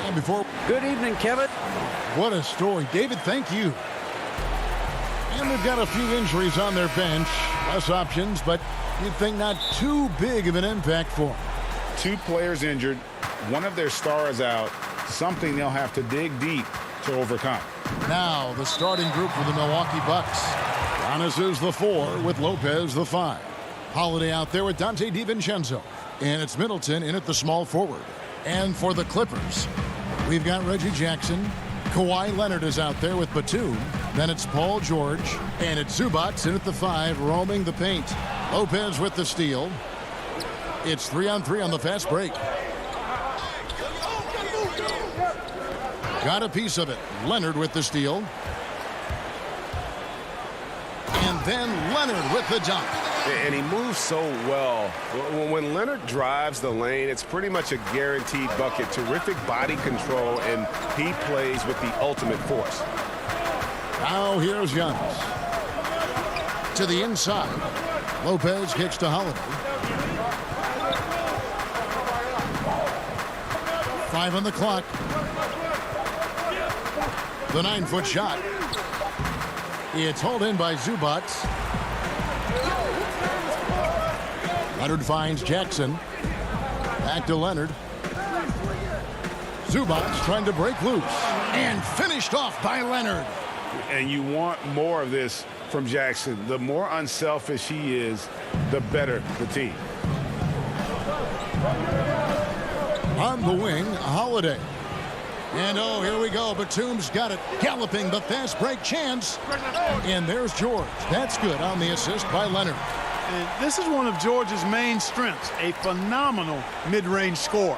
And before. Good evening, Kevin. What a story. David, thank you. And they've got a few injuries on their bench. Less options, but you'd think not too big of an impact for them. 2 players injured. One of their stars out. Something they'll have to dig deep to overcome. Now the starting group for the Milwaukee Bucks. Giannis is the 4 with Lopez the 5. Holiday out there with Dante DiVincenzo. And it's Middleton in at the small forward. And for the Clippers, we've got Reggie Jackson. Kawhi Leonard is out there with Batum. Then it's Paul George. And it's Zubac in at the 5, roaming the paint. Lopez with the steal. It's 3-on-3 on the fast break. Got a piece of it. Leonard with the steal. And then Leonard with the dunk. And he moves so well. When Leonard drives the lane, it's pretty much a guaranteed bucket. Terrific body control, and he plays with the ultimate force. Now here's Giannis. To the inside. Lopez kicks to Holiday. 5 on the clock. The 9-foot shot. It's hauled in by Zubac. Leonard finds Jackson. Back to Leonard. Zubac trying to break loose. And finished off by Leonard. And you want more of this from Jackson. The more unselfish he is, the better the team. On the wing, Holiday. And oh, here we go. Batum's got it. Galloping the fast break chance. And there's George. That's good on the assist by Leonard. And this is one of George's main strengths, a phenomenal mid-range score.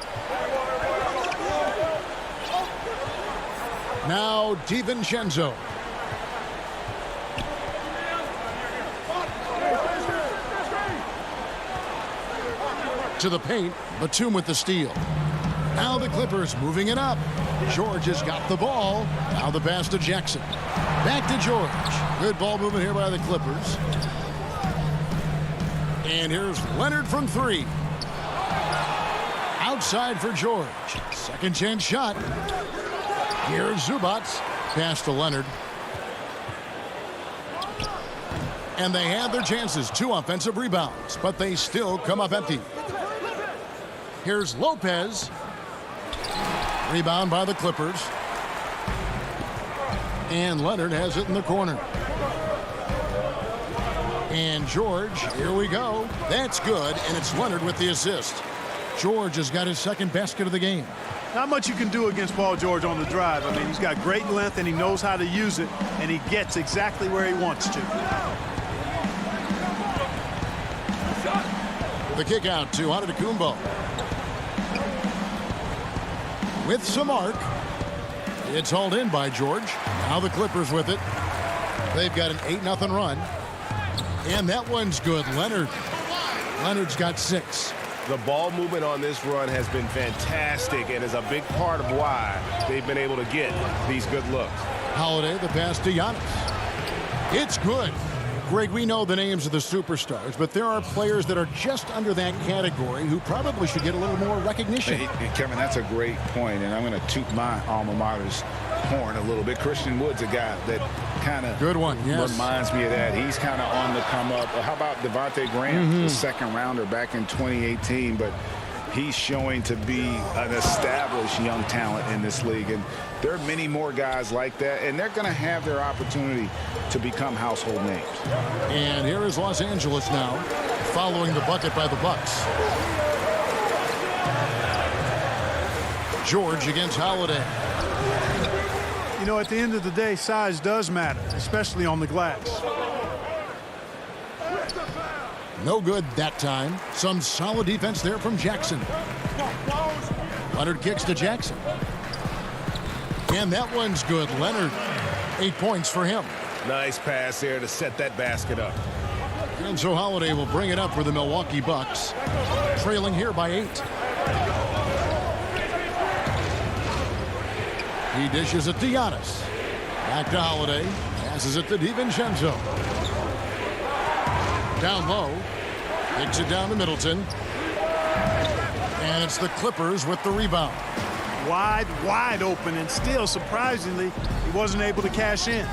Now DiVincenzo. To the paint. Batum with the steal. Now the Clippers moving it up. George has got the ball. Now the pass to Jackson. Back to George. Good ball movement here by the Clippers. And here's Leonard from 3. Outside for George. Second chance shot. Here's Zubac. Pass to Leonard. And they had their chances. 2 offensive rebounds, but they still come up empty. Here's Lopez. Rebound by the Clippers. And Leonard has it in the corner. And George, here we go. That's good, and it's Leonard with the assist. George has got his second basket of the game. Not much you can do against Paul George on the drive. I mean, he's got great length, and he knows how to use it, and he gets exactly where he wants to. The kick out to Antetokounmpo. With some arc. It's hauled in by George. Now the Clippers with it. They've got an 8-0 run. And that one's good. Leonard's got 6. The ball movement on this run has been fantastic and is a big part of why they've been able to get these good looks. Holiday, the pass to Giannis. It's good. Greg, we know the names of the superstars, but there are players that are just under that category who probably should get a little more recognition. Hey, Kevin, that's a great point, and I'm going to toot my alma mater's horn a little bit. Christian Wood's a guy that kind of reminds me of that. He's kind of on the come up. How about Devontae Graham, the second rounder back in 2018, but he's showing to be an established young talent in this league, and there are many more guys like that, and they're going to have their opportunity to become household names. And here is Los Angeles now, following the bucket by the Bucks. George against Holiday. You know, at the end of the day, size does matter, especially on the glass. No good that time. Some solid defense there from Jackson. Leonard kicks to Jackson. And that one's good. Leonard, 8 points for him. Nice pass there to set that basket up. And so Holiday will bring it up for the Milwaukee Bucks. Trailing here by 8. He dishes it to Giannis. Back to Holiday. Passes it to DiVincenzo. Down low. Kicks it down to Middleton. And it's the Clippers with the rebound. Wide open, and still, surprisingly, he wasn't able to cash in.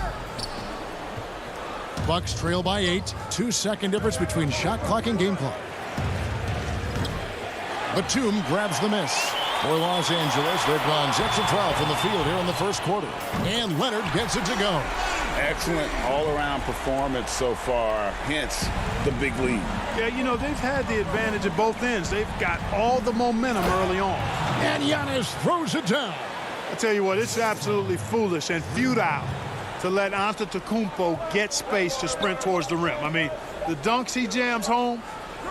Bucks trail by 8. 2-second difference between shot clock and game clock. Batum grabs the miss. For Los Angeles, they've gone 6 of 12 from the field here in the first quarter. And Leonard gets it to go. Excellent all-around performance so far, hence the big lead. Yeah, you know, they've had the advantage at both ends. They've got all the momentum early on. And Giannis throws it down. I tell you what, it's absolutely foolish and futile to let Antetokounmpo get space to sprint towards the rim. I mean, the dunks he jams home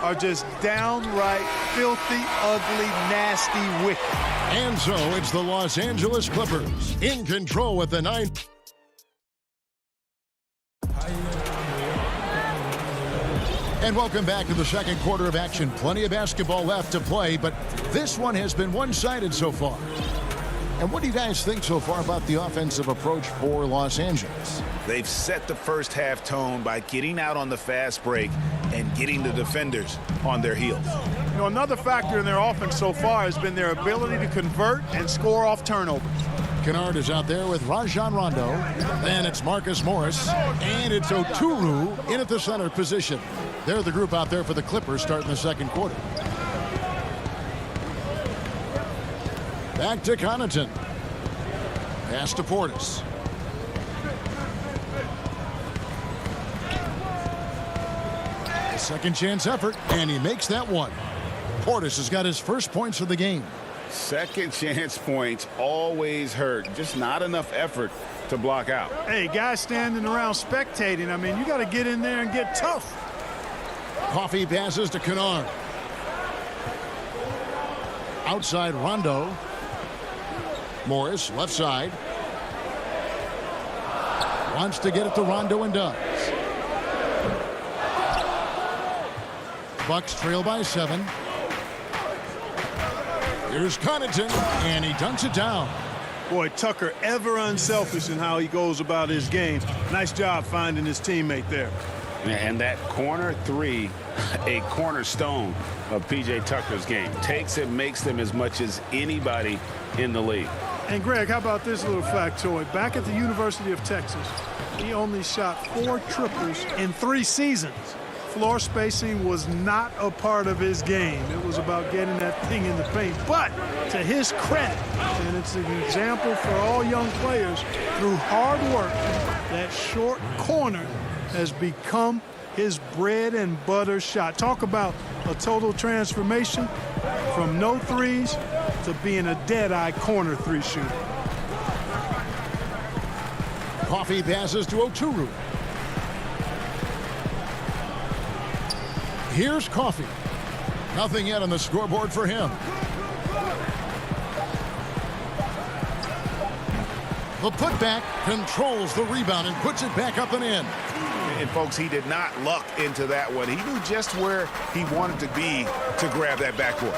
are just downright filthy, ugly, nasty, wicked. And so it's the Los Angeles Clippers in control with the 9. And welcome back to the second quarter of action. Plenty of basketball left to play, but this one has been one-sided so far. And what do you guys think so far about the offensive approach for Los Angeles? They've set the first half tone by getting out on the fast break and getting the defenders on their heels. You know, another factor in their offense so far has been their ability to convert and score off turnovers. Kennard is out there with Rajon Rondo. Then it's Marcus Morris. And it's Oturu in at the center position. They're the group out there for the Clippers starting the second quarter. Back to Connaughton. Pass to Portis. A second chance effort, and he makes that one. Portis has got his first points of the game. Second chance points always hurt. Just not enough effort to block out. Hey, guys standing around spectating, I mean, you got to get in there and get tough. Coffee passes to Kennard. Outside Rondo. Morris, left side. Wants to get it to Rondo and does. Bucks trail by 7. Here's Connaughton, and he dunks it down. Boy, Tucker ever unselfish in how he goes about his game. Nice job finding his teammate there. And that corner three, a cornerstone of P.J. Tucker's game. Takes and makes them as much as anybody in the league. And, Greg, how about this little factoid? Back at the University of Texas, he only shot 4 triples in 3 seasons. Floor spacing was not a part of his game. It was about getting that thing in the paint. But to his credit, and it's an example for all young players, through hard work, that short corner has become his bread and butter shot. Talk about a total transformation from no threes to being a dead-eye corner 3 shooter. Coffee passes to Oturu. Here's Coffee. Nothing yet on the scoreboard for him. The putback controls the rebound and puts it back up and in. And, folks, he did not luck into that one. He knew just where he wanted to be to grab that backboard.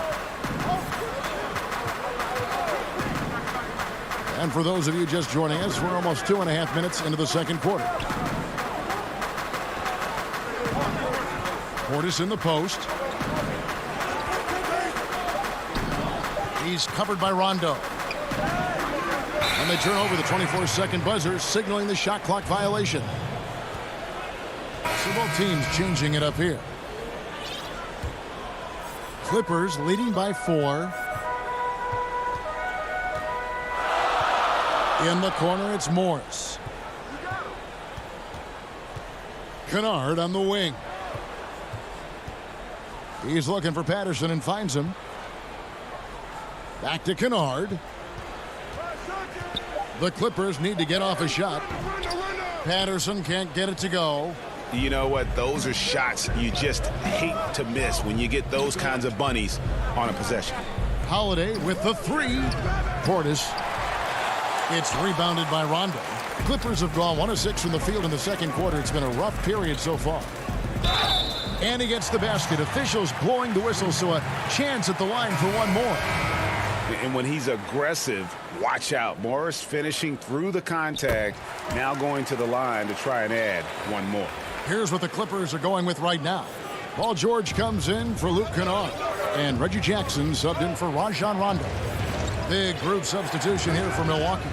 And for those of you just joining us, we're almost 2.5 minutes into the second quarter. Portis in the post. He's covered by Rondo. And they turn over the 24-second buzzer, signaling the shot clock violation. So both teams changing it up here. Clippers leading by 4. In the corner, it's Morris. Kennard on the wing. He's looking for Patterson and finds him. Back to Kennard. The Clippers need to get off a shot. Patterson can't get it to go. You know what? Those are shots you just hate to miss when you get those kinds of bunnies on a possession. Holiday with the 3. Portis. It's rebounded by Rondo. Clippers have gone 1 of 6 from the field in the second quarter. It's been a rough period so far. And he gets the basket. Officials blowing the whistle, so a chance at the line for one more. And when he's aggressive, watch out. Morris finishing through the contact, now going to the line to try and add one more. Here's what the Clippers are going with right now. Paul George comes in for Luke Kennard. And Reggie Jackson subbed in for Rajon Rondo. Big group substitution here for Milwaukee.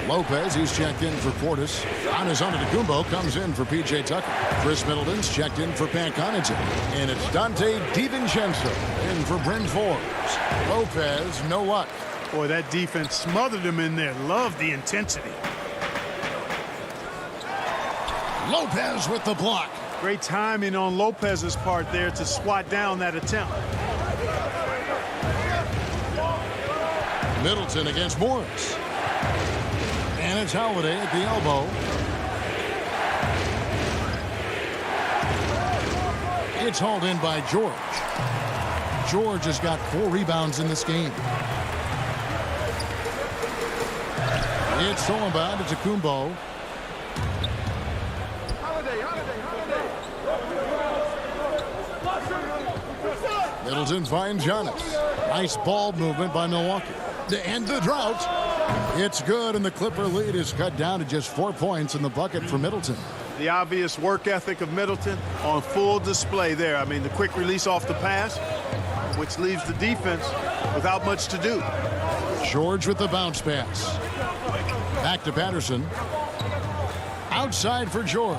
Lopez, he's checked in for Portis. Giannis Antetokounmpo comes in for P.J. Tucker. Chris Middleton's checked in for Pat Connaughton. And it's Dante DiVincenzo in for Bryn Forbes. Lopez, no luck. Boy, that defense smothered him in there. Love the intensity. Lopez with the block. Great timing on Lopez's part there to swat down that attempt. Middleton against Morris. And it's Holiday at the elbow. It's hauled in by George. George has got 4 rebounds in this game. It's stolen by Antetokounmpo. Middleton finds Giannis. Nice ball movement by Milwaukee. To end the drought. It's good, and the Clipper lead is cut down to just 4 points in the bucket for Middleton. The obvious work ethic of Middleton on full display there. I mean, the quick release off the pass, which leaves the defense without much to do. George with the bounce pass. Back to Patterson. Outside for George.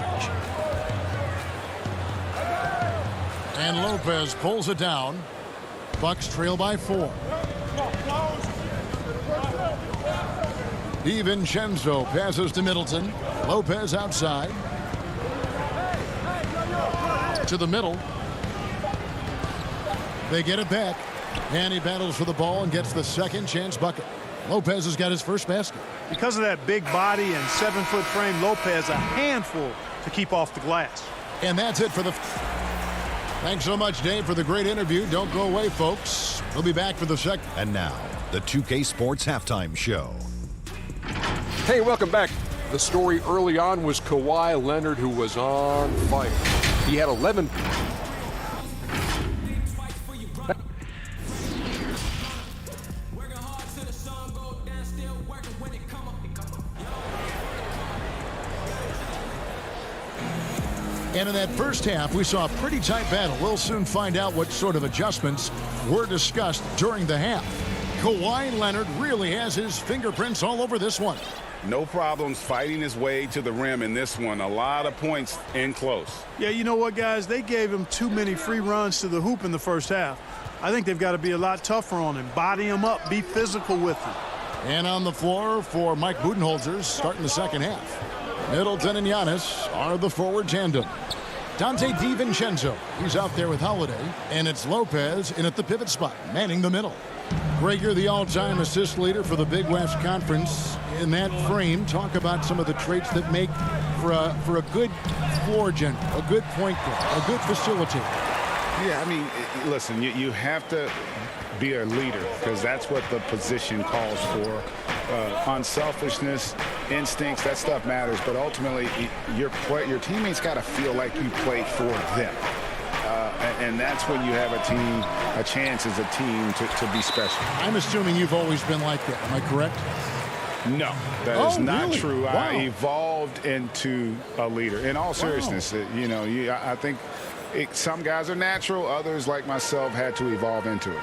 And Lopez pulls it down. Bucks trail by 4. DiVincenzo passes to Middleton. Lopez outside. To the middle. They get it back. And he battles for the ball and gets the second chance bucket. Lopez has got his first basket. Because of that big body and 7-foot frame, Lopez a handful to keep off the glass. And that's it for the... Thanks so much, Dave, for the great interview. Don't go away, folks. We'll be back for the second. And now, the 2K Sports Halftime Show. Hey, welcome back. The story early on was Kawhi Leonard, who was on fire. He had 11. And in that first half, we saw a pretty tight battle. We'll soon find out what sort of adjustments were discussed during the half. Kawhi Leonard really has his fingerprints all over this one. No problems fighting his way to the rim in this one. A lot of points in close. Yeah, you know what, guys? They gave him too many free runs to the hoop in the first half. I think they've got to be a lot tougher on him. Body him up. Be physical with him. And on the floor for Mike Budenholzer starting the second half. Middleton and Giannis are the forward tandem. Dante DiVincenzo, he's out there with Holiday. And it's Lopez in at the pivot spot, manning the middle. Gregor, the all-time assist leader for the Big West Conference. In that frame, talk about some of the traits that make for a good floor general, a good point guard, a good facilitator. Yeah, I mean, listen, you have to be a leader because that's what the position calls for. Unselfishness, instincts, that stuff matters. But ultimately, your teammates got to feel like you play for them. And that's when you have a chance as a team to be special. I'm assuming you've always been like that. Am I correct? No, that is not really? true. Wow. I evolved into a leader. In all seriousness, I think some guys are natural. Others, like myself, had to evolve into it.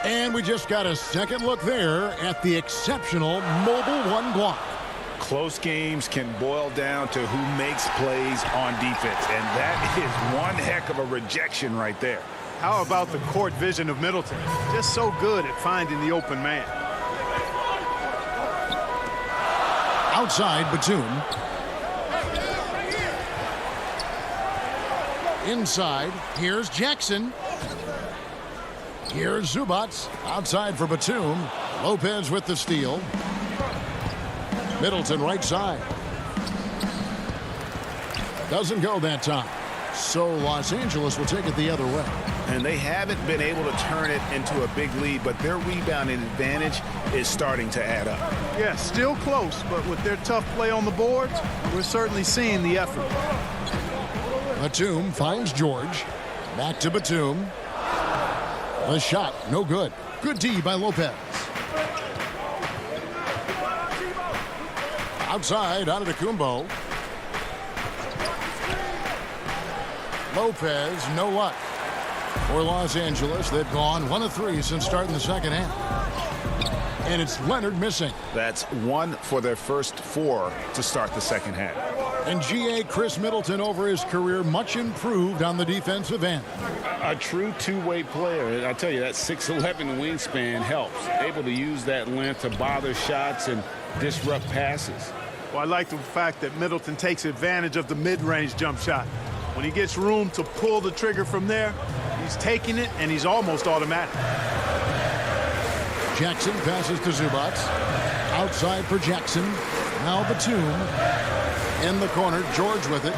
And we just got a second look there at the exceptional mobile one block. Close games can boil down to who makes plays on defense, and that is one heck of a rejection right there. How about the court vision of Middleton? Just so good at finding the open man. Outside, Batum. Inside, here's Jackson. Here's Zubats. Outside for Batum. Lopez with the steal. Middleton right side. Doesn't go that time. So Los Angeles will take it the other way. And they haven't been able to turn it into a big lead, but their rebounding advantage is starting to add up. Yeah, still close, but with their tough play on the boards, we're certainly seeing the effort. Batum finds George. Back to Batum. The shot, no good. Good D by Lopez. Outside, Antetokounmpo. Lopez, no luck. For Los Angeles, they've gone 1 of 3 since starting the second half. And it's Leonard missing. That's 1 for their first 4 to start the second half. And GA Chris Middleton over his career much improved on the defensive end. A true two-way player. I tell you, that 6'11" wingspan helps. Able to use that length to bother shots and disrupt passes. Well, I like the fact that Middleton takes advantage of the mid-range jump shot. When he gets room to pull the trigger from there, he's taking it, and he's almost automatic. Jackson passes to Zubac. Outside for Jackson. Now Batum. In the corner, George with it.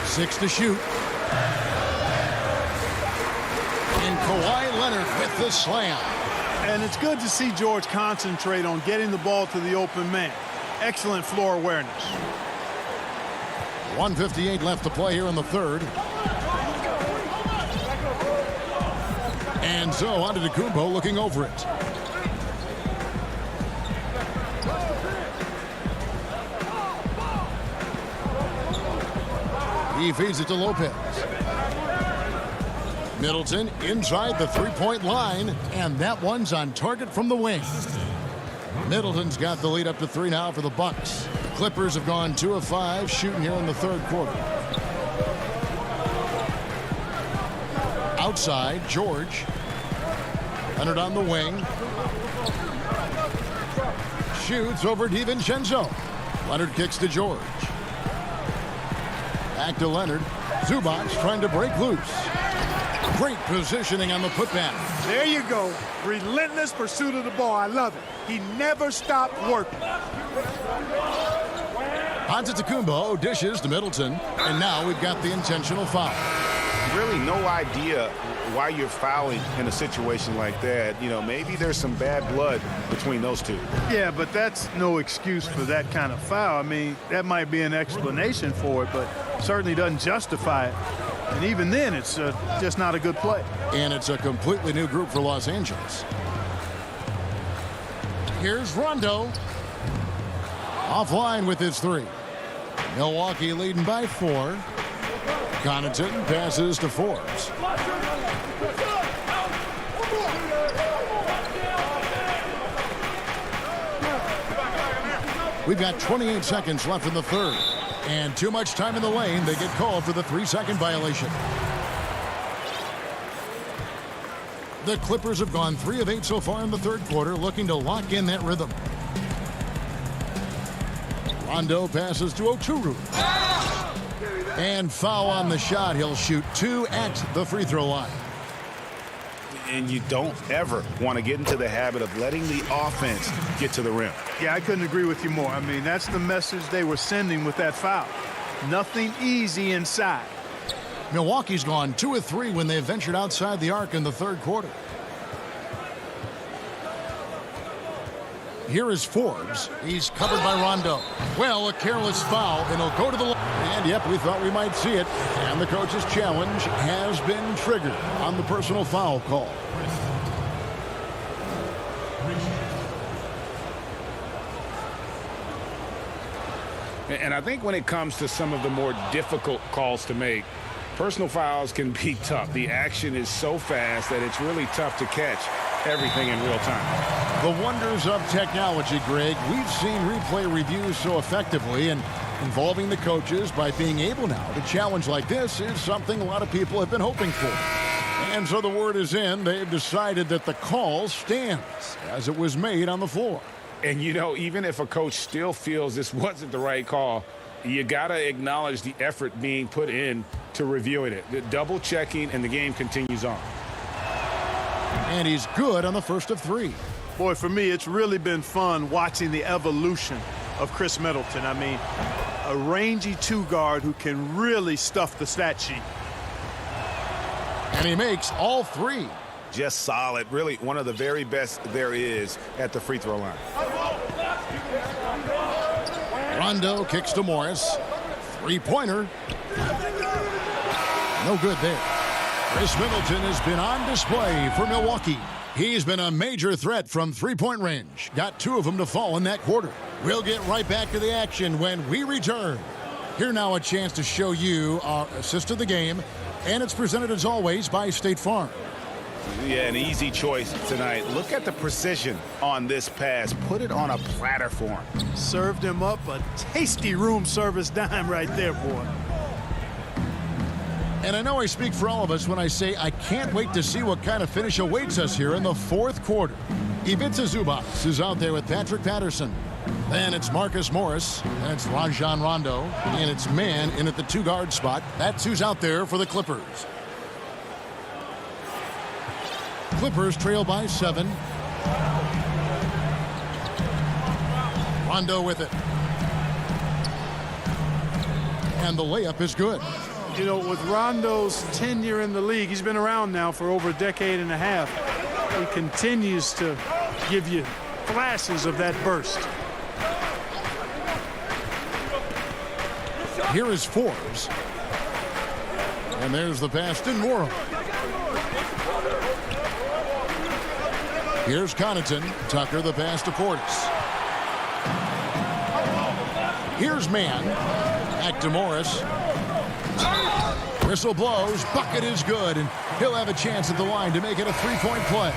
6 to shoot. And Kawhi Leonard with the slam. And it's good to see George concentrate on getting the ball to the open man. Excellent floor awareness. 1:58 left to play here in the third. And so Antetokounmpo looking over it. He feeds it to Lopez. Middleton inside the three-point line, and that one's on target from the wing. Middleton's got the lead up to 3 now for the Bucks. The Clippers have gone 2 of 5 shooting here in the third quarter. Outside, George. Leonard on the wing. Shoots over DiVincenzo. Leonard kicks to George. Back to Leonard. Zubac trying to break loose. Great positioning on the putback. There you go. Relentless pursuit of the ball. I love it. He never stopped working. Antetokounmpo dishes to Middleton, and now we've got the intentional foul. Really no idea why you're fouling in a situation like that. You know, maybe there's some bad blood between those two. Yeah, but that's no excuse for that kind of foul. I mean, that might be an explanation for it, but certainly doesn't justify it. And even then, it's just not a good play. And it's a completely new group for Los Angeles. Here's Rondo. Offline with his 3. Milwaukee leading by 4. Connaughton passes to Forbes. We've got 28 seconds left in the third. And too much time in the lane. They get called for the 3-second violation. The Clippers have gone 3 of 8 so far in the third quarter, looking to lock in that rhythm. Rondo passes to Oturu. And foul on the shot. He'll shoot 2 at the free throw line. And you don't ever want to get into the habit of letting the offense get to the rim. Yeah, I couldn't agree with you more. I mean, that's the message they were sending with that foul. Nothing easy inside. Milwaukee's gone 2 of 3 when they ventured outside the arc in the third quarter. Here is Forbes. He's covered by Rondo. Well, a careless foul, and he'll go to the line. And, yep, we thought we might see it. And the coach's challenge has been triggered on the personal foul call. And I think when it comes to some of the more difficult calls to make, personal fouls can be tough. The action is so fast that it's really tough to catch everything in real time. The wonders of technology, Greg. We've seen replay reviews so effectively, and involving the coaches by being able now to challenge like this is something a lot of people have been hoping for. And so the word is in. They've decided that the call stands as it was made on the floor. And, you know, even if a coach still feels this wasn't the right call, you got to acknowledge the effort being put in to reviewing it. The double checking, and the game continues on. And he's good on the first of 3. Boy, for me, it's really been fun watching the evolution of Chris Middleton. I mean, a rangy 2-guard who can really stuff the stat sheet. And he makes all 3. Just solid. Really one of the very best there is at the free throw line. Rondo kicks to Morris. 3-pointer. No good there. Chris Middleton has been on display for Milwaukee. He's been a major threat from 3-point range. Got 2 of them to fall in that quarter. We'll get right back to the action when we return. Here now a chance to show you our assist of the game, and it's presented as always by State Farm. Yeah, an easy choice tonight. Look at the precision on this pass. Put it on a platter for him. Served him up a tasty room service dime right there, boy. And I know I speak for all of us when I say I can't wait to see what kind of finish awaits us here in the fourth quarter. Ivica Zubac is out there with Patrick Patterson. Then it's Marcus Morris, and it's Rajon Rondo, and it's man in at the 2-guard spot. That's who's out there for the Clippers. Clippers trail by 7. Rondo with it. And the layup is good. You know, with Rondo's tenure in the league, he's been around now for over a decade and a half. He continues to give you flashes of that burst. Here is Forbes. And there's the pass to Morrow. Here's Connaughton. Tucker the pass to Portis. Here's Mann. Back to Morris. Whistle blows. Bucket is good. And he'll have a chance at the line to make it a 3-point play.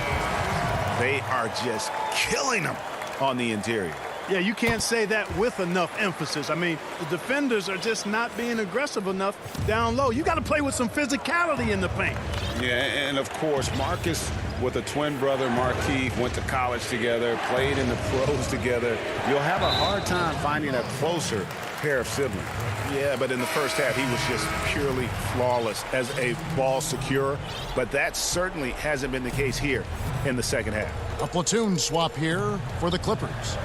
They are just killing them on the interior. Yeah, you can't say that with enough emphasis. I mean, the defenders are just not being aggressive enough down low. You got to play with some physicality in the paint. Yeah, and of course, Marcus with a twin brother, Markieff, went to college together, played in the pros together. You'll have a hard time finding a closer pair of siblings. Yeah, but in the first half, he was just purely flawless as a ball securer. But that certainly hasn't been the case here in the second half. A platoon swap here for the Clippers.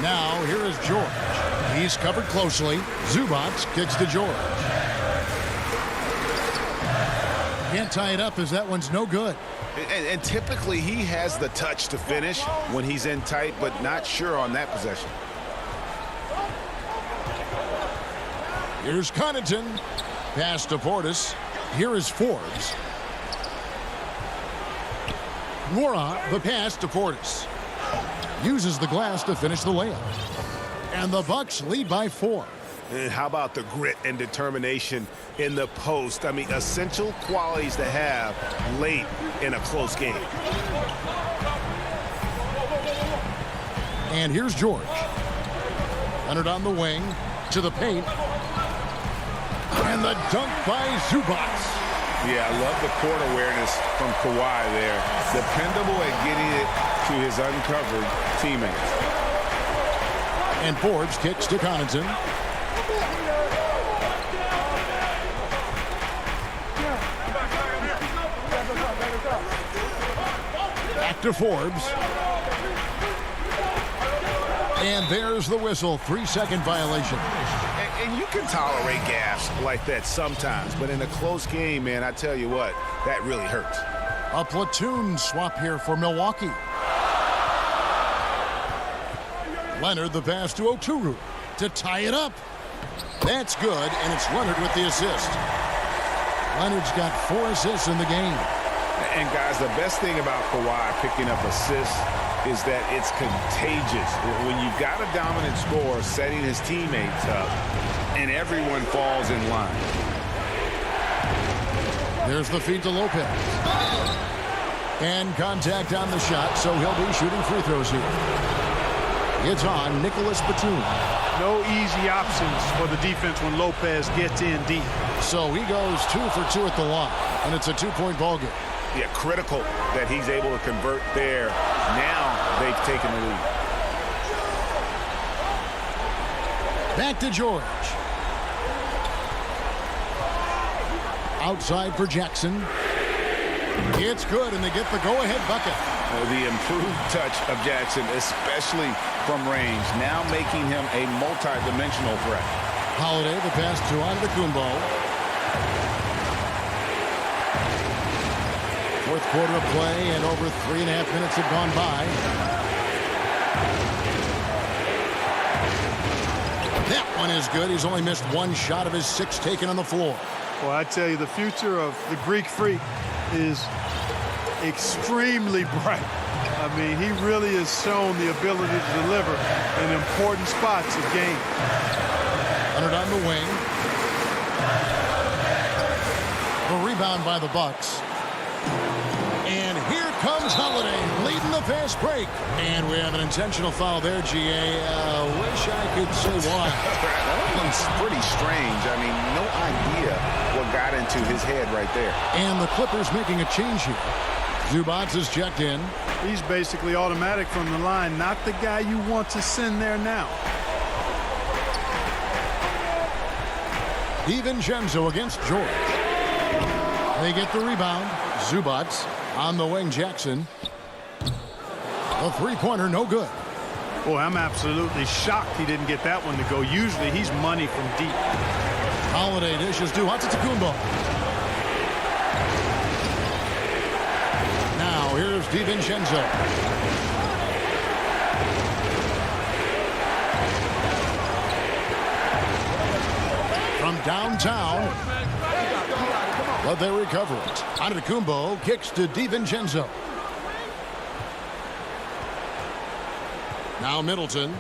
Now, here is George. He's covered closely. Zubac kicks to George. Can't tie it up as that one's no good. And typically, he has the touch to finish when he's in tight, but not sure on that possession. Here's Connaughton. Pass to Portis. Here is Forbes. Mora, the pass to Portis. Uses the glass to finish the layup. And the Bucks lead by 4. And how about the grit and determination in the post? I mean, essential qualities to have late in a close game. And here's George. Leonard on the wing to the paint. And the dunk by Zubac. Yeah, I love the court awareness from Kawhi there. Dependable at getting it to his uncovered teammates. And Forbes kicks to Connaughton. Back to Forbes. And there's the whistle. 3-second violation. And you can tolerate gaffes like that sometimes, but in a close game, man, I tell you what, that really hurts. A platoon swap here for Milwaukee. Leonard the pass to Oturu to tie it up. That's good, and it's Leonard with the assist. Leonard's got 4 assists in the game. And guys, the best thing about Kawhi picking up assists is that it's contagious. When you've got a dominant scorer setting his teammates up, and everyone falls in line. There's the feed to Lopez. And contact on the shot, so he'll be shooting free throws here. It's on Nicholas Batum. No easy options for the defense when Lopez gets in deep. So he goes 2 for 2 at the line, and it's a 2-point ball game. Yeah, critical that he's able to convert there. Now they've taken the lead. Back to George. Outside for Jackson. It's good, and they get the go-ahead bucket. The improved touch of Jackson, especially from range, now making him a multi-dimensional threat. Holiday, the pass to Antetokounmpo. Fourth quarter of play, and over 3.5 minutes have gone by. That one is good. He's only missed 1 shot of his 6 taken on the floor. Well, I tell you, the future of the Greek Freak is extremely bright. I mean, he really has shown the ability to deliver in important spots of game. Leonard on the wing. The rebound by the Bucks. And here comes Holiday leading the fast break. And we have an intentional foul there, GA. Wish I could say why. That one's pretty strange. I mean, no idea what got into his head right there. And the Clippers making a change here. Zubac is checked in. He's basically automatic from the line, not the guy you want to send there now. DiVincenzo against George. They get the rebound. Zubac on the wing. Jackson. A three-pointer, no good. Boy, I'm absolutely shocked he didn't get that one to go. Usually he's money from deep. Holiday dishes to Antetokounmpo. Now here's DiVincenzo. From downtown. But they recover it. Antetokounmpo kicks to DiVincenzo. Now Middleton.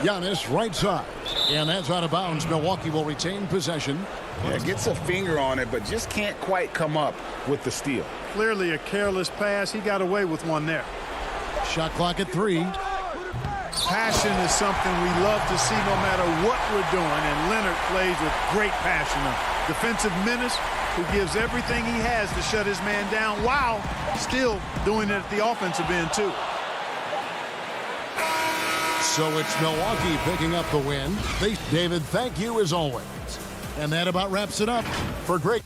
Giannis right side. And that's out of bounds. Milwaukee will retain possession. Yeah, gets a finger on it, but just can't quite come up with the steal. Clearly a careless pass. He got away with one there. Shot clock at 3. Passion is something we love to see no matter what we're doing, and Leonard plays with great passion. A defensive menace who gives everything he has to shut his man down while still doing it at the offensive end too. So it's Milwaukee picking up the win. David, thank you as always. And that about wraps it up for Great.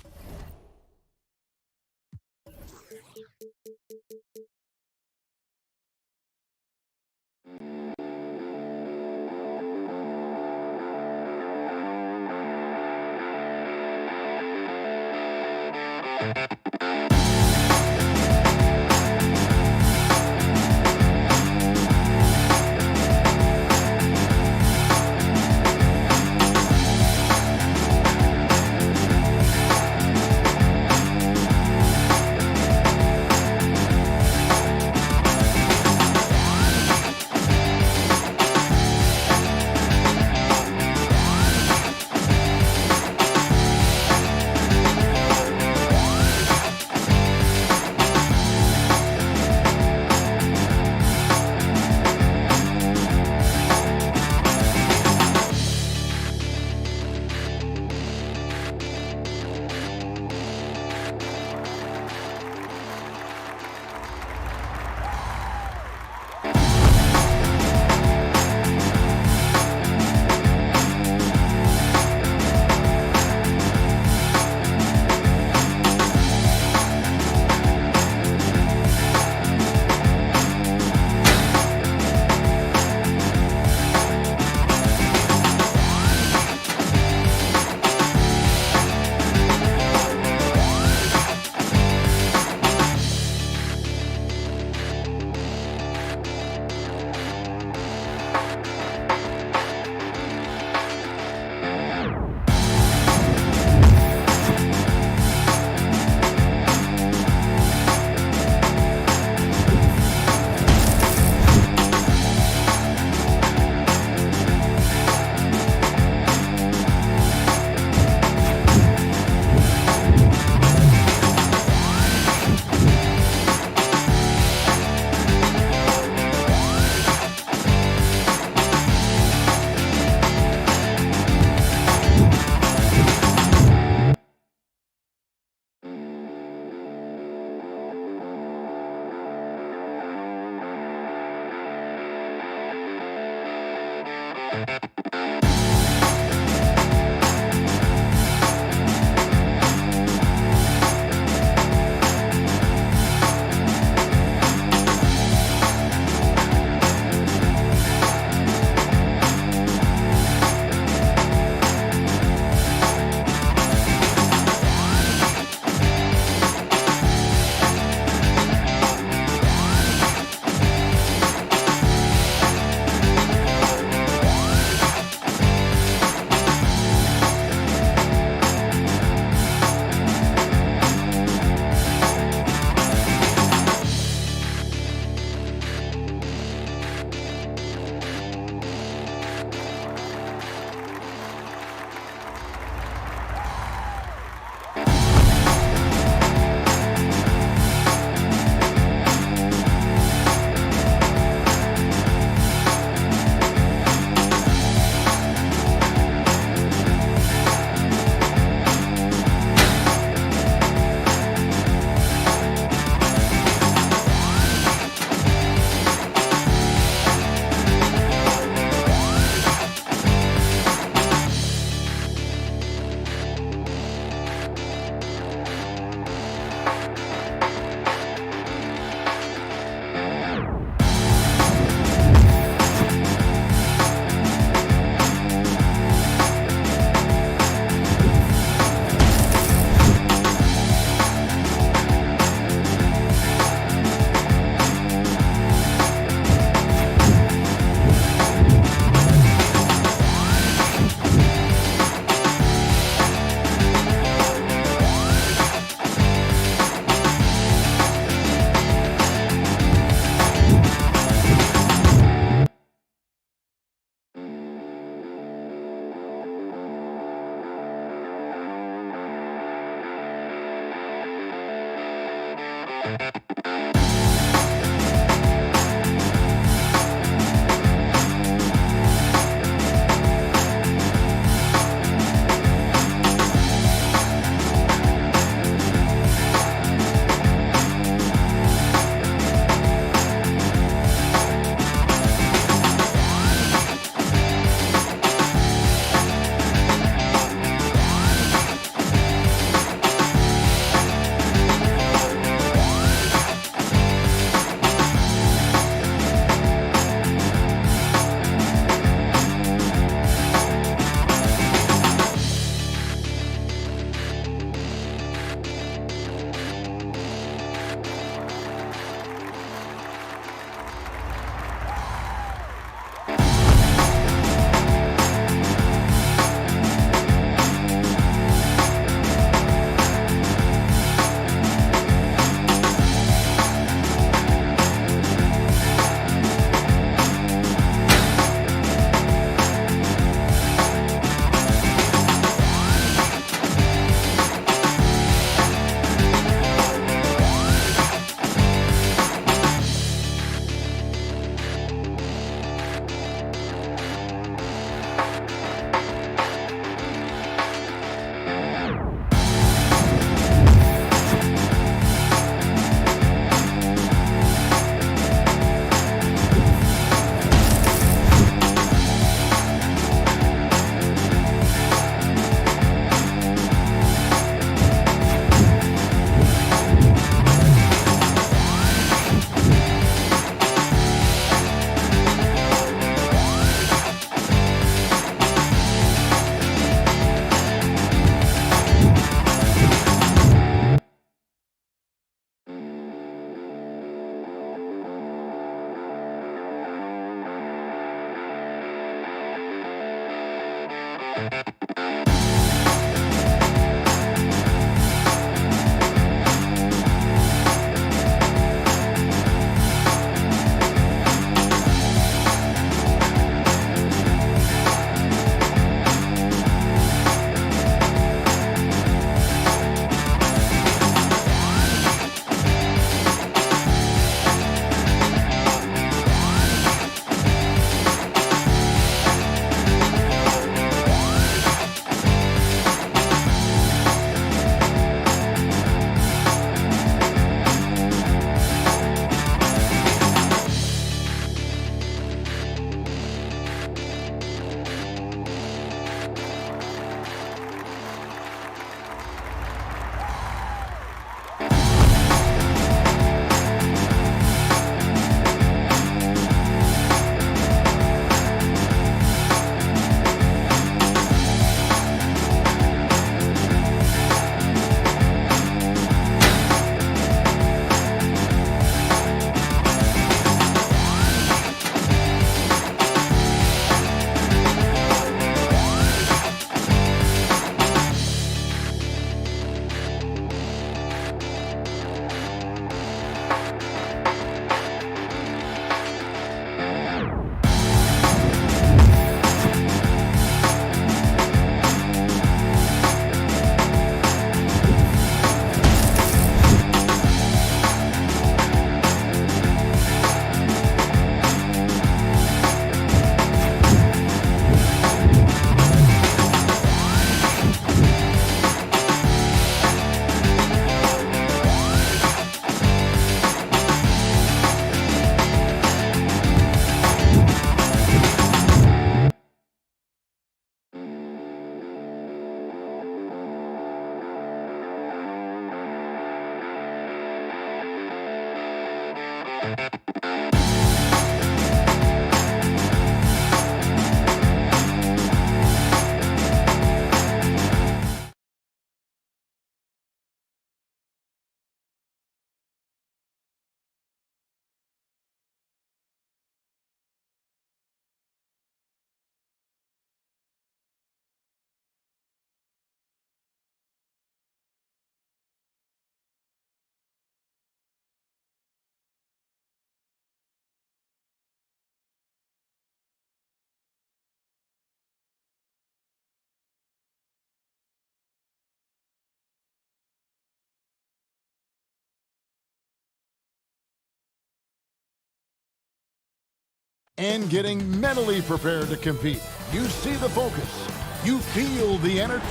And getting mentally prepared to compete. You see the focus. You feel the energy.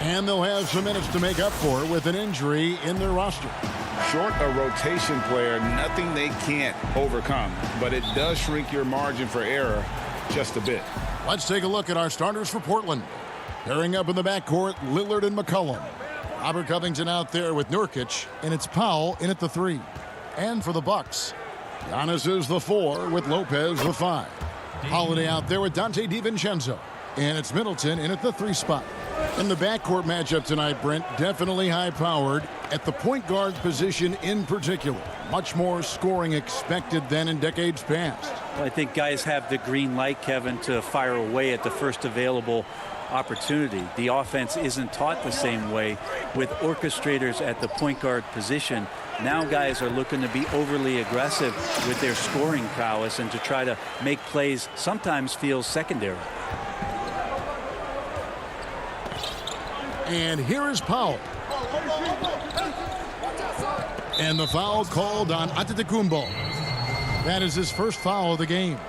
And they'll have some minutes to make up for with an injury in their roster. Short a rotation player, nothing they can't overcome, but it does shrink your margin for error just a bit. Let's take a look at our starters for Portland. Pairing up in the backcourt, Lillard and McCollum. Robert Covington out there with Nurkic, and it's Powell in at the 3. And for the Bucks, Giannis is the 4 with Lopez the 5. Holiday out there with Dante DiVincenzo. And it's Middleton in at the 3 spot. In the backcourt matchup tonight, Brent, definitely high-powered at the point guard position in particular. Much more scoring expected than in decades past. Well, I think guys have the green light, Kevin, to fire away at the first available opportunity. The offense isn't taught the same way with orchestrators at the point guard position. Now guys are looking to be overly aggressive with their scoring prowess and to try to make plays sometimes feels secondary. And here is Powell. And the foul called on Antetokounmpo. That is his first foul of the game.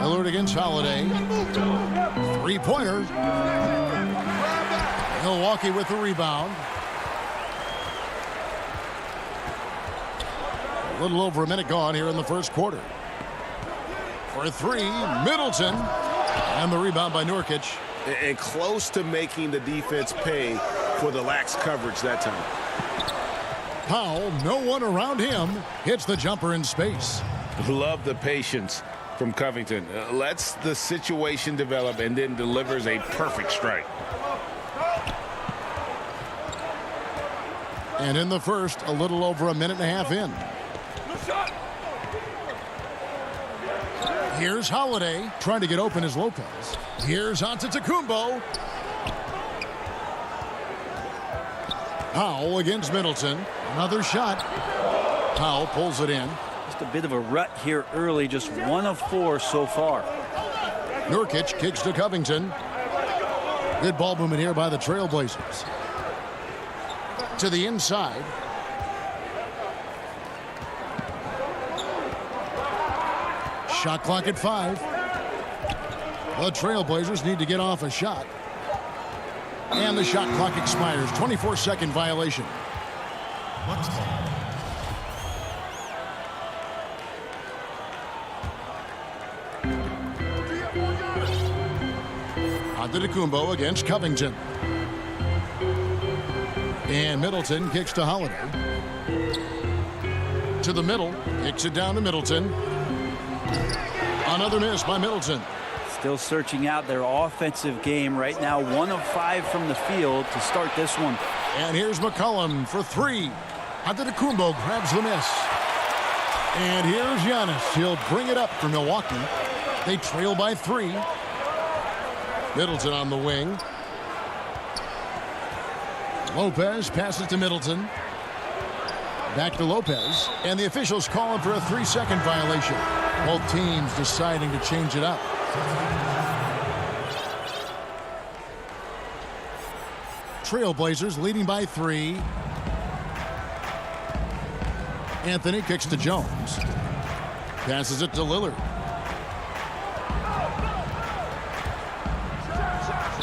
Lillard against Holiday. Three-pointer. Milwaukee with the rebound. A little over a minute gone here in the first quarter. For 3, Middleton. And the rebound by Nurkic. And close to making the defense pay for the lax coverage that time. Powell, no one around him, hits the jumper in space. Love the patience from Covington. Lets the situation develop and then delivers a perfect strike. And in the first, a little over a minute and a half in. Here's Holiday trying to get open as Lopez. Here's Antetokounmpo. Powell against Middleton. Another shot. Powell pulls it in. Just a bit of a rut here early. Just 1 of 4 so far. Nurkic kicks to Covington. Good ball movement here by the Trailblazers. To the inside. Shot clock at 5. The Trailblazers need to get off a shot. And the shot clock expires. 24-second violation. Antetokounmpo against Covington. And Middleton kicks to Holiday. To the middle. Kicks it down to Middleton. Another miss by Middleton. Still searching out their offensive game right now. 1 of 5 from the field to start this one. And here's McCollum for 3. Antetokounmpo grabs the miss. And here's Giannis. He'll bring it up for Milwaukee. They trail by 3. Middleton on the wing. Lopez passes to Middleton. Back to Lopez. And the officials calling for a 3-second violation. Both teams deciding to change it up. Trailblazers leading by 3. Anthony kicks to Jones. Passes it to Lillard.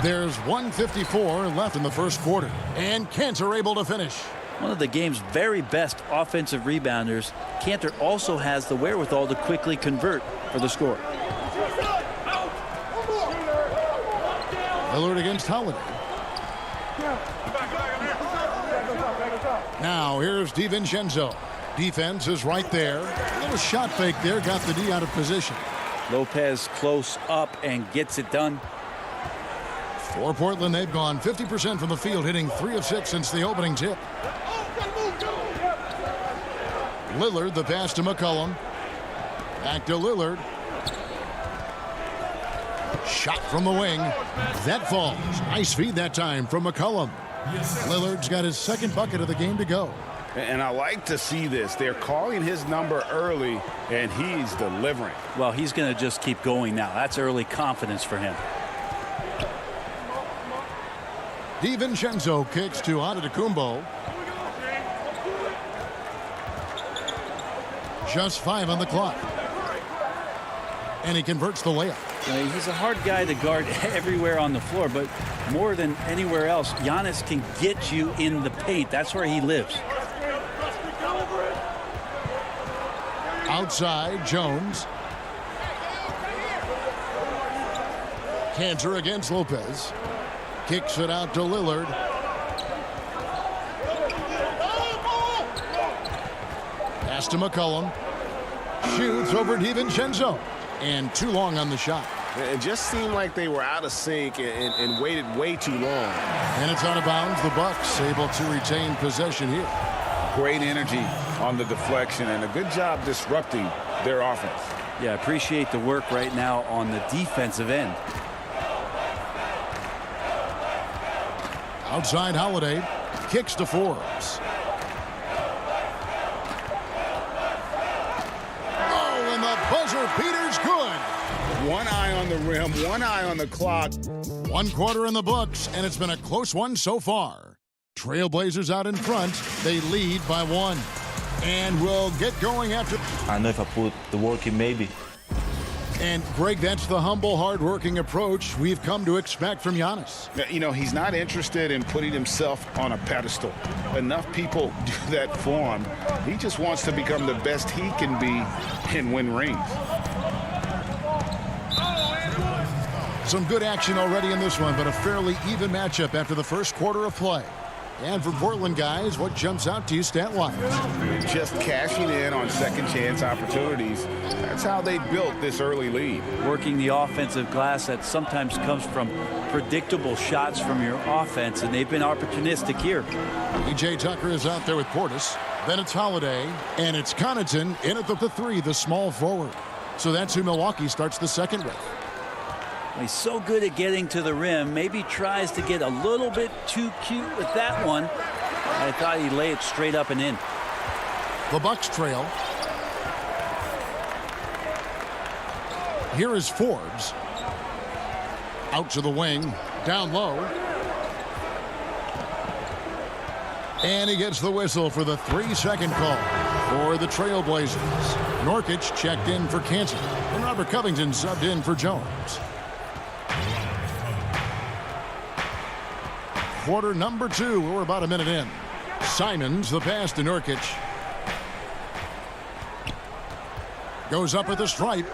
There's 1:54 left in the first quarter. And Cantor able to finish. One of the game's very best offensive rebounders, Cantor also has the wherewithal to quickly convert for the score. Lillard against Holiday. Now here's DiVincenzo. Defense is right there. A little shot fake there. Got the D out of position. Lopez close up and gets it done. For Portland, they've gone 50% from the field, hitting 3 of 6 since the opening tip. Lillard, the pass to McCollum. Back to Lillard. Shot from the wing. That falls. Nice feed that time from McCollum. Lillard's got his second bucket of the game to go. And I like to see this. They're calling his number early, and he's delivering. Well, he's going to just keep going now. That's early confidence for him. DiVincenzo kicks to Antetokounmpo. Just 5 on the clock. And he converts the layup. He's a hard guy to guard everywhere on the floor, but more than anywhere else, Giannis can get you in the paint. That's where he lives. Outside, Jones. Cantor against Lopez. Kicks it out to Lillard. Pass to McCollum. Shoots over DiVincenzo. And too long on the shot. It just seemed like they were out of sync and waited way too long. And it's out of bounds. The Bucks able to retain possession here. Great energy on the deflection and a good job disrupting their offense. Yeah, appreciate the work right now on the defensive end. Outside, Holiday kicks to Forbes. Oh, and the buzzer beater's good. One eye on the rim, one eye on the clock. 1 quarter in the books, and it's been a close one so far. Trailblazers out in front. They lead by 1. And we'll get going after. I know if I put the work in, maybe. And, Greg, that's the humble, hard-working approach we've come to expect from Giannis. You know, he's not interested in putting himself on a pedestal. Enough people do that for him. He just wants to become the best he can be and win rings. Some good action already in this one, but a fairly even matchup after the first quarter of play. And for Portland guys, what jumps out to you stat-wise? Just cashing in on second-chance opportunities. That's how they built this early lead. Working the offensive glass that sometimes comes from predictable shots from your offense, and they've been opportunistic here. E.J. Tucker is out there with Portis. Then it's Holiday, and it's Connaughton in at the 3, the small forward. So that's who Milwaukee starts the second with. He's so good at getting to the rim. Maybe tries to get a little bit too cute with that one. I thought he'd lay it straight up and in. The Bucks trail. Here is Forbes. Out to the wing. Down low. And he gets the whistle for the 3-second call for the Trailblazers. Nurkic checked in for Cantor. And Robert Covington subbed in for Jones. Quarter number 2. We're about a minute in. Simons, the pass to Nurkic. Goes up at the stripe.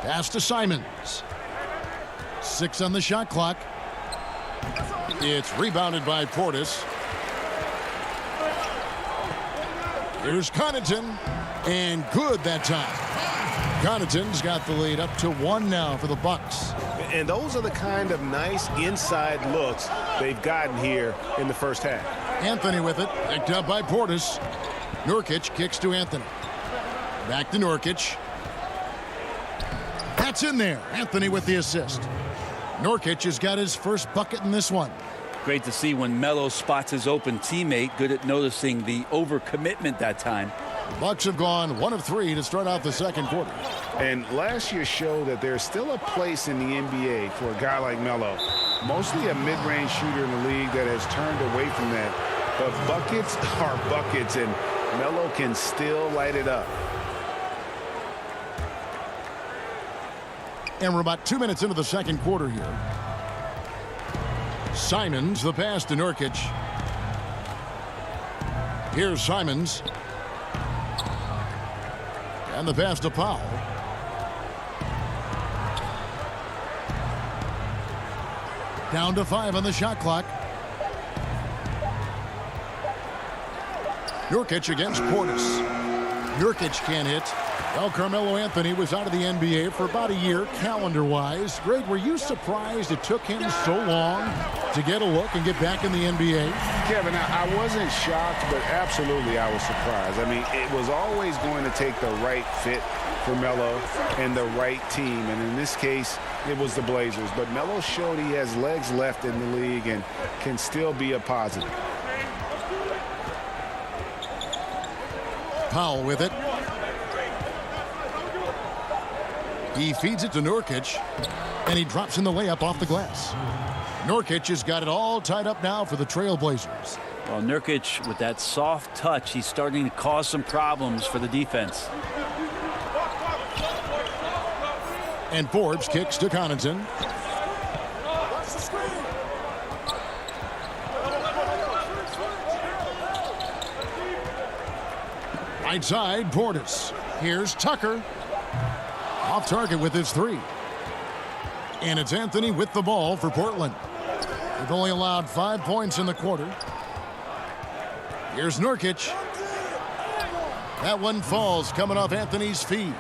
Pass to Simons. 6 on the shot clock. It's rebounded by Portis. Here's Connaughton. And good that time. Connaughton's got the lead up to 1 now for the Bucks. And those are the kind of nice inside looks they've gotten here in the first half. Anthony with it. Picked up by Portis. Nurkic kicks to Anthony. Back to Nurkic. That's in there. Anthony with the assist. Nurkic has got his first bucket in this one. Great to see when Melo spots his open teammate. Good at noticing the overcommitment that time. The Bucks have gone 1 of 3 to start out the second quarter. And last year showed that there's still a place in the NBA for a guy like Melo. Mostly a mid-range shooter in the league that has turned away from that. But buckets are buckets, and Melo can still light it up. And we're about 2 minutes into the second quarter here. Simons, the pass to Nurkic. Here's Simons. And the pass to Powell. Down to 5 on the shot clock. Nurkic against Portis. Nurkic can't hit. Well, Carmelo Anthony was out of the NBA for about a year, calendar-wise. Greg, were you surprised it took him so long to get a look and get back in the NBA? Kevin, I wasn't shocked, but absolutely I was surprised. I mean, it was always going to take the right fit for Melo and the right team. And in this case, it was the Blazers. But Melo showed he has legs left in the league and can still be a positive. Powell with it. He feeds it to Nurkic, and he drops in the layup off the glass. Nurkic has got it all tied up now for the Trailblazers. Well, Nurkic, with that soft touch, he's starting to cause some problems for the defense. And Forbes kicks to Connaughton. Right side, Portis. Here's Tucker. Off target with his 3. And it's Anthony with the ball for Portland. They've only allowed 5 points in the quarter. Here's Nurkic. That one falls coming off Anthony's feet.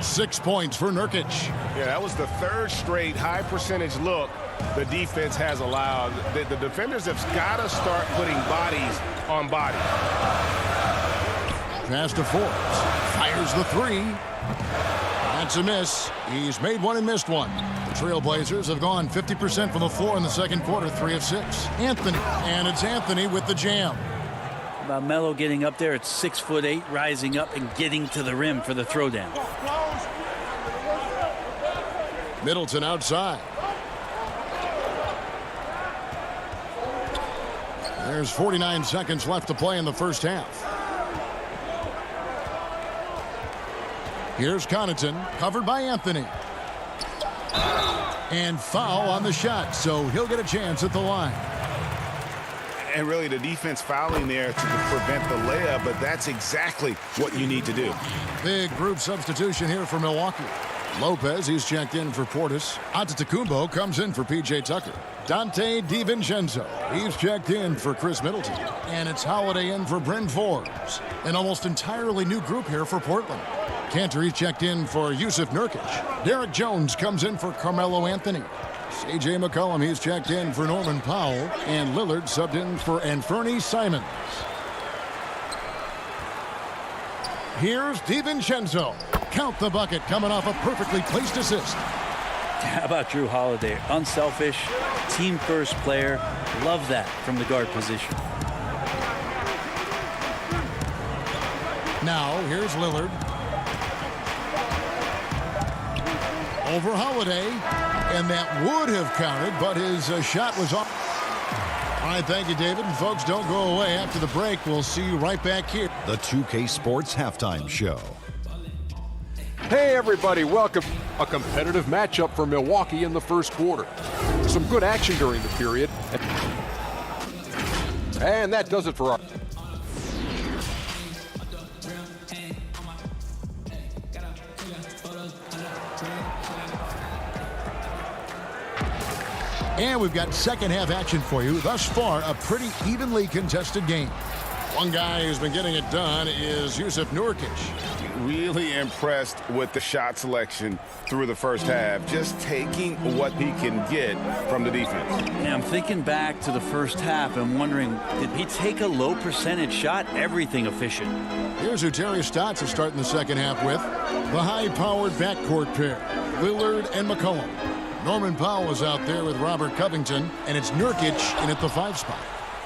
6 points for Nurkic. Yeah, that was the 3rd straight high percentage look the defense has allowed. The defenders have got to start putting bodies on bodies. Pass to Forbes. Fires the 3. That's a miss. He's made 1 and missed 1. The Trailblazers have gone 50% from the floor in the second quarter, 3 of 6. Anthony, and it's Anthony with the jam. About Melo getting up there at 6'8", rising up and getting to the rim for the throwdown. Middleton outside. There's 49 seconds left to play in the first half. Here's Connaughton, covered by Anthony. And foul on the shot, so he'll get a chance at the line. And really the defense fouling there to prevent the layup, but that's exactly what you need to do. Big group substitution here for Milwaukee. Lopez, he's checked in for Portis. Antetokounmpo comes in for P.J. Tucker. Dante DiVincenzo, he's checked in for Chris Middleton. And it's Holiday in for Bryn Forbes. An almost entirely new group here for Portland. Cantor, he's checked in for Yusuf Nurkic. Derek Jones comes in for Carmelo Anthony. C.J. McCollum, he's checked in for Norman Powell. And Lillard subbed in for Anthony Simons. Here's DiVincenzo. Count the bucket, coming off a perfectly placed assist. How about Drew Holiday? Unselfish, team-first player. Love that from the guard position. Now, here's Lillard. Over Holiday. And that would have counted, but his shot was off. All right, thank you, David. And folks, don't go away. After the break, we'll see you right back here. The 2K Sports Halftime Show. Hey, everybody, welcome. A competitive matchup for Milwaukee in the first quarter. Some good action during the period. And that does it for our... And we've got second half action for you. Thus far, a pretty evenly contested game. One guy who's been getting it done is Jusuf Nurkic. Really impressed with the shot selection through the first half. Just taking what he can get from the defense. Yeah, I'm thinking back to the first half and wondering, did he take a low percentage shot? Everything efficient. Here's who Terry Stotts is starting the second half with. The high-powered backcourt pair, Lillard and McCollum. Norman Powell is out there with Robert Covington, and it's Nurkic in at the 5 spot.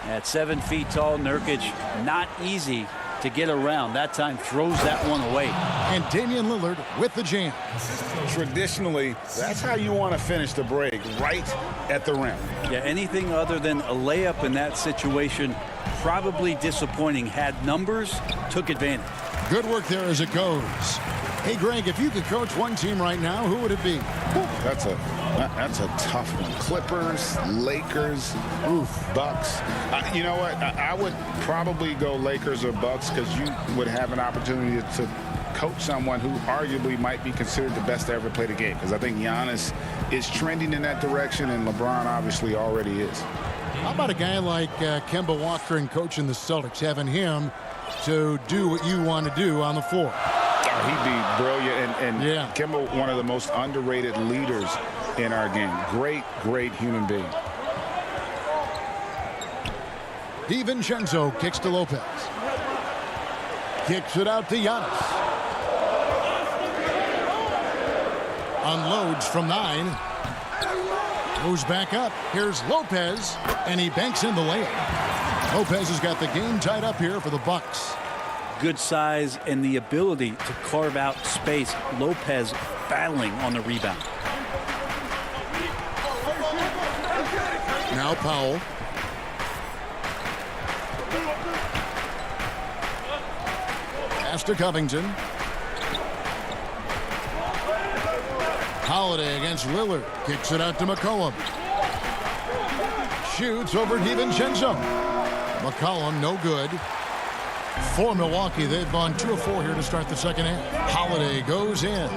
At 7 feet tall, Nurkic, not easy to get around. That time throws that one away. And Damian Lillard with the jam. Traditionally, that's how you want to finish the break, right at the rim. Yeah, anything other than a layup in that situation, probably disappointing. Had numbers, took advantage. Good work there as it goes. Hey, Greg, if you could coach one team right now, who would it be? That's a tough one. Clippers, Lakers, Bucks. You know what? I would probably go Lakers or Bucks because you would have an opportunity to coach someone who arguably might be considered the best to ever play the game. Because I think Giannis is trending in that direction, and LeBron obviously already is. How about a guy like Kemba Walker and coaching the Celtics, having him to do what you want to do on the floor? He'd be brilliant, and yeah. Kemba, one of the most underrated leaders in our game. Great human being. DiVincenzo kicks to Lopez. Kicks it out to Giannis. Unloads from 9. Moves back up. Here's Lopez, and he banks in the layup. Lopez has got the game tied up here for the Bucks. Good size and the ability to carve out space. Lopez battling on the rebound. Now Powell. Pass to Covington. Holiday against Lillard. Kicks it out to McCollum. Shoots over DiVincenzo. McCollum no good. For Milwaukee, they've gone 2 of 4 here to start the second half. Holiday goes in.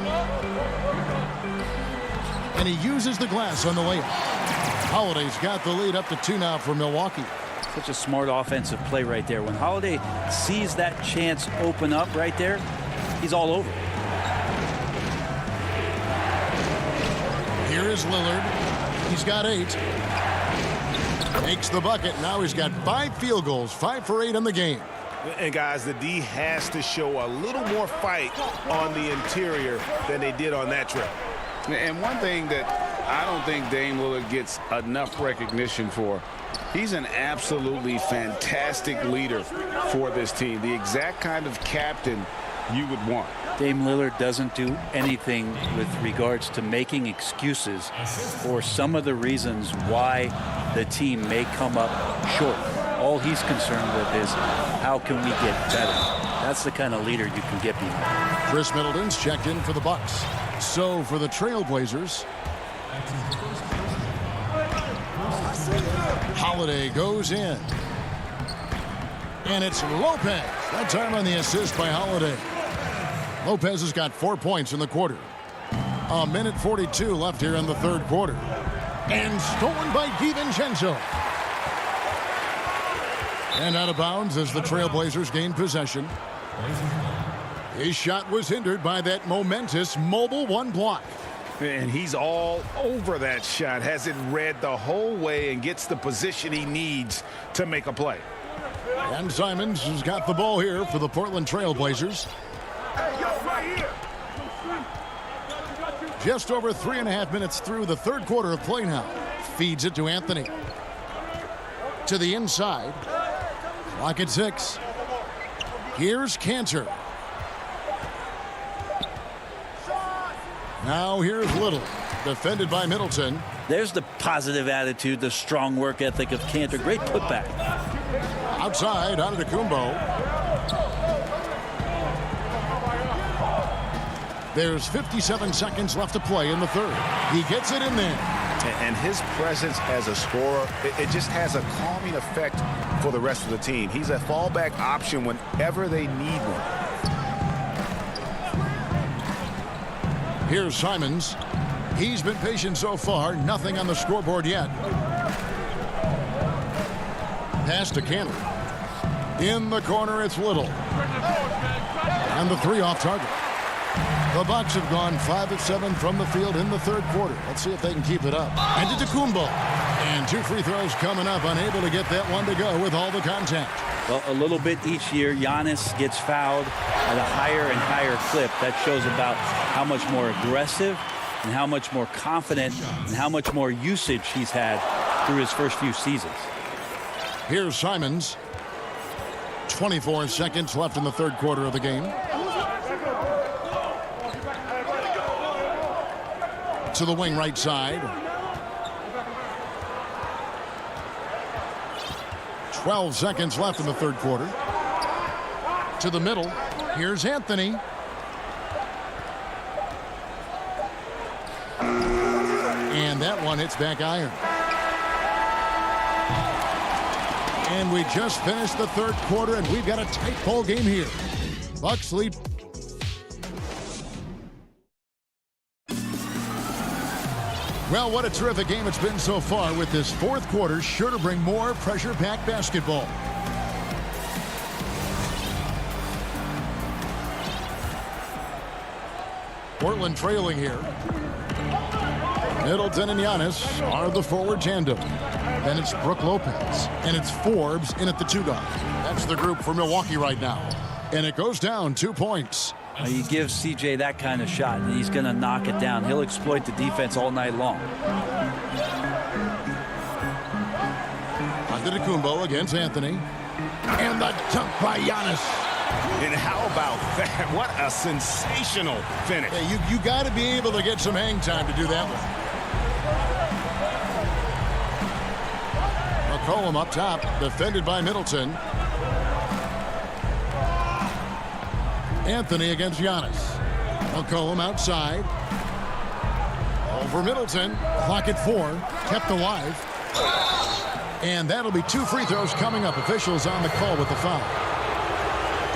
And he uses the glass on the layup. Holiday's got the lead up to 2 now for Milwaukee. Such a smart offensive play right there. When Holiday sees that chance open up right there, he's all over. Here is Lillard. He's got 8. Makes the bucket. Now he's got 5 field goals, 5 for 8 in the game. And guys, the D has to show a little more fight on the interior than they did on that trip. And one thing that I don't think Dame Lillard gets enough recognition for, he's an absolutely fantastic leader for this team. The exact kind of captain you would want. Dame Lillard doesn't do anything with regards to making excuses for some of the reasons why the team may come up short. All he's concerned with is how can we get better. That's the kind of leader you can get behind. Chris Middleton's checked in for the Bucks. So for the Trailblazers, Holiday goes in. And it's Lopez. That time on the assist by Holiday. Lopez has got 4 points in the quarter. 1:42 left here in the third quarter. And stolen by DiVincenzo. And out of bounds as the Trailblazers gain possession. His shot was hindered by that momentous mobile 1 block. And he's all over that shot. Has it read the whole way and gets the position he needs to make a play. And Simons has got the ball here for the Portland Trailblazers. Just over 3.5 minutes through the third quarter of play now. Feeds it to Anthony. To the inside. Clock at 6. Here's Cantor. Now here's Little. Defended by Middleton. There's the positive attitude, the strong work ethic of Cantor. Great putback. Outside, Antetokounmpo. There's 57 seconds left to play in the third. He gets it in there. And his presence as a scorer, it just has a calming effect for the rest of the team. He's a fallback option whenever they need one. Here's Simons. He's been patient so far. Nothing on the scoreboard yet. Pass to Cantor. In the corner, it's Little. And the 3 off target. The Bucks have gone 5 of 7 from the field in the third quarter. Let's see if they can keep it up. And Antetokounmpo. And 2 free throws coming up. Unable to get that one to go with all the contact. Well, a little bit each year. Giannis gets fouled at a higher and higher clip. That shows about how much more aggressive and how much more confident and how much more usage he's had through his first few seasons. Here's Simons. 24 seconds left in the third quarter of the game. To the wing right side. 12 seconds left in the third quarter. To the middle. Here's Anthony. And that one hits back iron. And we just finished the third quarter, and we've got a tight ball game here. Bucks lead. Well, what a terrific game it's been so far, with this fourth quarter sure to bring more pressure-packed basketball. Portland trailing here. Middleton and Giannis are the forward tandem. Then it's Brook Lopez, and it's Forbes in at the 2 guard. That's the group for Milwaukee right now. And it goes down 2 points. You give CJ that kind of shot, and he's going to knock it down. He'll exploit the defense all night long. Antetokounmpo against Anthony. And the dunk by Giannis. And how about that? What a sensational finish. Hey, you got to be able to get some hang time to do that one. McCollum up top, defended by Middleton. Anthony against Giannis. McCollum outside. Over Middleton. Clock at 4. Kept alive. And that'll be 2 free throws coming up. Officials on the call with the foul.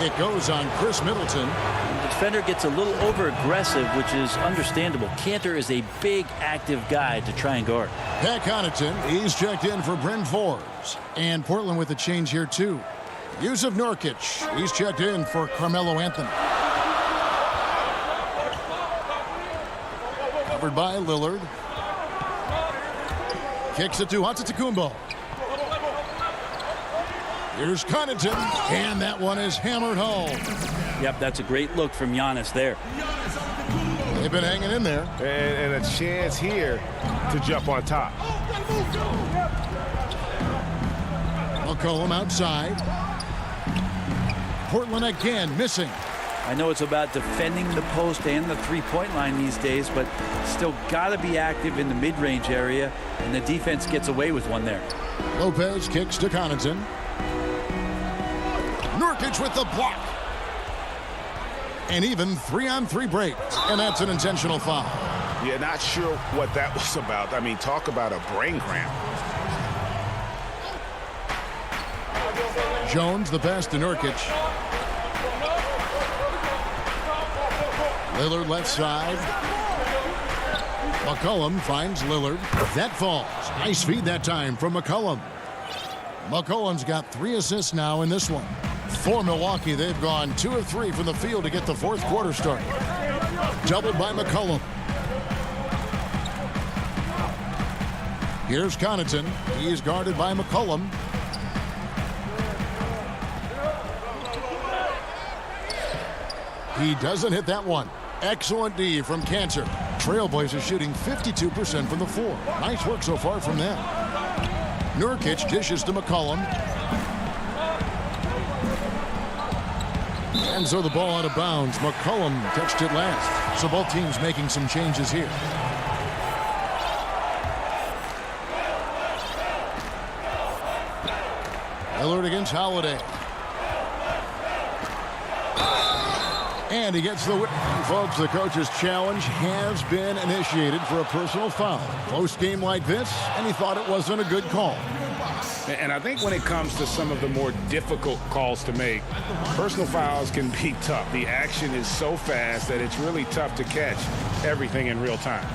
It goes on Chris Middleton. The defender gets a little over-aggressive, which is understandable. Cantor is a big, active guy to try and guard. Pat Connaughton, he's checked in for Bryn Forbes. And Portland with a change here, too. Yusuf Nurkic, he's checked in for Carmelo Anthony. Covered by Lillard. Kicks it to Antetokounmpo. Here's Connaughton, and that one is hammered home. Yep, that's a great look from Giannis there. They've been hanging in there. And a chance here to jump on top. McCollum outside. Portland again missing. I know it's about defending the post and the three-point line these days, but still got to be active in the mid-range area, and the defense gets away with one there. Lopez kicks to Connaughton. Nurkic with the block. And even 3-on-3 break, and that's an intentional foul. Yeah, not sure what that was about. I mean, talk about a brain cramp. Jones the pass to Nurkic. Lillard left side. McCollum finds Lillard. That falls. Nice feed that time from McCollum. McCollum's got 3 assists now in this one. For Milwaukee, they've gone 2 of 3 from the field to get the fourth quarter started. Doubled by McCollum. Here's Connaughton. He's guarded by McCollum. He doesn't hit that one. Excellent D from Cancer. Trailblazers shooting 52% from the floor. Nice work so far from them. Nurkic dishes to McCollum. And so the ball out of bounds. McCollum touched it last. So both teams making some changes here. Lillard against Holiday. And he gets the win. Folks, the coach's challenge has been initiated for a personal foul. Close game like this, and he thought it wasn't a good call. And I think when it comes to some of the more difficult calls to make, personal fouls can be tough. The action is so fast that it's really tough to catch everything in real time.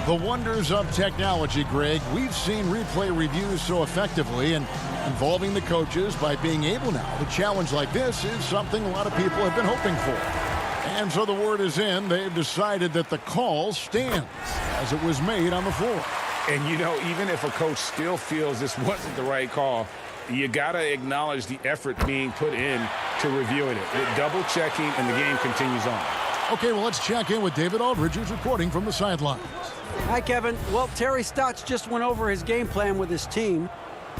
The wonders of technology, Greg. We've seen replay reviews so effectively, and involving the coaches by being able now to challenge like this is something a lot of people have been hoping for. And so the word is in. They've decided that the call stands as it was made on the floor. And, you know, even if a coach still feels this wasn't the right call, you got to acknowledge the effort being put in to reviewing it. Double-checking, and the game continues on. Okay, well, let's check in with David Aldridge, who's reporting from the sidelines. Hi, Kevin. Well, Terry Stotts just went over his game plan with his team,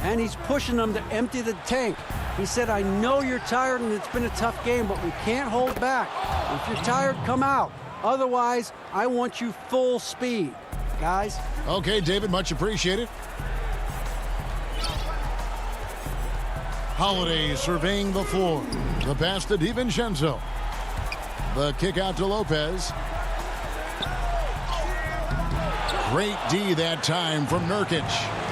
and he's pushing them to empty the tank. He said, I know you're tired and it's been a tough game, but we can't hold back. If you're tired, come out. Otherwise, I want you full speed, guys. Okay, David, much appreciated. Holiday surveying the floor. The pass to DiVincenzo. The kick out to Lopez. Great D that time from Nurkic.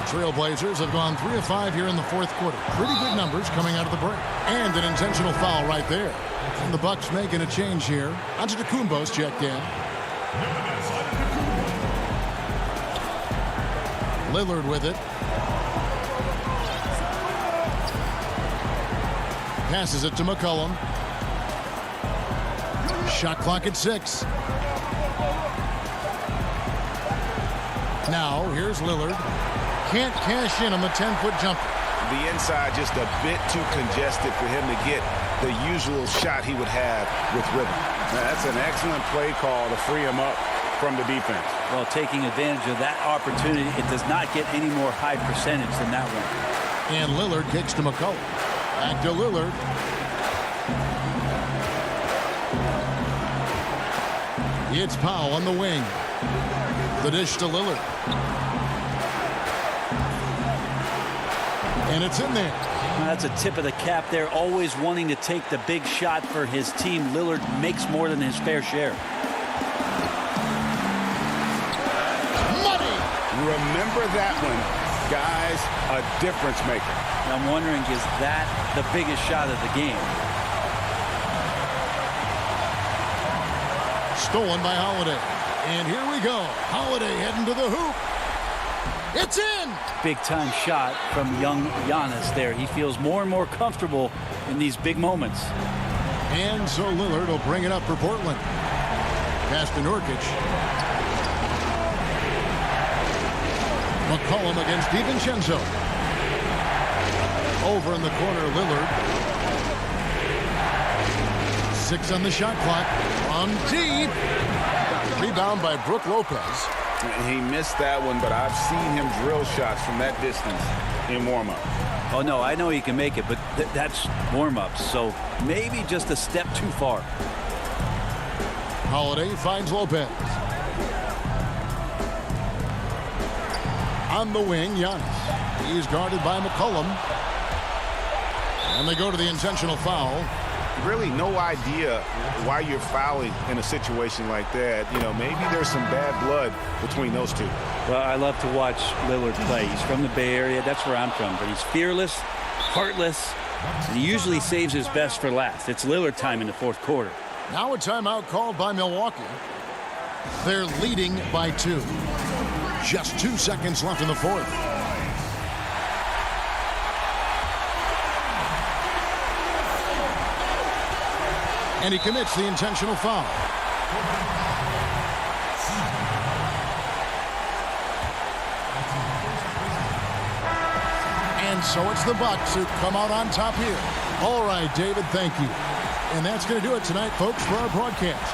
The Trailblazers have gone 3 of 5 here in the fourth quarter. Pretty good numbers coming out of the break. And an intentional foul right there. And the Bucks making a change here. Antetokounmpo's checked in. Lillard with it. Passes it to McCollum. Shot clock at 6. Now, here's Lillard. Can't cash in on the 10-foot jumper. The inside just a bit too congested for him to get the usual shot he would have with rhythm. Now, that's an excellent play call to free him up from the defense. Well, taking advantage of that opportunity, it does not get any more high percentage than that one. And Lillard kicks to McCollum. Back to Lillard. It's Powell on the wing. The dish to Lillard. And it's in there. Well, that's a tip of the cap there. Always wanting to take the big shot for his team. Lillard makes more than his fair share. Money! Remember that one, guys, a difference maker. I'm wondering, is that the biggest shot of the game? Stolen by Holiday. And here we go. Holiday heading to the hoop. It's in! Big-time shot from young Giannis there. He feels more and more comfortable in these big moments. And so Lillard will bring it up for Portland. Pass to Nurkic. McCollum against DiVincenzo. Over in the corner, Lillard. 6 on the shot clock. From deep. Rebound by Brook Lopez. He missed that one, but I've seen him drill shots from that distance in warm-up. Oh, no, I know he can make it, but that's warm-ups, so maybe just a step too far. Holiday finds Lopez. On the wing, Giannis. He's guarded by McCollum. And they go to the intentional foul. Really no idea why you're fouling in a situation like that. You know, maybe there's some bad blood between those two. Well, I love to watch Lillard play. He's from the Bay Area. That's where I'm from. But he's fearless, heartless, and he usually saves his best for last. It's Lillard time in the fourth quarter. Now a timeout called by Milwaukee. They're leading by 2. Just 2 seconds left in the fourth. And he commits the intentional foul. And so it's the Bucks who come out on top here. All right, David, thank you. And that's going to do it tonight, folks, for our broadcast.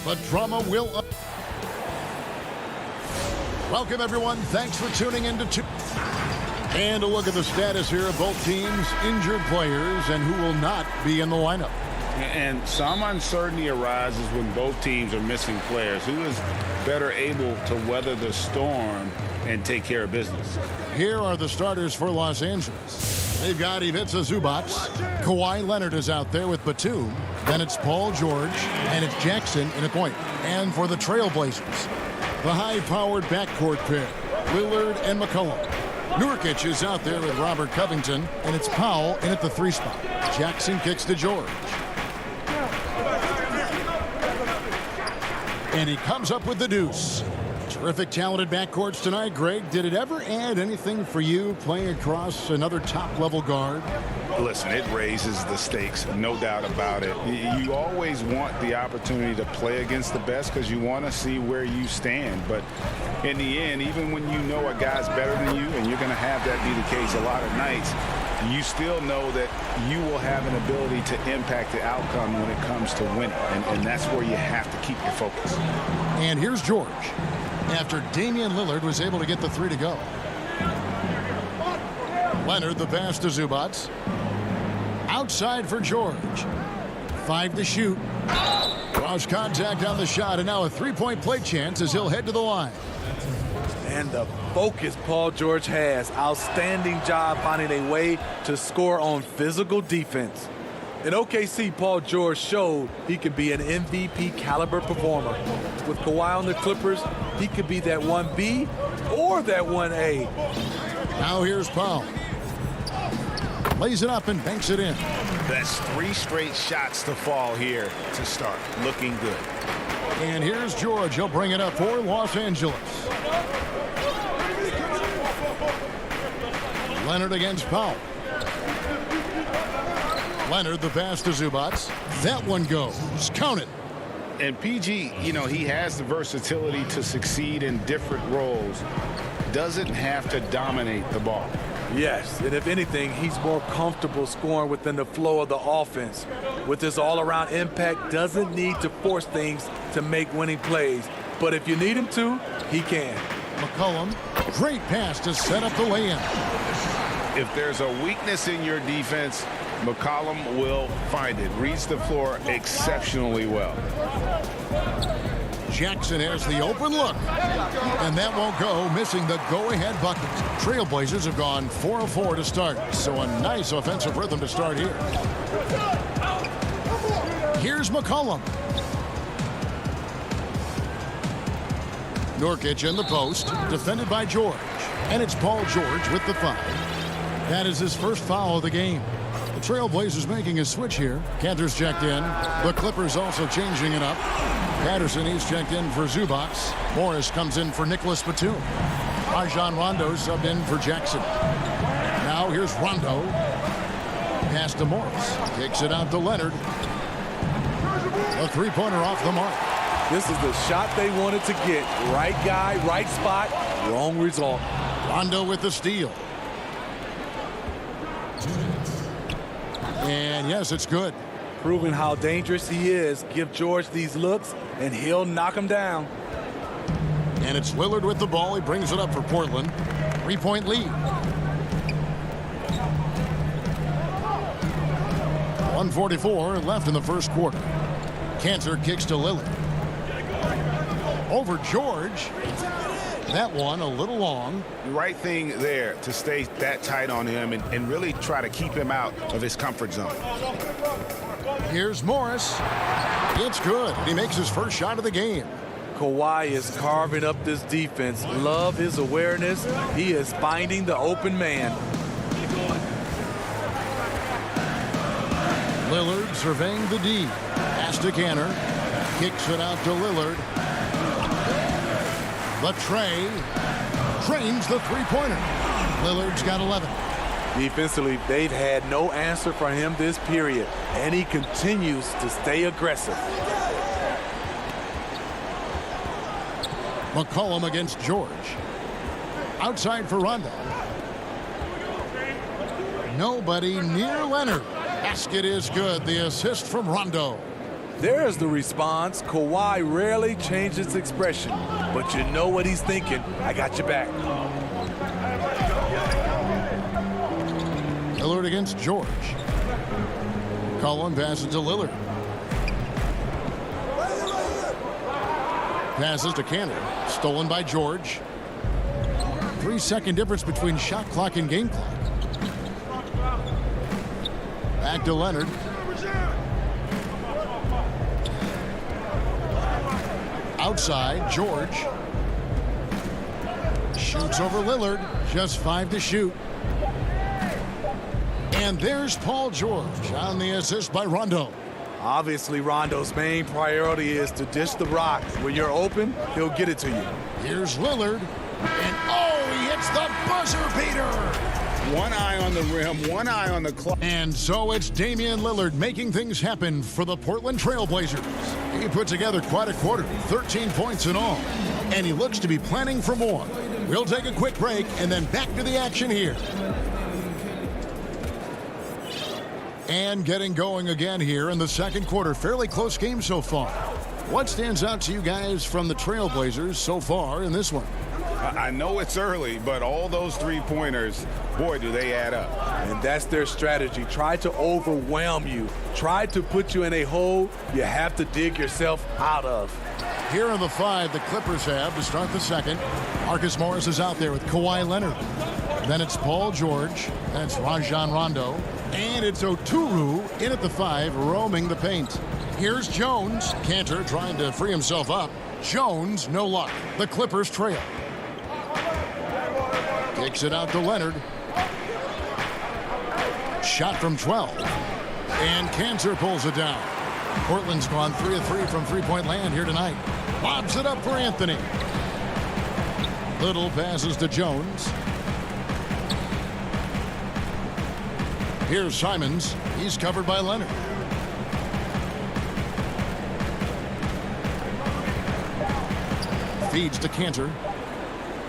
The drama will... Welcome, everyone. Thanks for tuning in to... And a look at the status here of both teams' injured players and who will not be in the lineup. And some uncertainty arises when both teams are missing players. Who is better able to weather the storm and take care of business? Here are the starters for Los Angeles. They've got Ivica Zubac. Kawhi Leonard is out there with Batum. Then it's Paul George, and it's Jackson in a point. And for the Trailblazers, the high-powered backcourt pair, Lillard and McCollum. Nurkic is out there with Robert Covington, and it's Powell in at the 3 spot. Jackson kicks to George. And he comes up with the deuce. Terrific, talented backcourts tonight, Greg. Did it ever add anything for you playing across another top-level guard? Listen, it raises the stakes, no doubt about it. You always want the opportunity to play against the best because you want to see where you stand. But in the end, even when you know a guy's better than you, and you're going to have that be the case a lot of nights, you still know that you will have an ability to impact the outcome when it comes to winning. And that's where you have to keep your focus. And here's George. After Damian Lillard was able to get the 3 to go. Leonard, the pass to Zubac. Outside for George. 5 to shoot. Draws contact on the shot, and now a 3-point play chance as he'll head to the line. And the focus Paul George has. Outstanding job finding a way to score on physical defense. In OKC, Paul George showed he could be an MVP caliber performer. With Kawhi on the Clippers, he could be that 1B or that 1A. Now here's Powell. Lays it up and banks it in. That's 3 straight shots to fall here to start. Looking good. And here's George. He'll bring it up for Los Angeles. Leonard against Powell. Leonard, the pass to Zubac. That one goes. Count it. And PG, you know, he has the versatility to succeed in different roles. Doesn't have to dominate the ball. Yes, and if anything, he's more comfortable scoring within the flow of the offense. With his all-around impact, doesn't need to force things to make winning plays. But if you need him to, he can. McCollum, great pass to set up the lay-in. If there's a weakness in your defense, McCollum will find it. Reads the floor exceptionally well. Jackson has the open look. And that won't go, missing the go-ahead bucket. Trailblazers have gone 4 of 4 to start. So a nice offensive rhythm to start here. Here's McCollum. Nurkic in the post, defended by George. And it's Paul George with the 5. That is his first foul of the game. The Trailblazers making a switch here. Cantor's checked in. The Clippers also changing it up. Patterson, he's checked in for Zubac. Morris comes in for Nicholas Batum. Rajon Rondo subbed in for Jackson. Now here's Rondo. Pass to Morris. Kicks it out to Leonard. A 3-pointer off the mark. This is the shot they wanted to get. Right guy, right spot, wrong result. Rondo with the steal. And yes, it's good. Proving how dangerous he is. Give George these looks, and he'll knock him down. And it's Lillard with the ball. He brings it up for Portland. 3-point lead. 1:44 left in the first quarter. Cantor kicks to Lillard. Over George. That one a little long. The right thing there to stay that tight on him and really try to keep him out of his comfort zone. Here's Morris. It's good. He makes his first shot of the game. Kawhi is carving up this defense. Love his awareness. He is finding the open man. Lillard surveying the D. Pass to Cantor. Kicks it out to Lillard. The tray drains the 3-pointer. Lillard's got 11. Defensively, they've had no answer for him this period, and he continues to stay aggressive. McCollum against George. Outside for Rondo. Nobody near Leonard. Basket is good. The assist from Rondo. There's the response. Kawhi rarely changes expression, but you know what he's thinking. I got your back. Lillard against George. Cullen passes to Lillard. Passes to Cantor. Stolen by George. 3-second difference between shot clock and game clock. Back to Leonard. Outside, George. Shoots over Lillard. Just 5 to shoot. And there's Paul George on the assist by Rondo. Obviously, Rondo's main priority is to dish the rock. When you're open, he'll get it to you. Here's Lillard. And he hits the buzzer beater. One eye on the rim, one eye on the clock. And so it's Damian Lillard making things happen for the Portland Trail Blazers. He put together quite a quarter, 13 points in all. And he looks to be planning for more. We'll take a quick break and then back to the action here. And getting going again here in the second quarter. Fairly close game so far. What stands out to you guys from the Trailblazers so far in this one? I know it's early, but all those three-pointers, boy, do they add up. And that's their strategy. Try to overwhelm you. Try to put you in a hole you have to dig yourself out of. Here in the 5, the Clippers have to start the second. Marcus Morris is out there with Kawhi Leonard. Then it's Paul George. Then it's Rajon Rondo. And it's Oturu in at the 5, roaming the paint. Here's Jones. Cantor trying to free himself up. Jones, no luck. The Clippers trail. Kicks it out to Leonard. Shot from 12. And Cantor pulls it down. Portland's gone 3 of 3 from three-point land here tonight. Lobs it up for Anthony. Little passes to Jones. Here's Simons. He's covered by Leonard. Feeds to Cantor.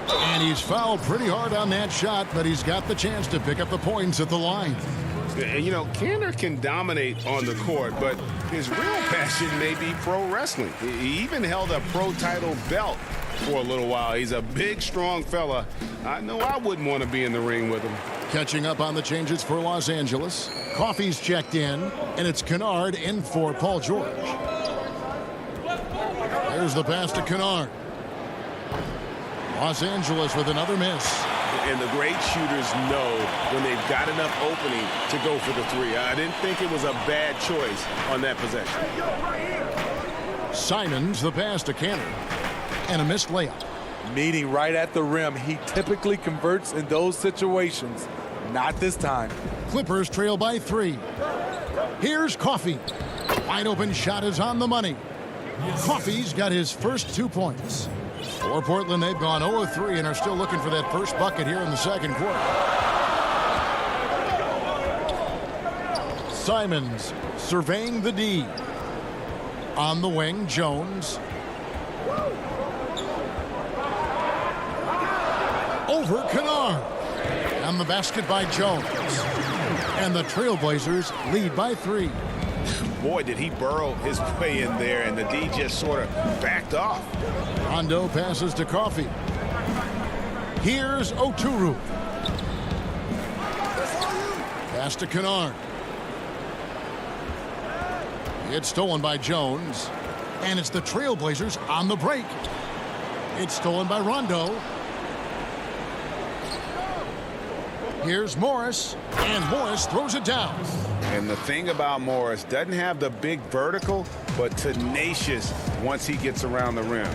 And he's fouled pretty hard on that shot, but he's got the chance to pick up the points at the line. You know, Cantor can dominate on the court, but his real passion may be pro wrestling. He even held a pro title belt for a little while. He's a big, strong fella. I know I wouldn't want to be in the ring with him. Catching up on the changes for Los Angeles. Coffey's checked in, and it's Kennard in for Paul George. There's the pass to Kennard. Los Angeles with another miss. And the great shooters know when they've got enough opening to go for the three. I didn't think it was a bad choice on that possession. Simons, the pass to Cantor. And a missed layup. Meeting right at the rim. He typically converts in those situations. Not this time. Clippers trail by 3. Here's Coffey. Wide open shot is on the money. Coffey's got his first 2 points. For Portland, they've gone 0-3 and are still looking for that first bucket here in the second quarter. Simons surveying the D. On the wing, Jones. Over Kennard. And the basket by Jones. And the Trailblazers lead by 3. Boy, did he burrow his way in there, and the D just sort of backed off. Rondo passes to Coffey. Here's Oturu. Pass to Kennard. It's stolen by Jones. And it's the Trailblazers on the break. It's stolen by Rondo. Here's Morris. And Morris throws it down. And the thing about Morris, doesn't have the big vertical, but tenacious once he gets around the rim.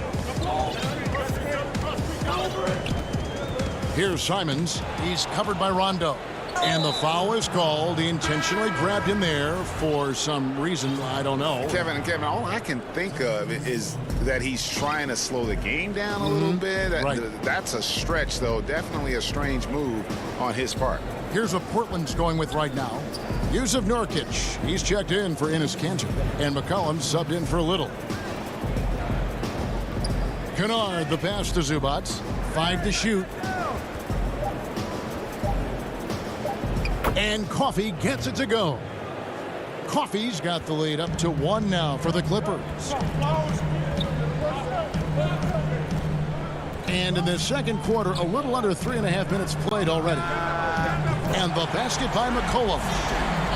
Here's Simons. He's covered by Rondo. And the foul is called. He intentionally grabbed him there for some reason. I don't know. Kevin, all I can think of is that he's trying to slow the game down a little bit. Right. That's a stretch, though. Definitely a strange move on his part. Here's what Portland's going with right now. Yusuf Nurkic. He's checked in for Enes Kanter. And McCollum subbed in for Little. Kennard, the pass to Zubac. 5 to shoot. And Coffey gets it to go. Coffey's got the lead up to 1 now for the Clippers. And in the second quarter, a little under 3.5 minutes played already. And the basket by McCollum.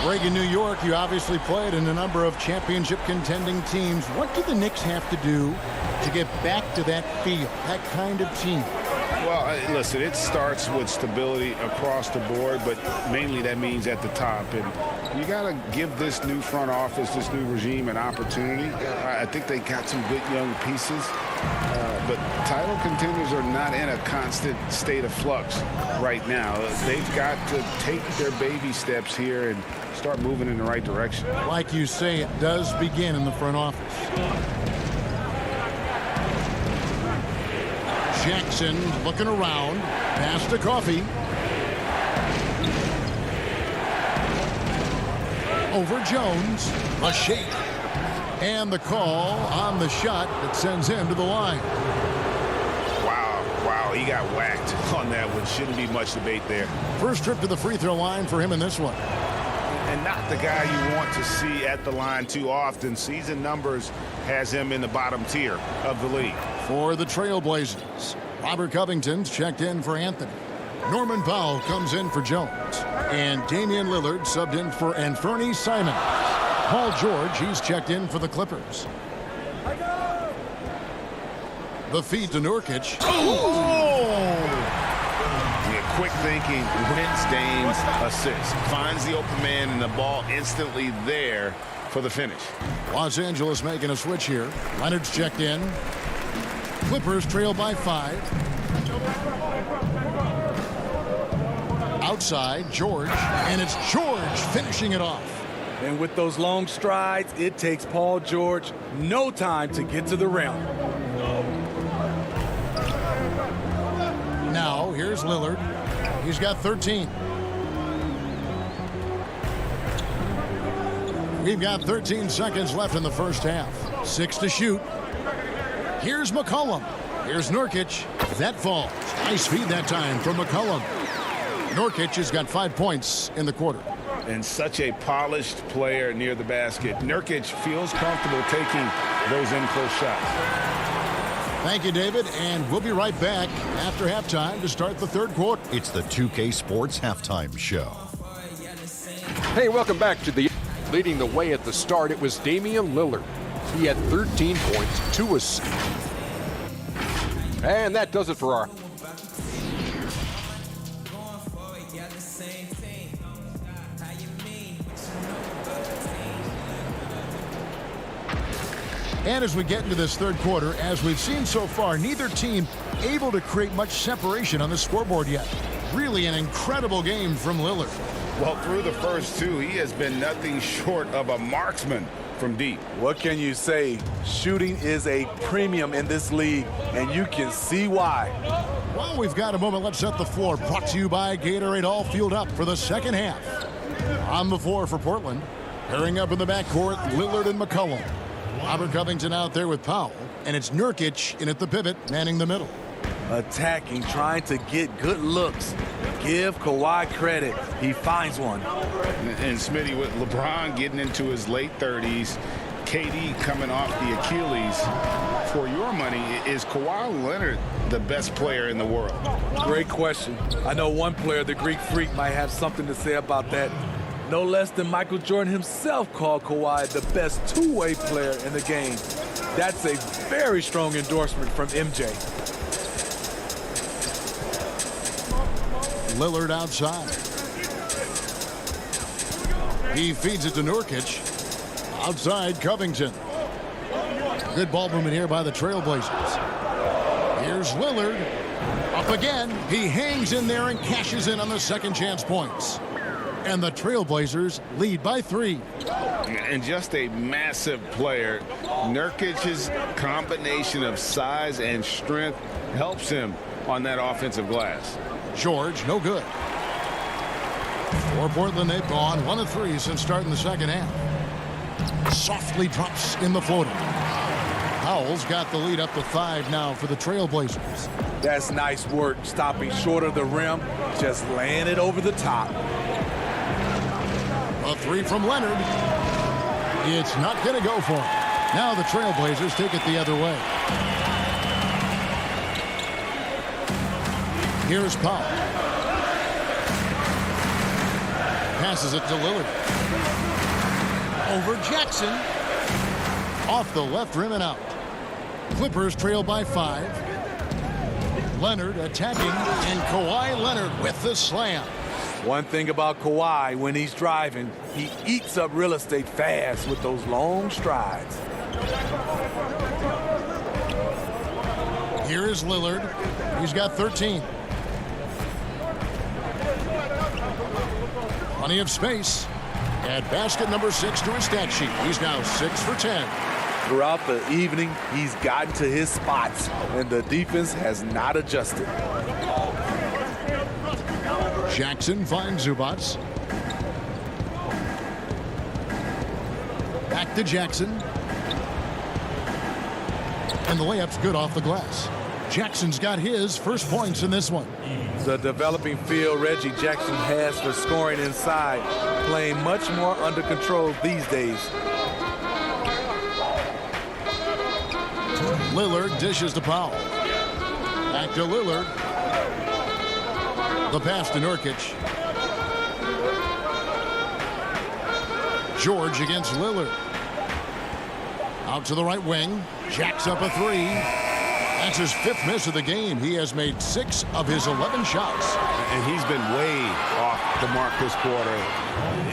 Reagan, New York, you obviously played in a number of championship contending teams. What do the Knicks have to do to get back to that feel, that kind of team? Well, listen, it starts with stability across the board, but mainly that means at the top. And you got to give this new front office, this new regime, an opportunity. I think they got some good young pieces, but title contenders are not in a constant state of flux right now. They've got to take their baby steps here and start moving in the right direction. Like you say, it does begin in the front office. Jackson looking around. Pass to Coffey. Over Jones. A shake. And the call on the shot that sends him to the line. Wow, he got whacked on that one. Shouldn't be much debate there. First trip to the free throw line for him in this one. And not the guy you want to see at the line too often. Season numbers has him in the bottom tier of the league. For the Trailblazers, Robert Covington's checked in for Anthony. Norman Powell comes in for Jones. And Damian Lillard subbed in for Anthony Simons. Paul George, he's checked in for the Clippers. The feed to Nurkic. Yeah, quick thinking wins Dame's assist. Finds the open man and the ball instantly there for the finish. Los Angeles making a switch here. Leonard's checked in. Clippers trail by 5. Outside, George. And it's George finishing it off. And with those long strides, it takes Paul George no time to get to the rim. Now, here's Lillard. He's got 13. We've got 13 seconds left in the first half. 6 to shoot. Here's McCollum. Here's Nurkic. That falls. Nice feed that time from McCollum. Nurkic has got 5 points in the quarter. And such a polished player near the basket. Nurkic feels comfortable taking those in-close shots. Thank you, David, and we'll be right back after halftime to start the third quarter. It's the 2K Sports Halftime Show. Hey, welcome back to the leading the way at the start. It was Damian Lillard. He had 13 points, 2 assists. And that does it for our And as we get into this third quarter, as we've seen so far, neither team able to create much separation on the scoreboard yet. Really an incredible game from Lillard. Well, through the first 2, he has been nothing short of a marksman from deep. What can you say? Shooting is a premium in this league, and you can see why. Well, we've got a moment. Let's set the floor. Brought to you by Gatorade, all fueled up for the second half. On the floor for Portland. Pairing up in the backcourt, Lillard and McCollum. Robert Covington out there with Powell, and it's Nurkic in at the pivot, manning the middle. Attacking, trying to get good looks. Give Kawhi credit. He finds one. And Smitty, with LeBron getting into his late 30s, KD coming off the Achilles, for your money, is Kawhi Leonard the best player in the world? Great question. I know one player, the Greek Freak, might have something to say about that. No less than Michael Jordan himself called Kawhi the best two-way player in the game. That's a very strong endorsement from MJ. Lillard outside. He feeds it to Nurkic. Outside, Covington. Good ball movement here by the Trailblazers. Here's Lillard. Up again. He hangs in there and cashes in on the second chance points. And the Trailblazers lead by 3. And just a massive player. Nurkic's combination of size and strength helps him on that offensive glass. George, no good. For Portland, they've gone 1 of 3 since starting the second half. Softly drops in the floater. Powell's got the lead up to 5 now for the Trailblazers. That's nice work, stopping short of the rim, just laying it over the top. A 3 from Leonard. It's not going to go for him. Now the Trailblazers take it the other way. Here's Powell. Passes it to Lillard. Over Jackson. Off the left rim and out. Clippers trail by 5. Leonard attacking, and Kawhi Leonard with the slam. One thing about Kawhi, when he's driving, he eats up real estate fast with those long strides. Here is Lillard. He's got 13. Plenty of space. Add basket number 6 to his stat sheet. He's now 6 for 10. Throughout the evening, he's gotten to his spots, and the defense has not adjusted. Jackson finds Zubac. Back to Jackson. And the layup's good off the glass. Jackson's got his first points in this one. The developing feel Reggie Jackson has for scoring inside, playing much more under control these days. Lillard dishes to Powell. Back to Lillard. The pass to Nurkic. George against Lillard. Out to the right wing. Jacks up a 3. That's his 5th miss of the game. He has made 6 of his 11 shots. And he's been way off the mark this quarter.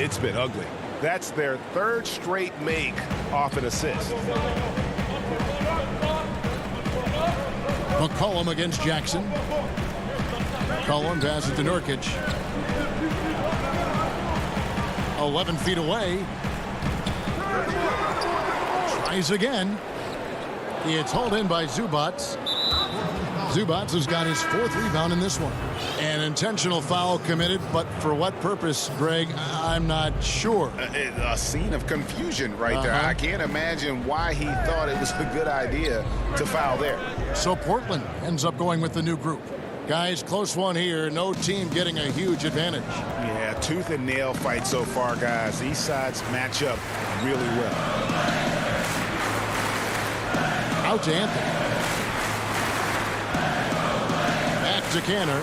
It's been ugly. That's their 3rd straight make off an assist. McCollum against Jackson. McCollum passes to Nurkic. 11 feet away. Tries again. It's hauled in by Zubac. Zubac has got his 4th rebound in this one. An intentional foul committed, but for what purpose, Greg? I'm not sure. A scene of confusion right there. I can't imagine why he thought it was a good idea to foul there. So Portland ends up going with the new group. Guys, close one here. No team getting a huge advantage. Yeah, tooth and nail fight so far, guys. These sides match up really well. Out to Anthony. Back to Canner.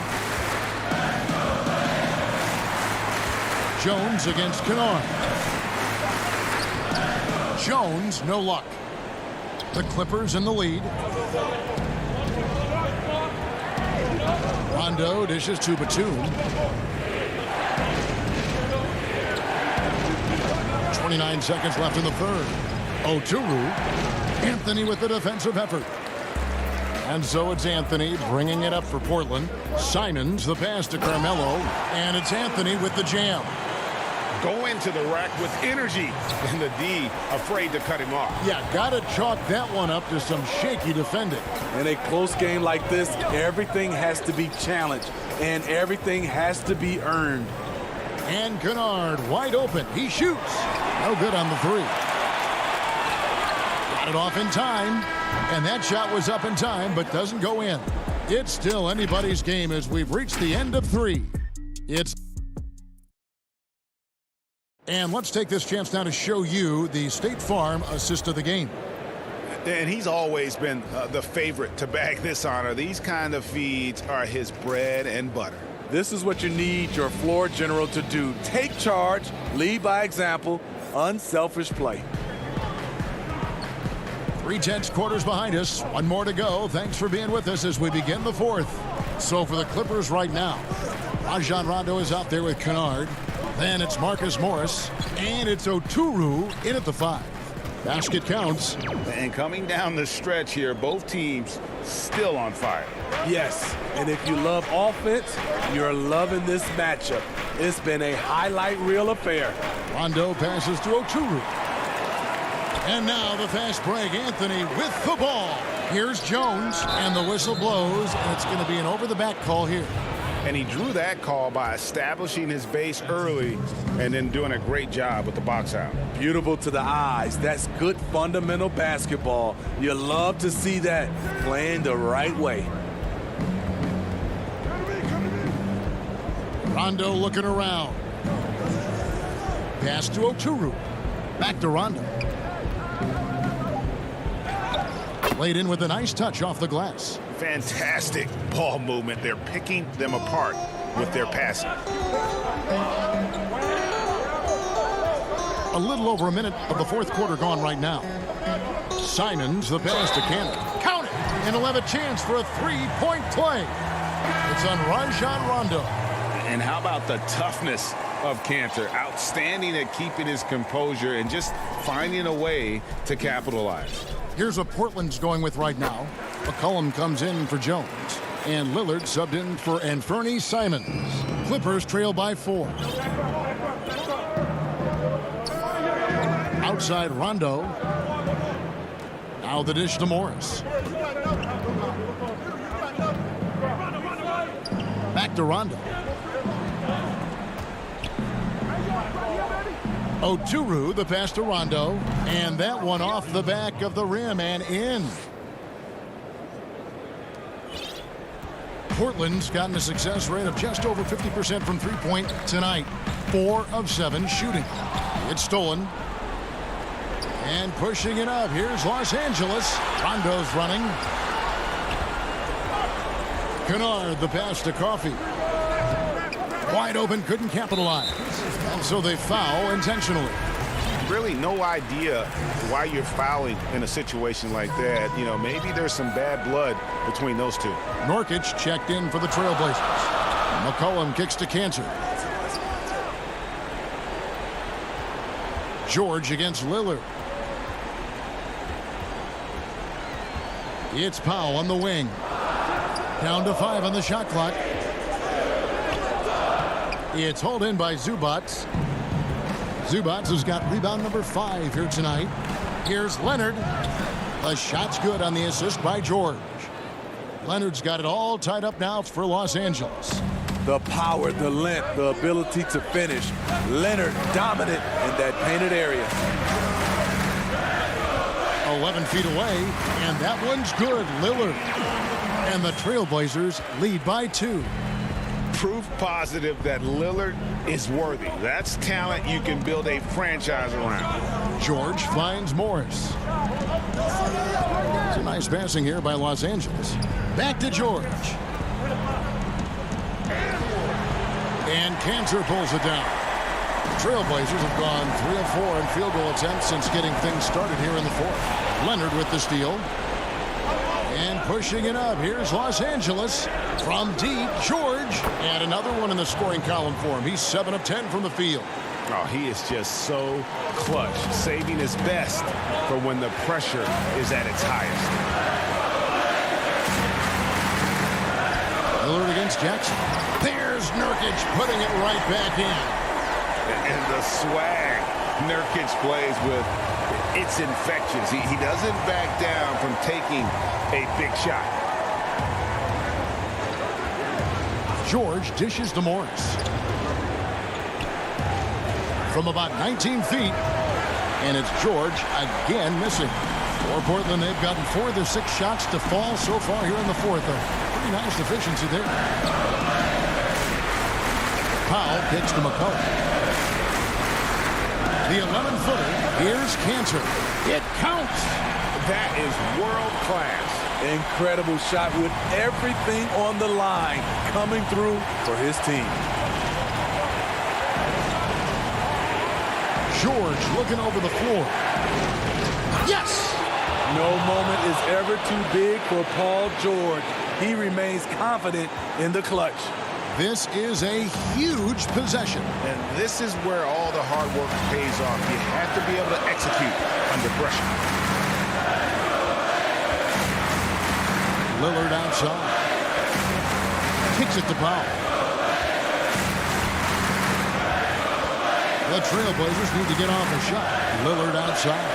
Jones against Kennard. Jones, no luck. The Clippers in the lead. Rondo dishes to Batum. 29 seconds left in the 3rd. Oturu. Anthony with the defensive effort. And so it's Anthony bringing it up for Portland. Simons the pass to Carmelo. And it's Anthony with the jam. Go into the rack with energy. And the D afraid to cut him off. Yeah, got to chalk that one up to some shaky defending. In a close game like this, everything has to be challenged. And everything has to be earned. And Kennard wide open. He shoots. No good on the 3. Got it off in time. And that shot was up in time, but doesn't go in. It's still anybody's game as we've reached the end of 3. And let's take this chance now to show you the State Farm assist of the game. And he's always been the favorite to bag this honor. These kind of feeds are his bread and butter. This is what you need your floor general to do. Take charge, lead by example, unselfish play. 3/10 quarters behind us. One more to go. Thanks for being with us as we begin the 4th. So for the Clippers right now, Rajon Rondo is out there with Kennard. Then it's Marcus Morris. And it's Oturu in at the 5. Basket counts. And coming down the stretch here, both teams still on fire. Yes, and if you love offense, you're loving this matchup. It's been a highlight reel affair. Rondo passes to Oturu. And now the fast break. Anthony with the ball. Here's Jones, and the whistle blows, and it's going to be an over-the-back call here. And he drew that call by establishing his base early and then doing a great job with the box out. Beautiful to the eyes. That's good fundamental basketball. You love to see that playing the right way. Rondo looking around. Pass to Oturu. Back to Rondo. Laid in with a nice touch off the glass. Fantastic ball movement. They're picking them apart with their passing. A little over a minute of the fourth quarter gone right now. Simons the pass to Cannon. Count it! And he'll have a chance for a three-point play. It's on Rajon Rondo. And how about the toughness of Cantor? Outstanding at keeping his composure and just finding a way to capitalize. Here's what Portland's going with right now. McCollum comes in for Jones. And Lillard subbed in for Anthony Simons. Clippers trail by 4. Outside Rondo. Now the dish to Morris. Back to Rondo. Oturu, the pass to Rondo. And that one off the back of the rim and in. Portland's gotten a success rate of just over 50% from three-point tonight. 4 of 7 shooting. It's stolen. And pushing it up. Here's Los Angeles. Rondo's running. Kennard, the pass to Coffey. Wide open, couldn't capitalize. And so they foul intentionally. Really no idea why you're fouling in a situation like that. You know, maybe there's some bad blood between those two. Nurkic checked in for the Trailblazers. McCollum kicks to Cantor. George against Lillard. It's Powell on the wing. Down to 5 on the shot clock. It's hauled in by Zubats. Zubats has got rebound number 5 here tonight. Here's Leonard. The shot's good on the assist by George. Leonard's got it all tied up now for Los Angeles. The power, the length, the ability to finish. Leonard dominant in that painted area. 11 feet away, and that one's good. Lillard. And the Trailblazers lead by 2. Proof positive that Lillard is worthy. That's talent you can build a franchise around. George finds Morris. It's a nice passing here by Los Angeles. Back to George. And Cantor pulls it down. Trailblazers have gone 3 of 4 in field goal attempts since getting things started here in the fourth. Leonard with the steal. And pushing it up. Here's Los Angeles from deep. George. And another one in the scoring column for him. He's 7 of 10 from the field. Oh, he is just so clutch, saving his best for when the pressure is at its highest. Lillard against Jackson. There's Nurkic putting it right back in. And the swag Nurkic plays with, it's infectious. He doesn't back down from taking a big shot. George dishes to Morris. From about 19 feet. And it's George again missing. For Portland, they've gotten 4 of their 6 shots to fall so far here in the fourth. A pretty nice efficiency there. Powell kicks to McCollum. The 11-footer. Here's Cantor. It counts. That is world class. Incredible shot with everything on the line coming through for his team. George looking over the floor. Yes! No moment is ever too big for Paul George. He remains confident in the clutch. This is a huge possession. And this is where all the hard work pays off. You have to be able to execute under pressure. Lillard outside. Kicks it to Powell. The Trailblazers need to get off a shot. Lillard outside.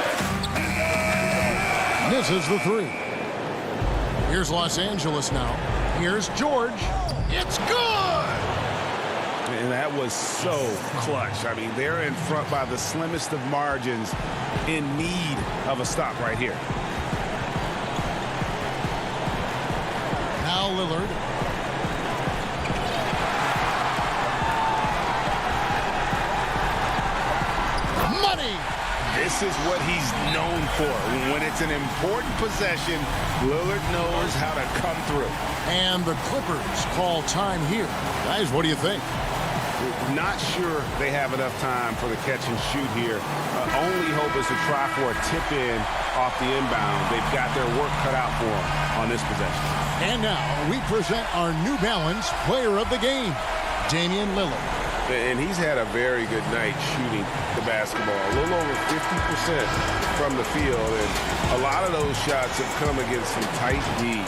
Misses the 3. Here's Los Angeles now. Here's George. It's good! And that was so clutch. I mean, they're in front by the slimmest of margins, in need of a stop right here. Now Lillard. Money! is what he's known for. When it's an important possession, Lillard knows how to come through. And the Clippers call time here. Guys, what do you think? Not sure they have enough time for the catch and shoot here. Only hope is to try for a tip in off the inbound. They've got their work cut out for them on this possession. And now we present our New Balance player of the game, Damian Lillard. And he's had a very good night shooting the basketball. A little over 50% from the field. And a lot of those shots have come against some tight D.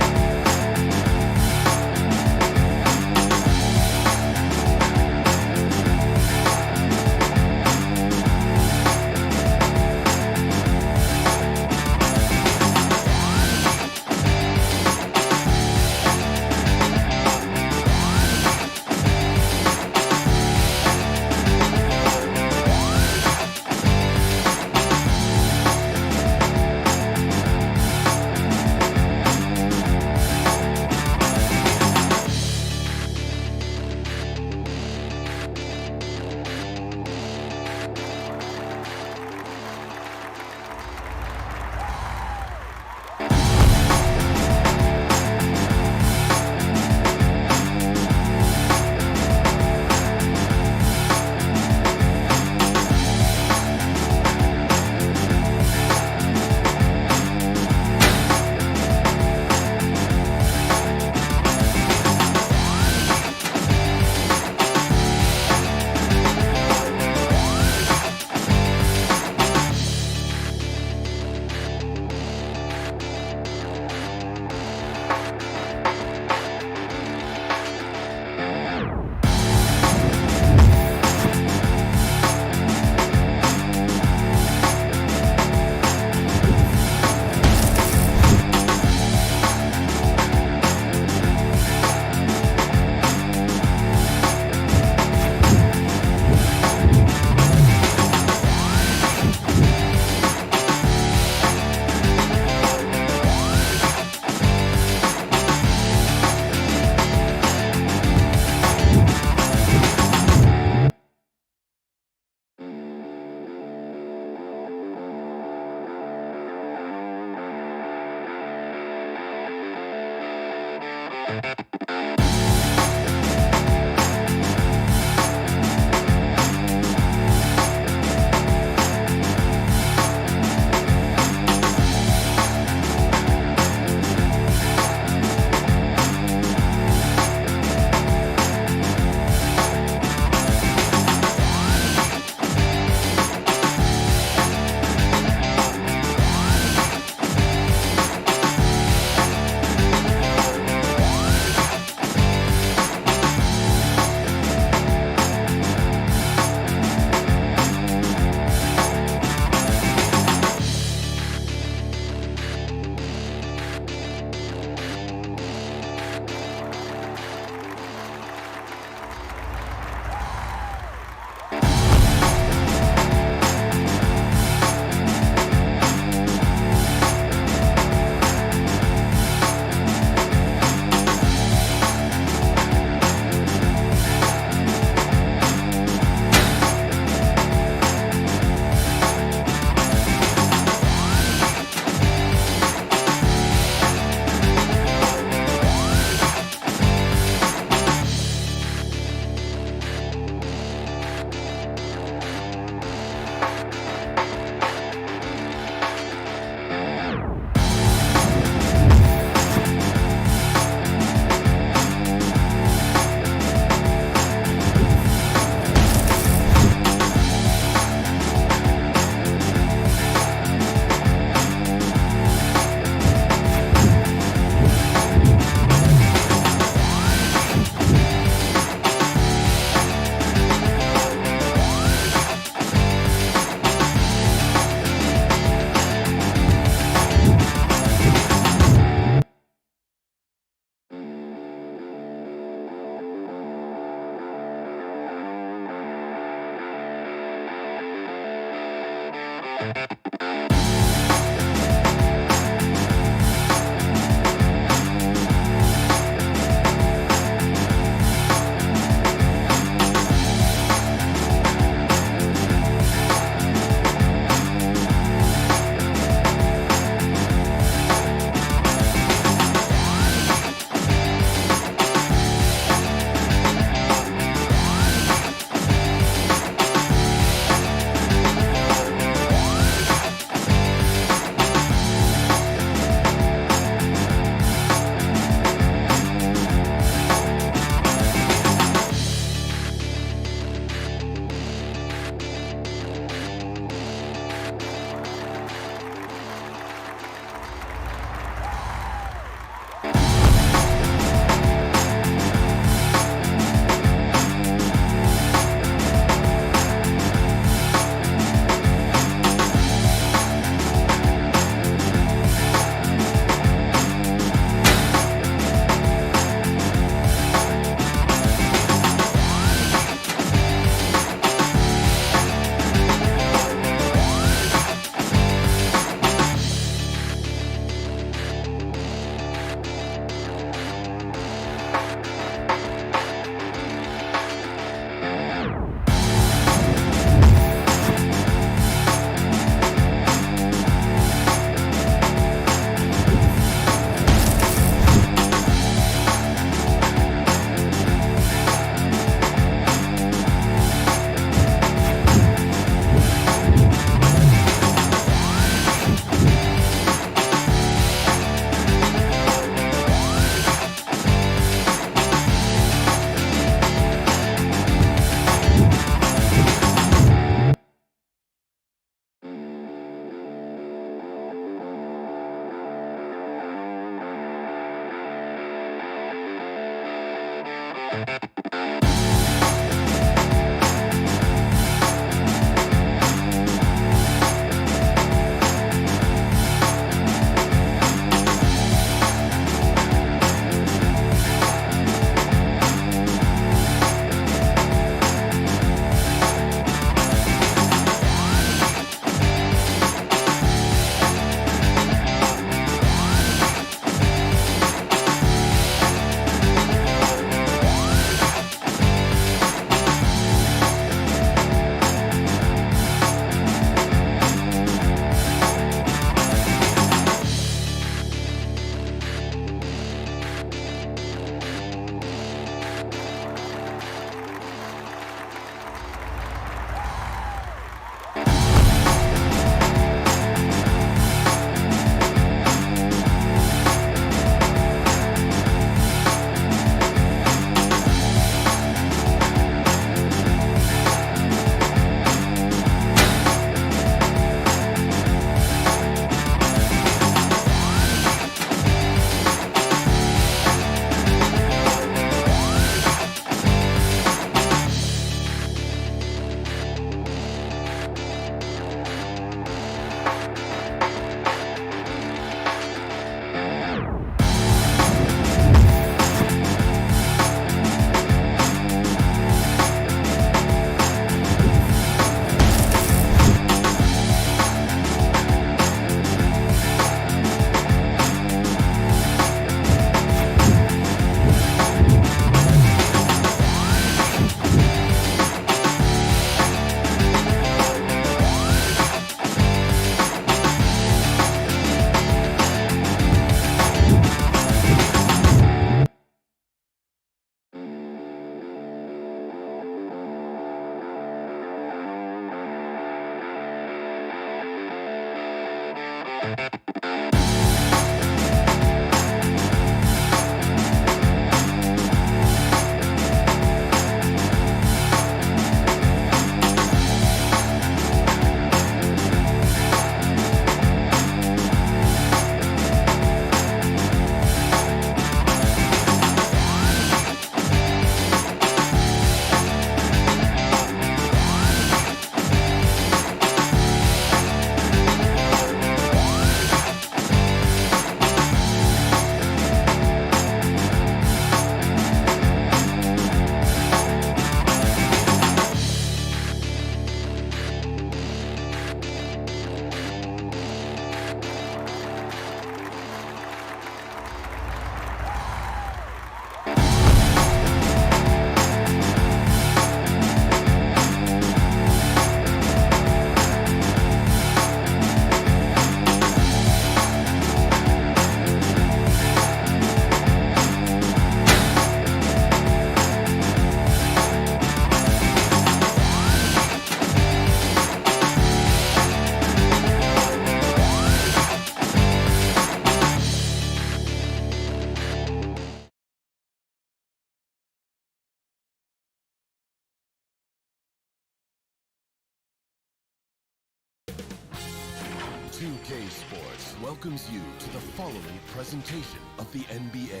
2K Sports welcomes you to the following presentation of the NBA.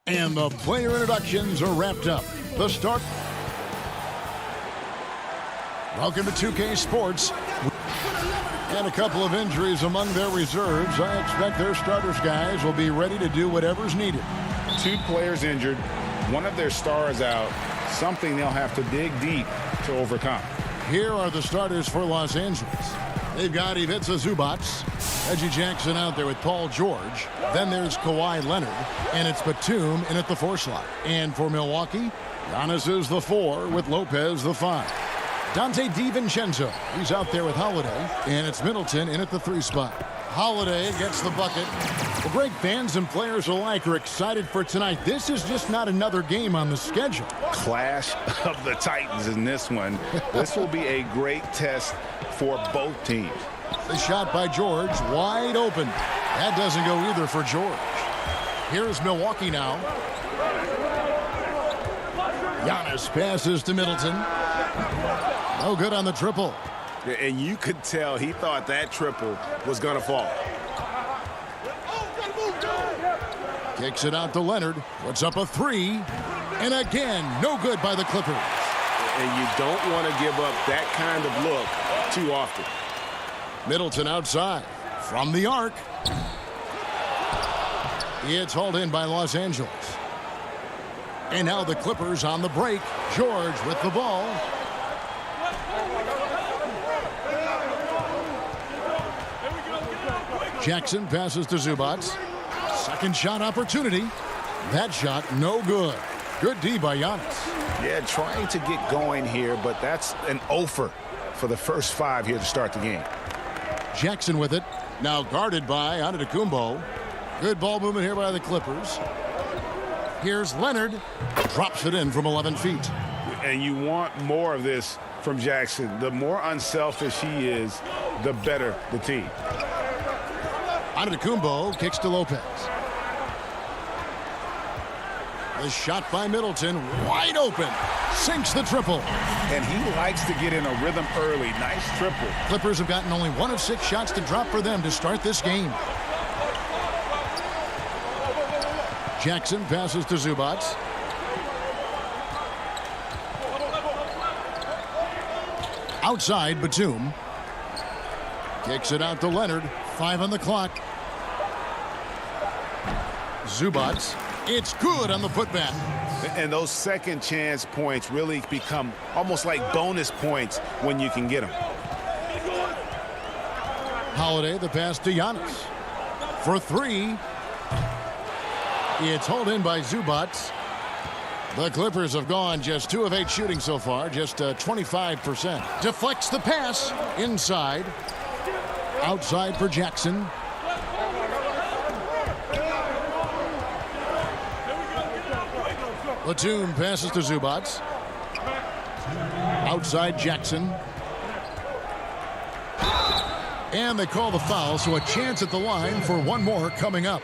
And the player introductions are wrapped up. The start. Welcome to 2K Sports. And a couple of injuries among their reserves. I expect their starters guys will be ready to do whatever's needed. 2 players injured, one of their stars out, something they'll have to dig deep to overcome. Here are the starters for Los Angeles. They've got Ivica Zubac, Reggie Jackson out there with Paul George. Then there's Kawhi Leonard, and it's Batum in at the 4 slot. And for Milwaukee, Giannis is the 4 with Lopez the 5. Dante DiVincenzo, he's out there with Holiday, and it's Middleton in at the 3 spot. Holiday gets the bucket. Well, Greg, fans and players alike are excited for tonight. This is just not another game on the schedule. Clash of the Titans in this one. This will be a great test for both teams. The shot by George, wide open. That doesn't go either for George. Here's Milwaukee now. Giannis passes to Middleton. No good on the triple. And you could tell he thought that triple was going to fall. Kicks it out to Leonard. Puts up a 3. And again, no good by the Clippers. And you don't want to give up that kind of look too often. Middleton outside. From the arc. It's hauled in by Los Angeles. And now the Clippers on the break. George with the ball. Jackson passes to Zubac. Second shot opportunity. That shot no good. Good D by Giannis. Yeah, trying to get going here, but that's an offer for the first 5 here to start the game. Jackson with it. Now guarded by Antetokounmpo. Good ball movement here by the Clippers. Here's Leonard. Drops it in from 11 feet. And you want more of this from Jackson. The more unselfish he is, the better the team. Antetokounmpo kicks to Lopez. The shot by Middleton, wide open. Sinks the triple. And he likes to get in a rhythm early. Nice triple. Clippers have gotten only 1 of 6 shots to drop for them to start this game. Jackson passes to Zubac. Outside, Batum. Kicks it out to Leonard. 5 on the clock. Zubac. It's good on the putback. And those second chance points really become almost like bonus points when you can get them. Holiday, the pass to Giannis. For 3. It's hauled in by Zubac. The Clippers have gone just 2 of 8 shooting so far, just 25%. Deflects the pass inside. Outside for Jackson. Batum passes to Zubac. Outside Jackson. And they call the foul, so a chance at the line for one more coming up.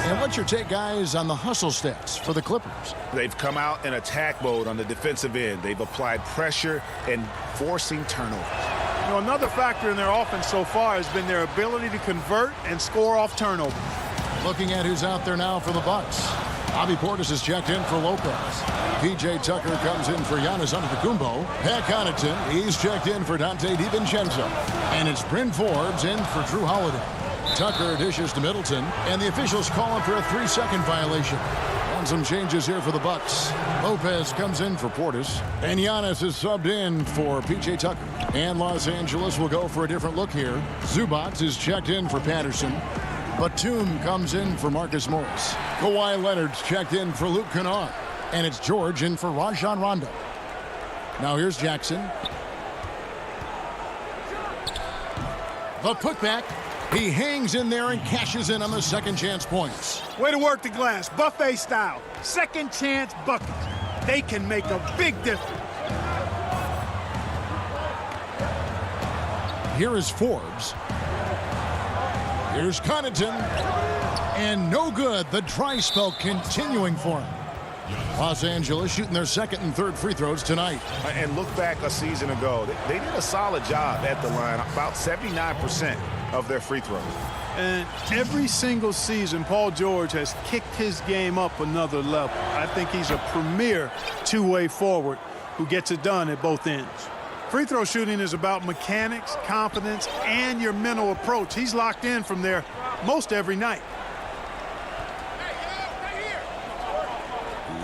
And what's your take, guys, on the hustle stats for the Clippers? They've come out in attack mode on the defensive end. They've applied pressure and forcing turnovers. You know, another factor in their offense so far has been their ability to convert and score off turnovers. Looking at who's out there now for the Bucks. Bobby Portis is checked in for Lopez. P.J. Tucker comes in for Giannis Antetokounmpo. Pat Connaughton, he's checked in for Dante DiVincenzo. And it's Bryn Forbes in for Drew Holiday. Tucker dishes to Middleton, and the officials call him for a 3-second violation. And some changes here for the Bucks. Lopez comes in for Portis, and Giannis is subbed in for P.J. Tucker. And Los Angeles will go for a different look here. Zubac is checked in for Patterson. Batum comes in for Marcus Morris. Kawhi Leonard's checked in for Luke Kennard. And it's George in for Rajon Rondo. Now here's Jackson. The putback. He hangs in there and cashes in on the second chance points. Way to work the glass, buffet style. Second chance buckets. They can make a big difference. Here is Forbes. Here's Connaughton. And no good. The dry spell continuing for him. Los Angeles shooting their second and third free throws tonight. And look back a season ago. They did a solid job at the line, about 79% of their free throws. And every single season, Paul George has kicked his game up another level. I think he's a premier two-way forward who gets it done at both ends. Free throw shooting is about mechanics, confidence, and your mental approach. He's locked in from there most every night.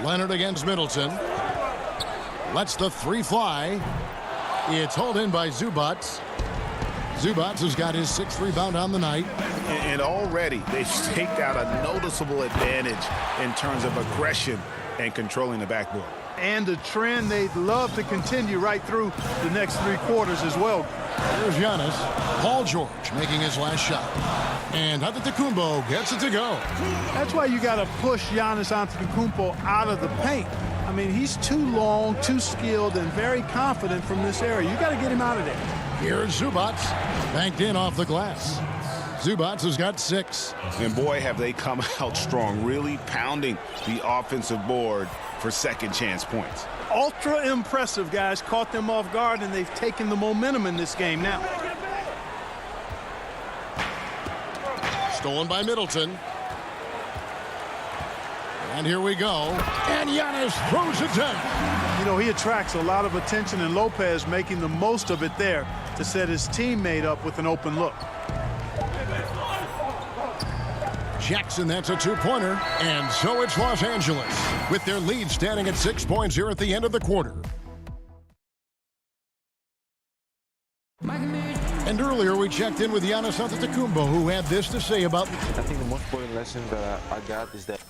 Leonard against Middleton. Lets the three fly. It's hauled in by Zubats. Zubats has got his sixth rebound on the night. And already they've staked out a noticeable advantage in terms of aggression and controlling the backboard. And a trend they'd love to continue right through the next three quarters as well. Here's Giannis. Paul George making his last shot. And Antetokounmpo gets it to go. That's why you got to push Giannis Antetokounmpo out of the paint. I mean, he's too long, too skilled, and very confident from this area. You got to get him out of there. Here's Zubats. Banked in off the glass. Zubats has got 6. And boy, have they come out strong, really pounding the offensive board for second chance points. Ultra impressive, guys. Caught them off guard, and they've taken the momentum in this game now. Stolen by Middleton. And here we go. And Giannis throws it down. You know, he attracts a lot of attention, and Lopez making the most of it there to set his teammate up with an open look. Jackson, that's a two-pointer. And so it's Los Angeles with their lead standing at 6 points here at the end of the quarter. And earlier we checked in with Giannis Antetokounmpo, who had this to say about... I think the most important lesson that I got is that...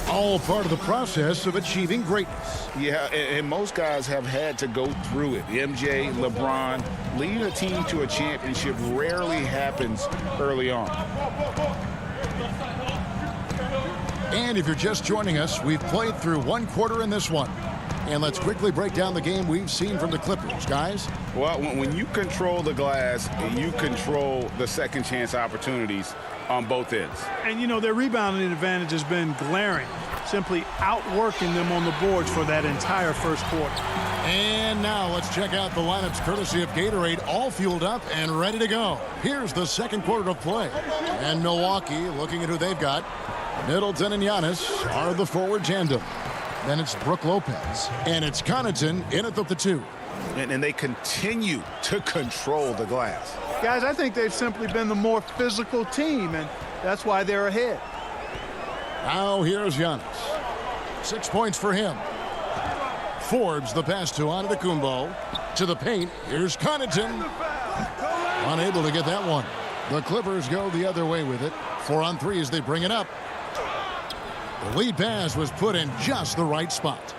all part of the process of achieving greatness. Yeah, and most guys have had to go through it. MJ, LeBron, leading a team to a championship rarely happens early on. And if you're just joining us, we've played through one quarter in this one. And let's quickly break down the game we've seen from the Clippers, guys. Well, when you control the glass, you control the second chance opportunities on both ends. And, you know, their rebounding advantage has been glaring, simply outworking them on the boards for that entire first quarter. And now let's check out the lineups courtesy of Gatorade, all fueled up and ready to go. Here's the second quarter of play. And Milwaukee, looking at who they've got, Middleton and Giannis are the forward tandem. Then it's Brook Lopez, and it's Connaughton in at the 2. And they continue to control the glass. Guys, I think they've simply been the more physical team, and that's why they're ahead. Now here's Giannis. 6 points for him. Forbes the pass to Antetokounmpo. To the paint. Here's Connaughton. Unable to get that one. The Clippers go the other way with it. 4 on 3 as they bring it up. The lead pass was put in just the right spot.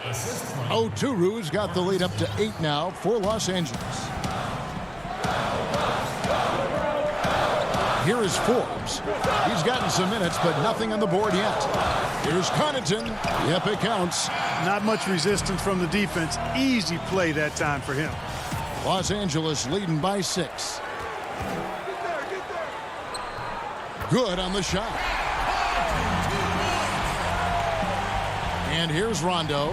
Oturu's got the lead up to 8 now for Los Angeles. Here is Forbes. He's gotten some minutes, but nothing on the board yet. Here's Connaughton. Yep, it counts. Not much resistance from the defense. Easy play that time for him. Los Angeles leading by 6. Good on the shot. And here's Rondo.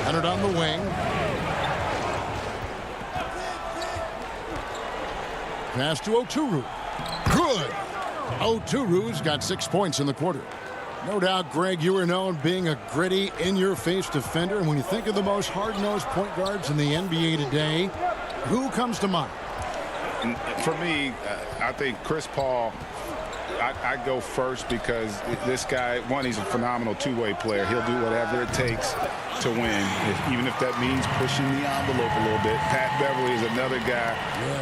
Leonard on the wing. Pass to Oturu. Good. Oturu's got 6 points in the quarter. No doubt, Greg, you are known being a gritty, in-your-face defender. And when you think of the most hard-nosed point guards in the NBA today, who comes to mind? For me, I think Chris Paul, I go first because this guy, one, he's a phenomenal two-way player. He'll do whatever it takes to win, even if that means pushing the envelope a little bit. Pat Beverly is another guy,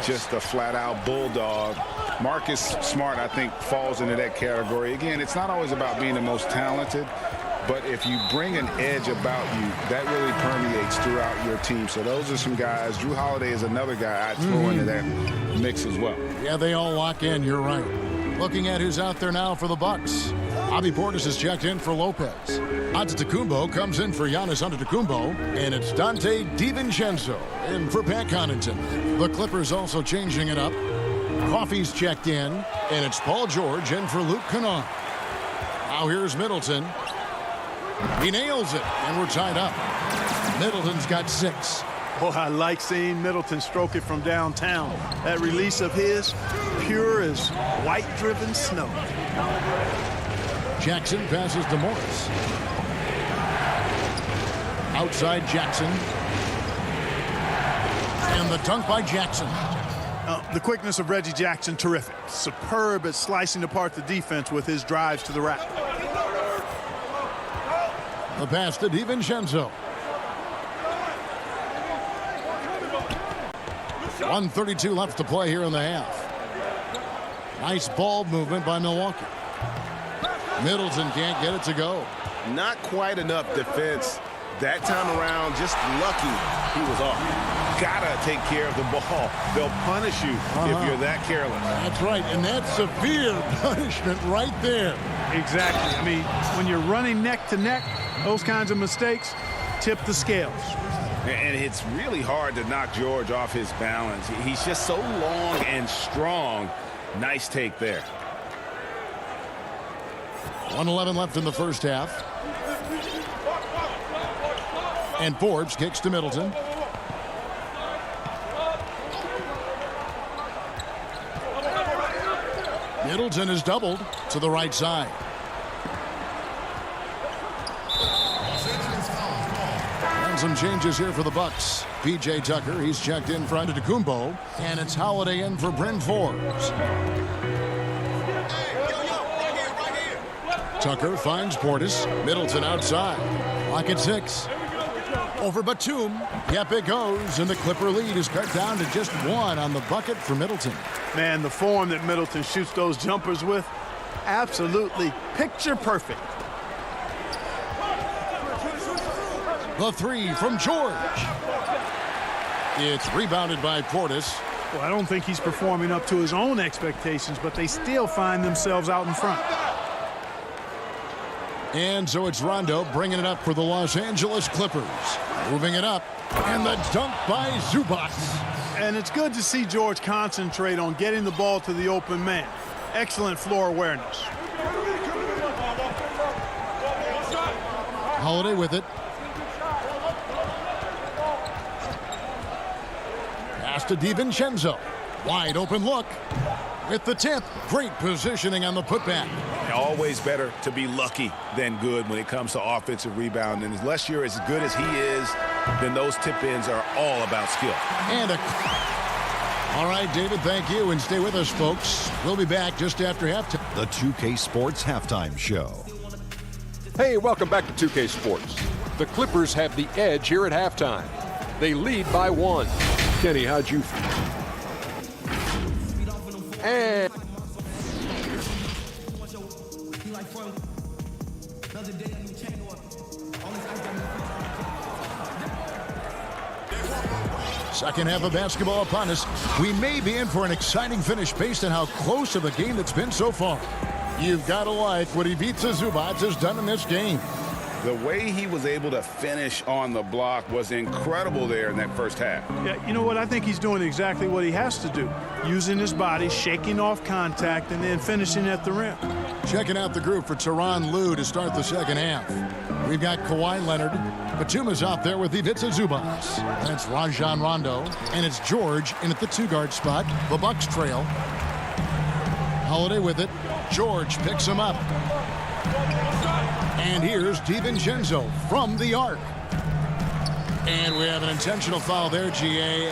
just a flat-out bulldog. Marcus Smart, I think, falls into that category. Again, it's not always about being the most talented, but if you bring an edge about you, that really permeates throughout your team. So those are some guys. Drew Holiday is another guy I'd throw into that mix as well. Yeah, they all lock in. You're right. Looking at who's out there now for the Bucks. Bobby Portis has checked in for Lopez. Antetokounmpo comes in for Giannis Antetokounmpo. And it's Dante DiVincenzo in for Pat Connaughton. The Clippers also changing it up. Coffey's checked in, and it's Paul George in for Luke Kennard. Now here's Middleton. He nails it, and we're tied up. Middleton's got 6. Boy, I like seeing Middleton stroke it from downtown. That release of his, pure as white-driven snow. Jackson passes to Morris. Outside Jackson. And the dunk by Jackson. The quickness of Reggie Jackson, terrific. Superb at slicing apart the defense with his drives to the rack. The pass to DiVincenzo. 1:32 left to play here in the half. Nice ball movement by Milwaukee. Middleton can't get it to go. Not quite enough defense that time around. Just lucky he was off. Gotta take care of the ball. They'll punish you if you're that careless. That's right, and that's severe punishment right there. Exactly. I mean, when you're running neck to neck, those kinds of mistakes tip the scales. And it's really hard to knock George off his balance. He's just so long and strong. Nice take there. 1:11 left in the first half. And Forbes kicks to Middleton. Middleton is doubled to the right side. And some changes here for the Bucks. P.J. Tucker, he's checked in front of Antetokounmpo, and it's Holiday in for Bryn Forbes. Tucker finds Portis. Middleton outside. Clock at 6. Over Batum. Yep, it goes, and the Clipper lead is cut down to just 1 on the bucket for Middleton. Man, the form that Middleton shoots those jumpers with, absolutely picture perfect. The 3 from George. It's rebounded by Portis. Well, I don't think he's performing up to his own expectations, but they still find themselves out in front. And so it's Rondo bringing it up for the Los Angeles Clippers. Moving it up, and the dunk by Zubac. And it's good to see George concentrate on getting the ball to the open man. Excellent floor awareness. Holiday with it. Pass to DiVincenzo. Wide open look. With the tip. Great positioning on the putback. Always better to be lucky than good when it comes to offensive rebound. And unless you're as good as he is, then those tip-ins are all about skill. And all right, David, thank you. And stay with us, folks. We'll be back just after halftime. The 2K Sports Halftime Show. Hey, welcome back to 2K Sports. The Clippers have the edge here at halftime. They lead by 1. Kenny, how'd you feel? And second half of basketball upon us. We may be in for an exciting finish based on how close of a game it's been so far. You've got to like what Ivica Zubac has done in this game. The way he was able to finish on the block was incredible there in that first half. Yeah, you know what? I think he's doing exactly what he has to do. Using his body, shaking off contact, and then finishing at the rim. Checking out the group for Tyronn Lue to start the second half. We've got Kawhi Leonard. Batuma's out there with Ivica Zubac. And it's Rajon Rondo. And it's George in at the 2-guard spot. The Bucks trail. Holiday with it. George picks him up. And here's DiVincenzo from the arc. And we have an intentional foul there, GA.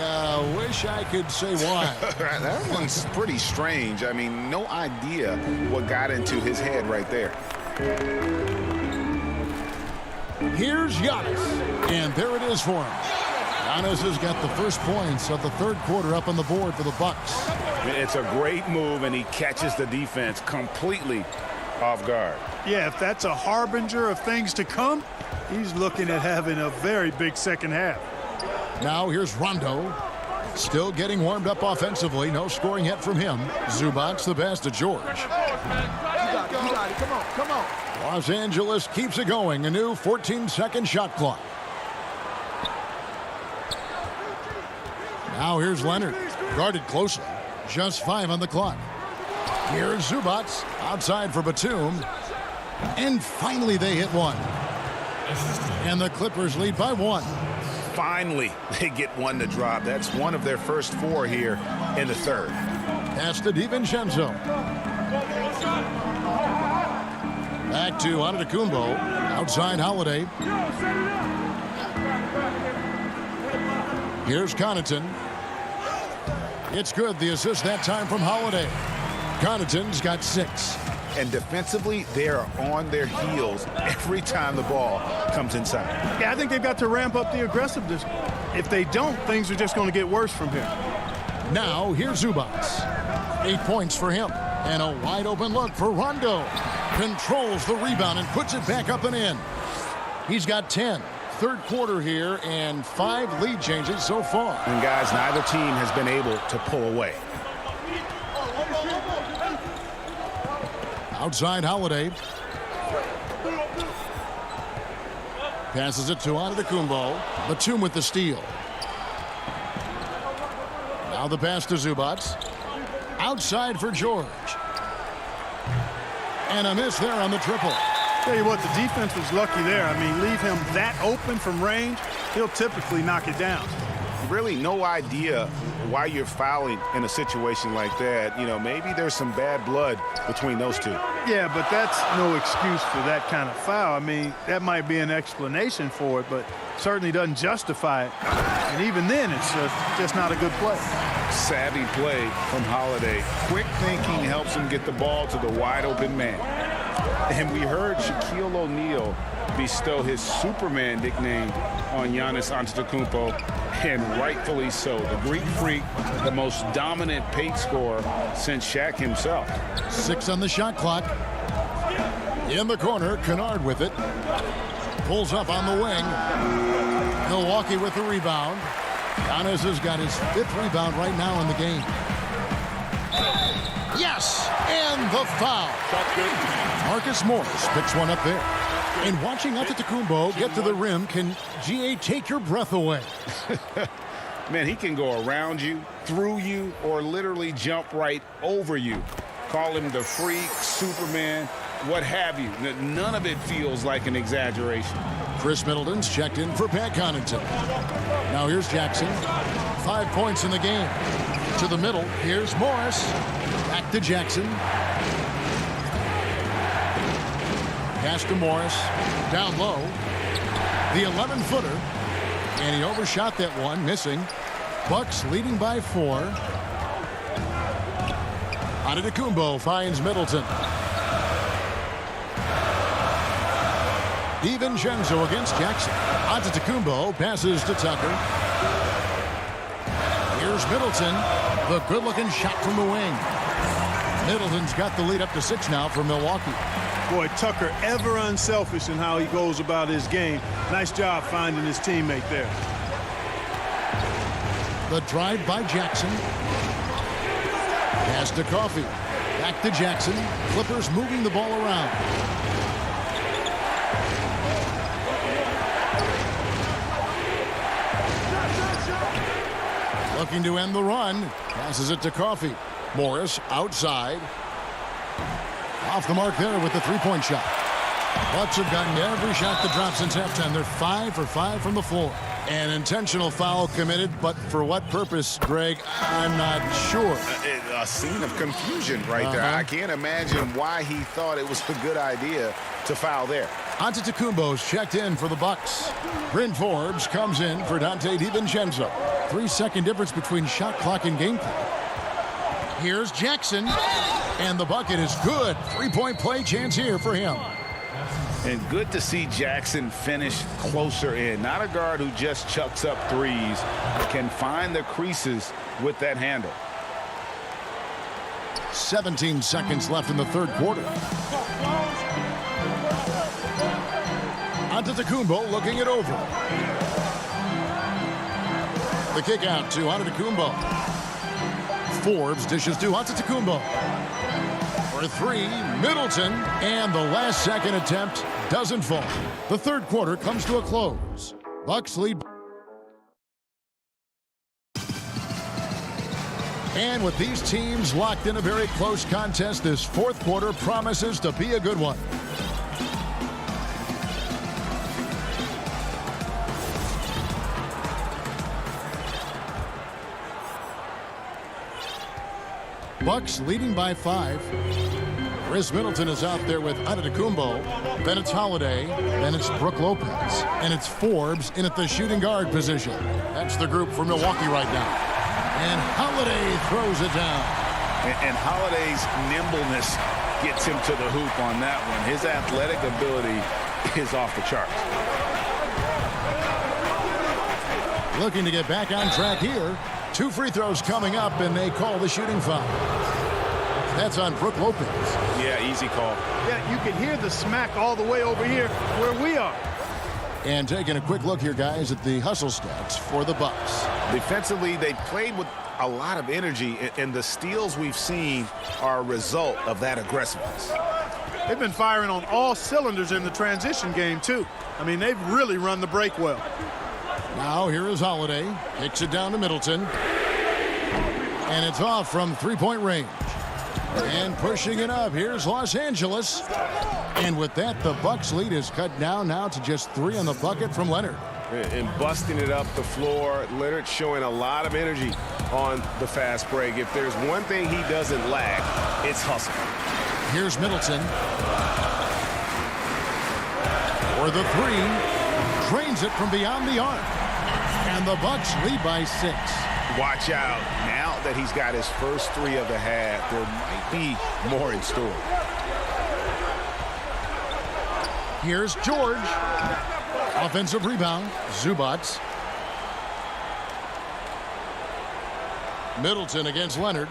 Wish I could say why. That one's pretty strange. I mean, no idea what got into his head right there. Here's Giannis. And there it is for him. Giannis has got the first points of the third quarter up on the board for the Bucks. It's a great move, and he catches the defense completely off guard. Yeah, if that's a harbinger of things to come, he's looking at having a very big second half. Now here's Rondo. Still getting warmed up offensively. No scoring yet from him. Zubac the pass to George. You got it. Come on. Los Angeles keeps it going. A new 14-second shot clock. Now here's Leonard. Guarded closely. Just 5 on the clock. Here's Zubats outside for Batum. And finally they hit one. And the Clippers lead by 1. Finally, they get one to drop. That's one of their first 4 here in the third. Pass to DiVincenzo. Back to Antetokounmpo. Outside Holiday. Here's Connaughton. It's good. The assist that time from Holiday. Connaughton's got 6. And defensively, they are on their heels every time the ball comes inside. Yeah, I think they've got to ramp up the aggressiveness. If they don't, things are just going to get worse from here. Now, here's Zubats. 8 points for him. And a wide open look for Rondo. Controls the rebound and puts it back up and in. He's got 10. Third quarter here and 5 lead changes so far. And guys, neither team has been able to pull away. Outside Holiday. Passes it to Antetokounmpo. Batum with the steal. Now the pass to Zubats. Outside for George. And a miss there on the triple. Tell you what, the defense was lucky there. I mean, leave him that open from range, he'll typically knock it down. Really no idea why you're fouling in a situation like that. You know, maybe there's some bad blood between those two. Yeah, but that's no excuse for that kind of foul. I mean, that might be an explanation for it, but certainly doesn't justify it. And even then, it's just not a good play. Savvy play from Holiday. Quick thinking helps him get the ball to the wide open man. And we heard Shaquille O'Neal bestow his Superman nickname on Giannis Antetokounmpo, and rightfully so. The Greek Freak, the most dominant paint scorer since Shaq himself. 6 on the shot clock. In the corner, Kennard with it. Pulls up on the wing. Milwaukee with the rebound. Giannis has got his 5th rebound right now in the game. Yes, and the foul. Marcus Morris picks one up there. And watching Antetokounmpo get to the rim can, GA, take your breath away. Man, he can go around you, through you, or literally jump right over you. Call him the Freak, Superman, what have you. None of it feels like an exaggeration. Chris Middleton's checked in for Pat Connaughton. Now here's Jackson. 5 points in the game. To the middle, here's Morris. Back to Jackson. Pass to Morris. Down low. The 11-footer. And he overshot that one, missing. Bucks leading by 4. Antetokounmpo finds Middleton. DiVincenzo against Jackson. Antetokounmpo passes to Tucker. Here's Middleton. The good-looking shot from the wing. Middleton's got the lead up to 6 now for Milwaukee. Boy, Tucker ever unselfish in how he goes about his game. Nice job finding his teammate there. The drive by Jackson. Pass to Coffey. Back to Jackson. Clippers moving the ball around. Looking to end the run. Passes it to Coffey. Morris outside. Off the mark there with the 3-point shot. Bucks have gotten every shot that dropped since halftime. They're 5 for 5 from the floor. An intentional foul committed, but for what purpose, Greg, I'm not sure. A scene of confusion right there. I can't imagine why he thought it was a good idea to foul there. Antetokounmpo's checked in for the Bucks. Bryn Forbes comes in for Donte DiVincenzo. 3-second difference between shot clock and game clock. Here's Jackson, and the bucket is good. 3-point play chance here for him. And good to see Jackson finish closer in. Not a guard who just chucks up threes, can find the creases with that handle. 17 seconds left in the third quarter. Antetokounmpo looking it over. The kick out to Antetokounmpo. Forbes dishes to Antetokounmpo. For 3, Middleton, and the last second attempt doesn't fall. The third quarter comes to a close. Bucks lead. And with these teams locked in a very close contest, this fourth quarter promises to be a good one. Bucks leading by 5. Chris Middleton is out there with Antetokounmpo. Then it's Holiday. Then it's Brook Lopez. And it's Forbes in at the shooting guard position. That's the group for Milwaukee right now. And Holiday throws it down. And Holiday's nimbleness gets him to the hoop on that one. His athletic ability is off the charts. Looking to get back on track here. 2 free throws coming up, and they call the shooting foul. That's on Brook Lopez. Yeah, easy call. Yeah, you can hear the smack all the way over here where we are. And taking a quick look here, guys, at the hustle stats for the Bucks. Defensively, they played with a lot of energy, and the steals we've seen are a result of that aggressiveness. They've been firing on all cylinders in the transition game, too. I mean, they've really run the break well. Now here is Holiday. Kicks it down to Middleton. And it's off from three-point range. And pushing it up, here's Los Angeles. And with that, the Bucks lead is cut down now to just 3 on the bucket from Leonard. And busting it up the floor, Leonard showing a lot of energy on the fast break. If there's one thing he doesn't lack, it's hustle. Here's Middleton. For the 3. Drains it from beyond the arc. And the Bucks lead by 6. Watch out. Now that he's got his first 3 of the half, there might be more in store. Here's George. Offensive rebound. Zubats. Middleton against Leonard.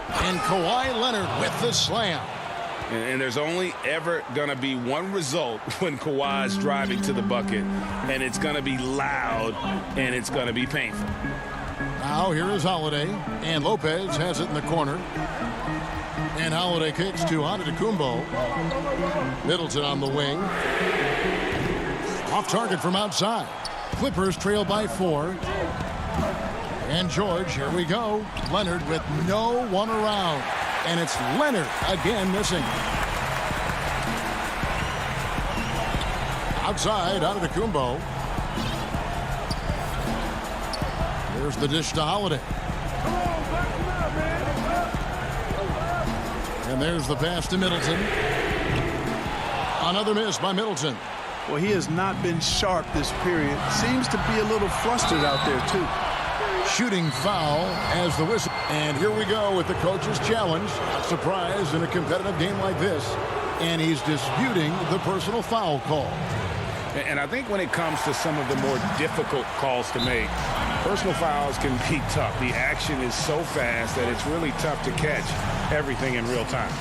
And Kawhi Leonard with the slam. And there's only ever going to be one result when Kawhi's driving to the bucket, and it's going to be loud, and it's going to be painful. Now here is Holiday, and Lopez has it in the corner. And Holiday kicks to Antetokounmpo. Middleton on the wing. Off target from outside. Clippers trail by 4. And George, here we go. Leonard with no one around. And it's Leonard again missing. Outside, Antetokounmpo. Here's the dish to Holiday. And there's the pass to Middleton. Another miss by Middleton. Well, he has not been sharp this period. Seems to be a little flustered out there, too. Shooting foul as the whistle. And here we go with the coach's challenge. Surprise in a competitive game like this. And he's disputing the personal foul call. And I think when it comes to some of the more difficult calls to make, personal fouls can be tough. The action is so fast that it's really tough to catch everything in real time.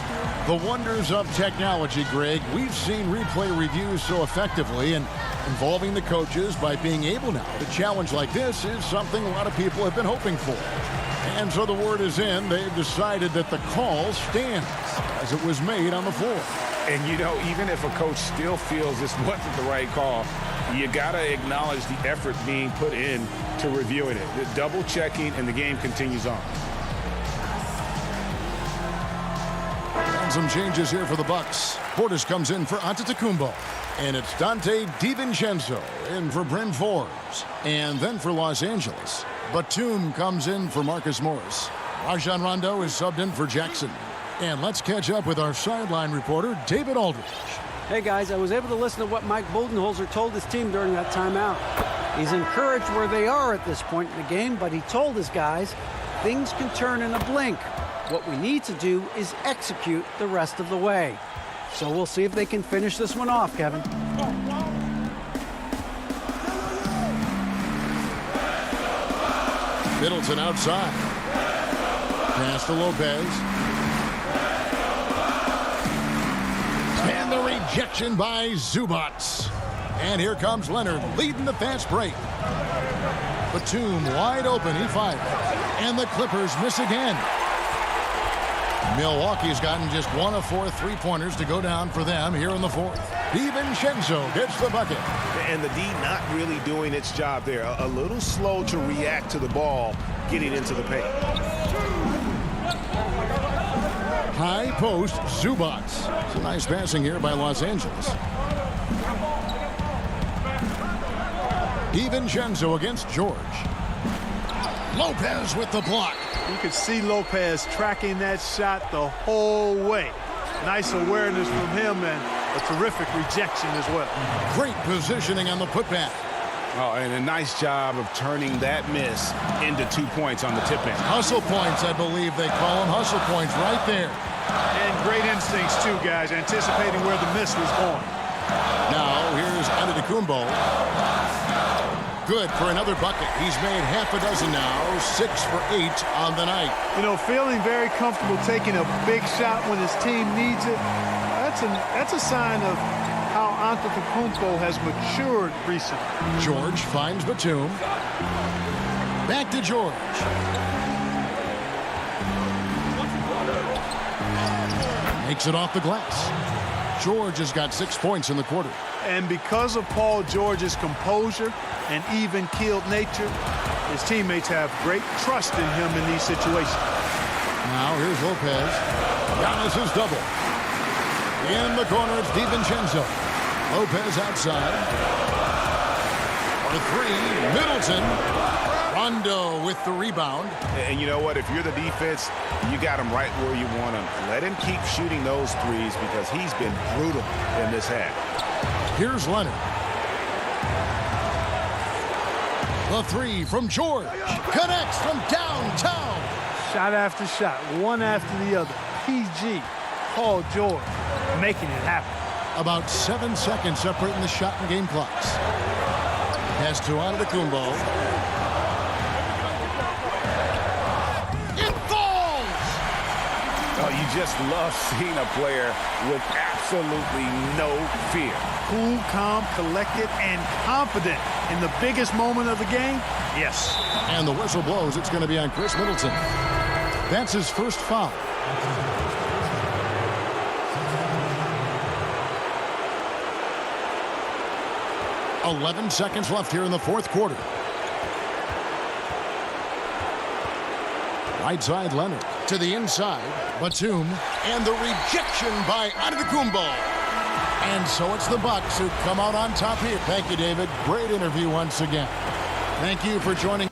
The wonders of technology, Greg. We've seen replay reviews so effectively, and involving the coaches by being able now to challenge like this is something a lot of people have been hoping for. And so the word is in. They've decided that the call stands as it was made on the floor. And, you know, even if a coach still feels this wasn't the right call, you got to acknowledge the effort being put in to reviewing it. The double checking, and the game continues on. And some changes here for the Bucks. Portis comes in for Antetokounmpo. And it's Dante DiVincenzo in for Bryn Forbes. And then for Los Angeles, Batum comes in for Marcus Morris. Rajon Rondo is subbed in for Jackson. And let's catch up with our sideline reporter, David Aldridge. Hey, guys, I was able to listen to what Mike Budenholzer told his team during that timeout. He's encouraged where they are at this point in the game, but he told his guys things can turn in a blink. What we need to do is execute the rest of the way. So we'll see if they can finish this one off, Kevin. Middleton outside. Pass to Lopez. And the rejection by Zubats. And here comes Leonard leading the fast break. Batum wide open. He fires. And the Clippers miss again. Milwaukee's gotten just 1 of 4 three-pointers to go down for them here in the fourth. DiVincenzo gets the bucket. And the D not really doing its job there. A little slow to react to the ball getting into the paint. High post, Zubac. Some nice passing here by Los Angeles. DiVincenzo against George. Lopez with the block. You could see Lopez tracking that shot the whole way. Nice awareness from him and a terrific rejection as well. Great positioning on the putback. Oh, and a nice job of turning that miss into 2 points on the tip in. Hustle points, I believe they call them. Hustle points right there. And great instincts, too, guys, anticipating where the miss was going. Now, here's Antetokounmpo. Good for another bucket. He's made half a dozen now, 6 for 8 on the night. You know, feeling very comfortable taking a big shot when his team needs it. That's a sign of how Antetokounmpo has matured recently. George finds Batum. Back to George. Makes it off the glass. George has got 6 points in the quarter. And because of Paul George's composure and even-keeled nature, his teammates have great trust in him in these situations. Now here's Lopez. Giannis is double. In the corner, it's DiVincenzo. Lopez outside. For 3, Middleton. Rondo with the rebound. And you know what? If you're the defense, you got him right where you want him. Let him keep shooting those threes because he's been brutal in this half. Here's Leonard. The 3 from George. Connects from downtown. Shot after shot, one after the other. PG, Paul George, making it happen. About 7 seconds separating the shot and game clocks. Pass to Antetokounmpo. Oh, you just love seeing a player with absolutely no fear. Cool, calm, collected, and confident in the biggest moment of the game. Yes. And the whistle blows. It's going to be on Chris Middleton. That's his first foul. "11 seconds left here in the fourth quarter. Right side, Leonard. To the inside, Batum. And the rejection by Antetokounmpo. And so it's the Bucks who come out on top here. Thank you, David. Great interview once again. Thank you for joining.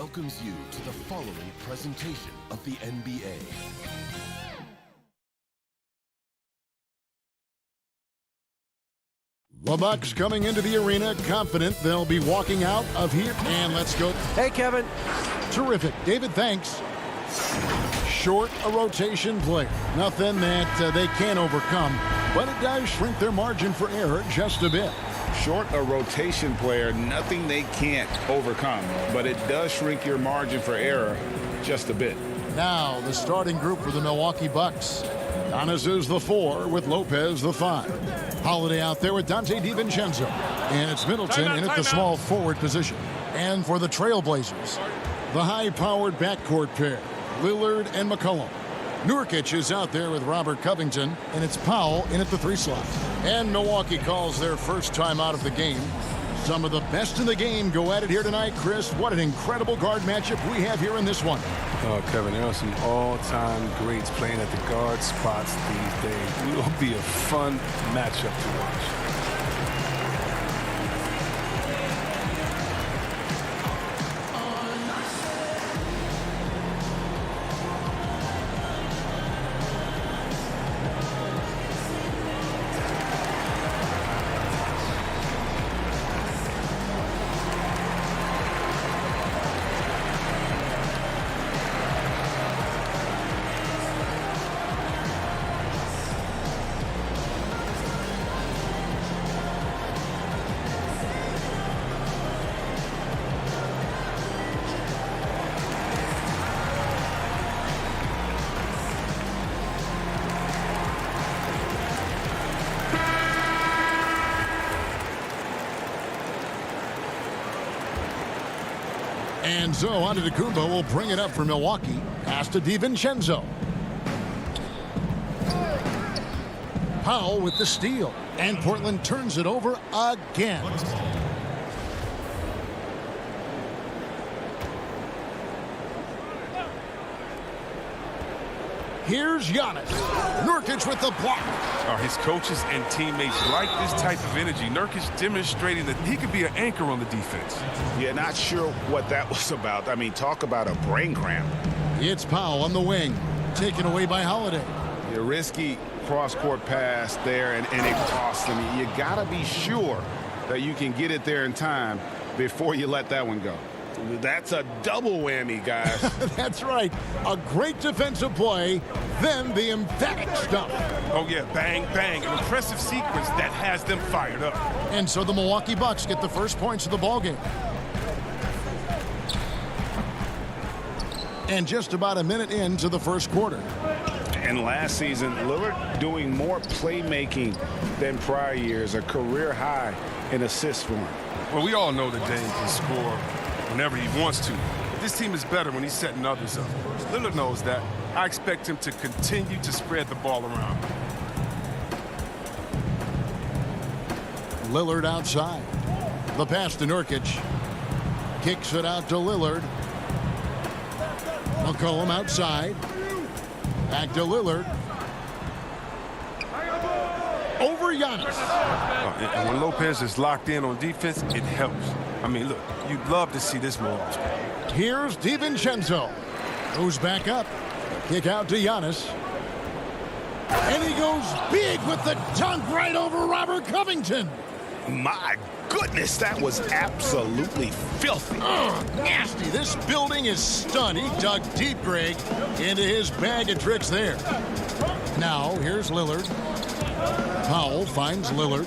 welcomes you to the following presentation of the NBA. The Bucks coming into the arena confident they'll be walking out of here. And let's go. Hey, Kevin. Terrific. David, thanks. Short a rotation player. Nothing that they can't overcome, but it does shrink their margin for error just a bit. Short a rotation player, nothing they can't overcome, but it does shrink your margin for error just a bit. Now the starting group for the Milwaukee Bucks. Giannis is the 4 with Lopez the 5. Holiday out there with Dante DiVincenzo. And it's Middleton in at the small forward position. And for the Trailblazers, the high-powered backcourt pair, Lillard and McCollum. Nurkic is out there with Robert Covington, and it's Powell in at the 3 slot. And Milwaukee calls their first time out of the game. Some of the best in the game go at it here tonight. Chris, what an incredible guard matchup we have here in this one. Oh, Kevin, there are some all-time greats playing at the guard spots these days. It will be a fun matchup to watch. And so Antetokounmpo will bring it up for Milwaukee. Pass to DiVincenzo. Powell with the steal. And Portland turns it over again. Here's Giannis. Nurkic with the block. His coaches and teammates like this type of energy. Nurkic demonstrating that he could be an anchor on the defense. Yeah, not sure what that was about. I mean, talk about a brain cramp. It's Powell on the wing. Taken away by Holiday. A risky cross-court pass there, and it costs them. You got to be sure that you can get it there in time before you let that one go. That's a double whammy, guys. That's right. A great defensive play, then the emphatic stuff. Oh, yeah, bang, bang. An impressive sequence that has them fired up. And so the Milwaukee Bucks get the first points of the ballgame. And just about a minute into the first quarter. And last season, Lillard doing more playmaking than prior years, a career high in assists for him. Well, we all know that Dame can score whenever he wants to. This team is better when he's setting others up. Lillard knows that. I expect him to continue to spread the ball around. Lillard outside. The pass to Nurkic. Kicks it out to Lillard. McCollum outside. Back to Lillard. Over Giannis. And when Lopez is locked in on defense, it helps. I mean, look, you'd love to see this more often. Here's DiVincenzo. Goes back up. Kick out to Giannis. And he goes big with the dunk right over Robert Covington. My goodness, that was absolutely filthy. Nasty. This building is stunned. He dug deep, Greg, into his bag of tricks there. Now, here's Lillard. Powell finds Lillard.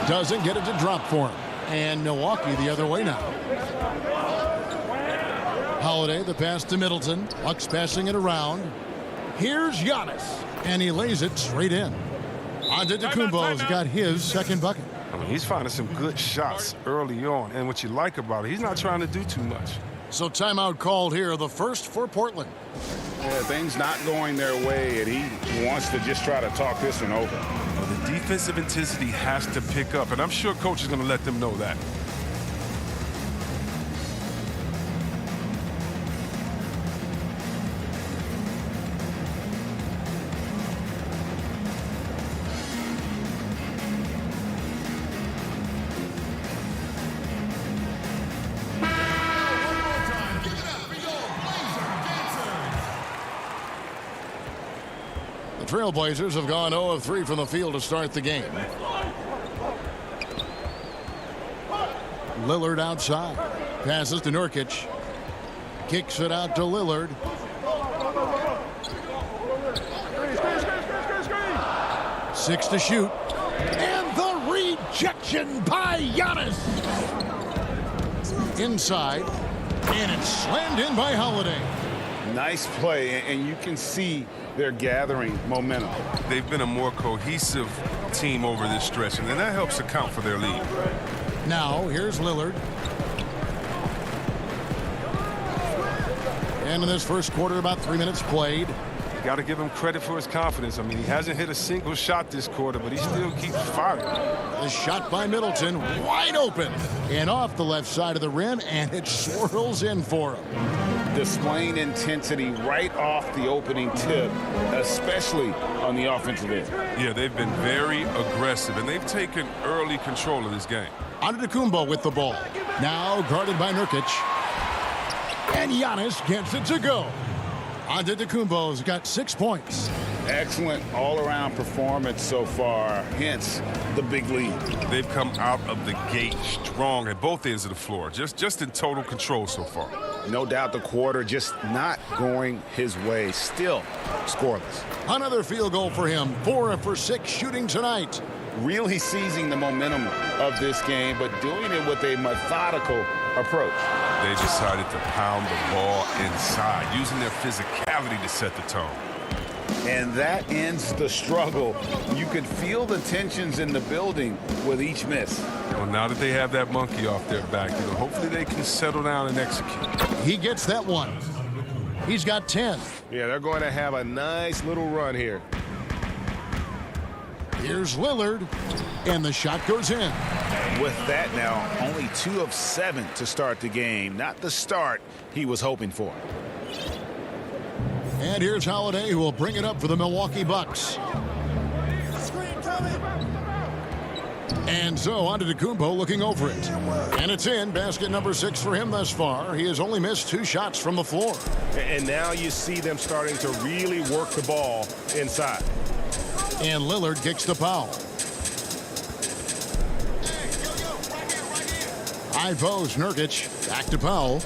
Doesn't get it to drop for him. And Milwaukee the other way now. Holiday, the pass to Middleton. Bucks passing it around. Here's Giannis. And he lays it straight in. Antetokounmpo's got his second bucket. I mean, he's finding some good shots early on. And what you like about it, he's not trying to do too much. So timeout called here, the first for Portland. Yeah, things not going their way, and he wants to just try to talk this one over. Well, the defensive intensity has to pick up, and I'm sure coach is going to let them know that. Trailblazers have gone 0 of 3 from the field to start the game. Lillard outside. Passes to Nurkic. Kicks it out to Lillard. Six to shoot. And the rejection by Giannis. Inside. And it's slammed in by Holiday. Nice play, and you can see they're gathering momentum. They've been a more cohesive team over this stretch, and that helps account for their lead. Now, here's Lillard. And in this first quarter, about 3 minutes played. Got to give him credit for his confidence. I mean, he hasn't hit a single shot this quarter, but he still keeps firing. The shot by Middleton, wide open. And off the left side of the rim, and it swirls in for him. Displaying intensity right off the opening tip, especially on the offensive end. Yeah, they've been very aggressive, and they've taken early control of this game. Antetokounmpo with the ball. Now guarded by Nurkic. And Giannis gets it to go. Antetokounmpo's got 6 points. Excellent all-around performance so far, hence the big lead. They've come out of the gate strong at both ends of the floor, just in total control so far. No doubt the quarter just not going his way, still scoreless. Another field goal for him, 4 for 6 shooting tonight. Really seizing the momentum of this game, but doing it with a methodical approach. They decided to pound the ball inside, using their physicality to set the tone. And that ends the struggle. You could feel the tensions in the building with each miss. Well, now that they have that monkey off their back, hopefully they can settle down and execute. He gets that one. He's got 10. Yeah, they're going to have a nice little run here. Here's Lillard, and the shot goes in. With that now, only 2 of 7 to start the game. Not the start he was hoping for. And here's Holiday, who will bring it up for the Milwaukee Bucks. And so Antetokounmpo looking over it. And it's in. Basket number 6 for him thus far. He has only missed 2 shots from the floor. And now you see them starting to really work the ball inside. And Lillard kicks the foul. High post, Nurkic. Back to Powell.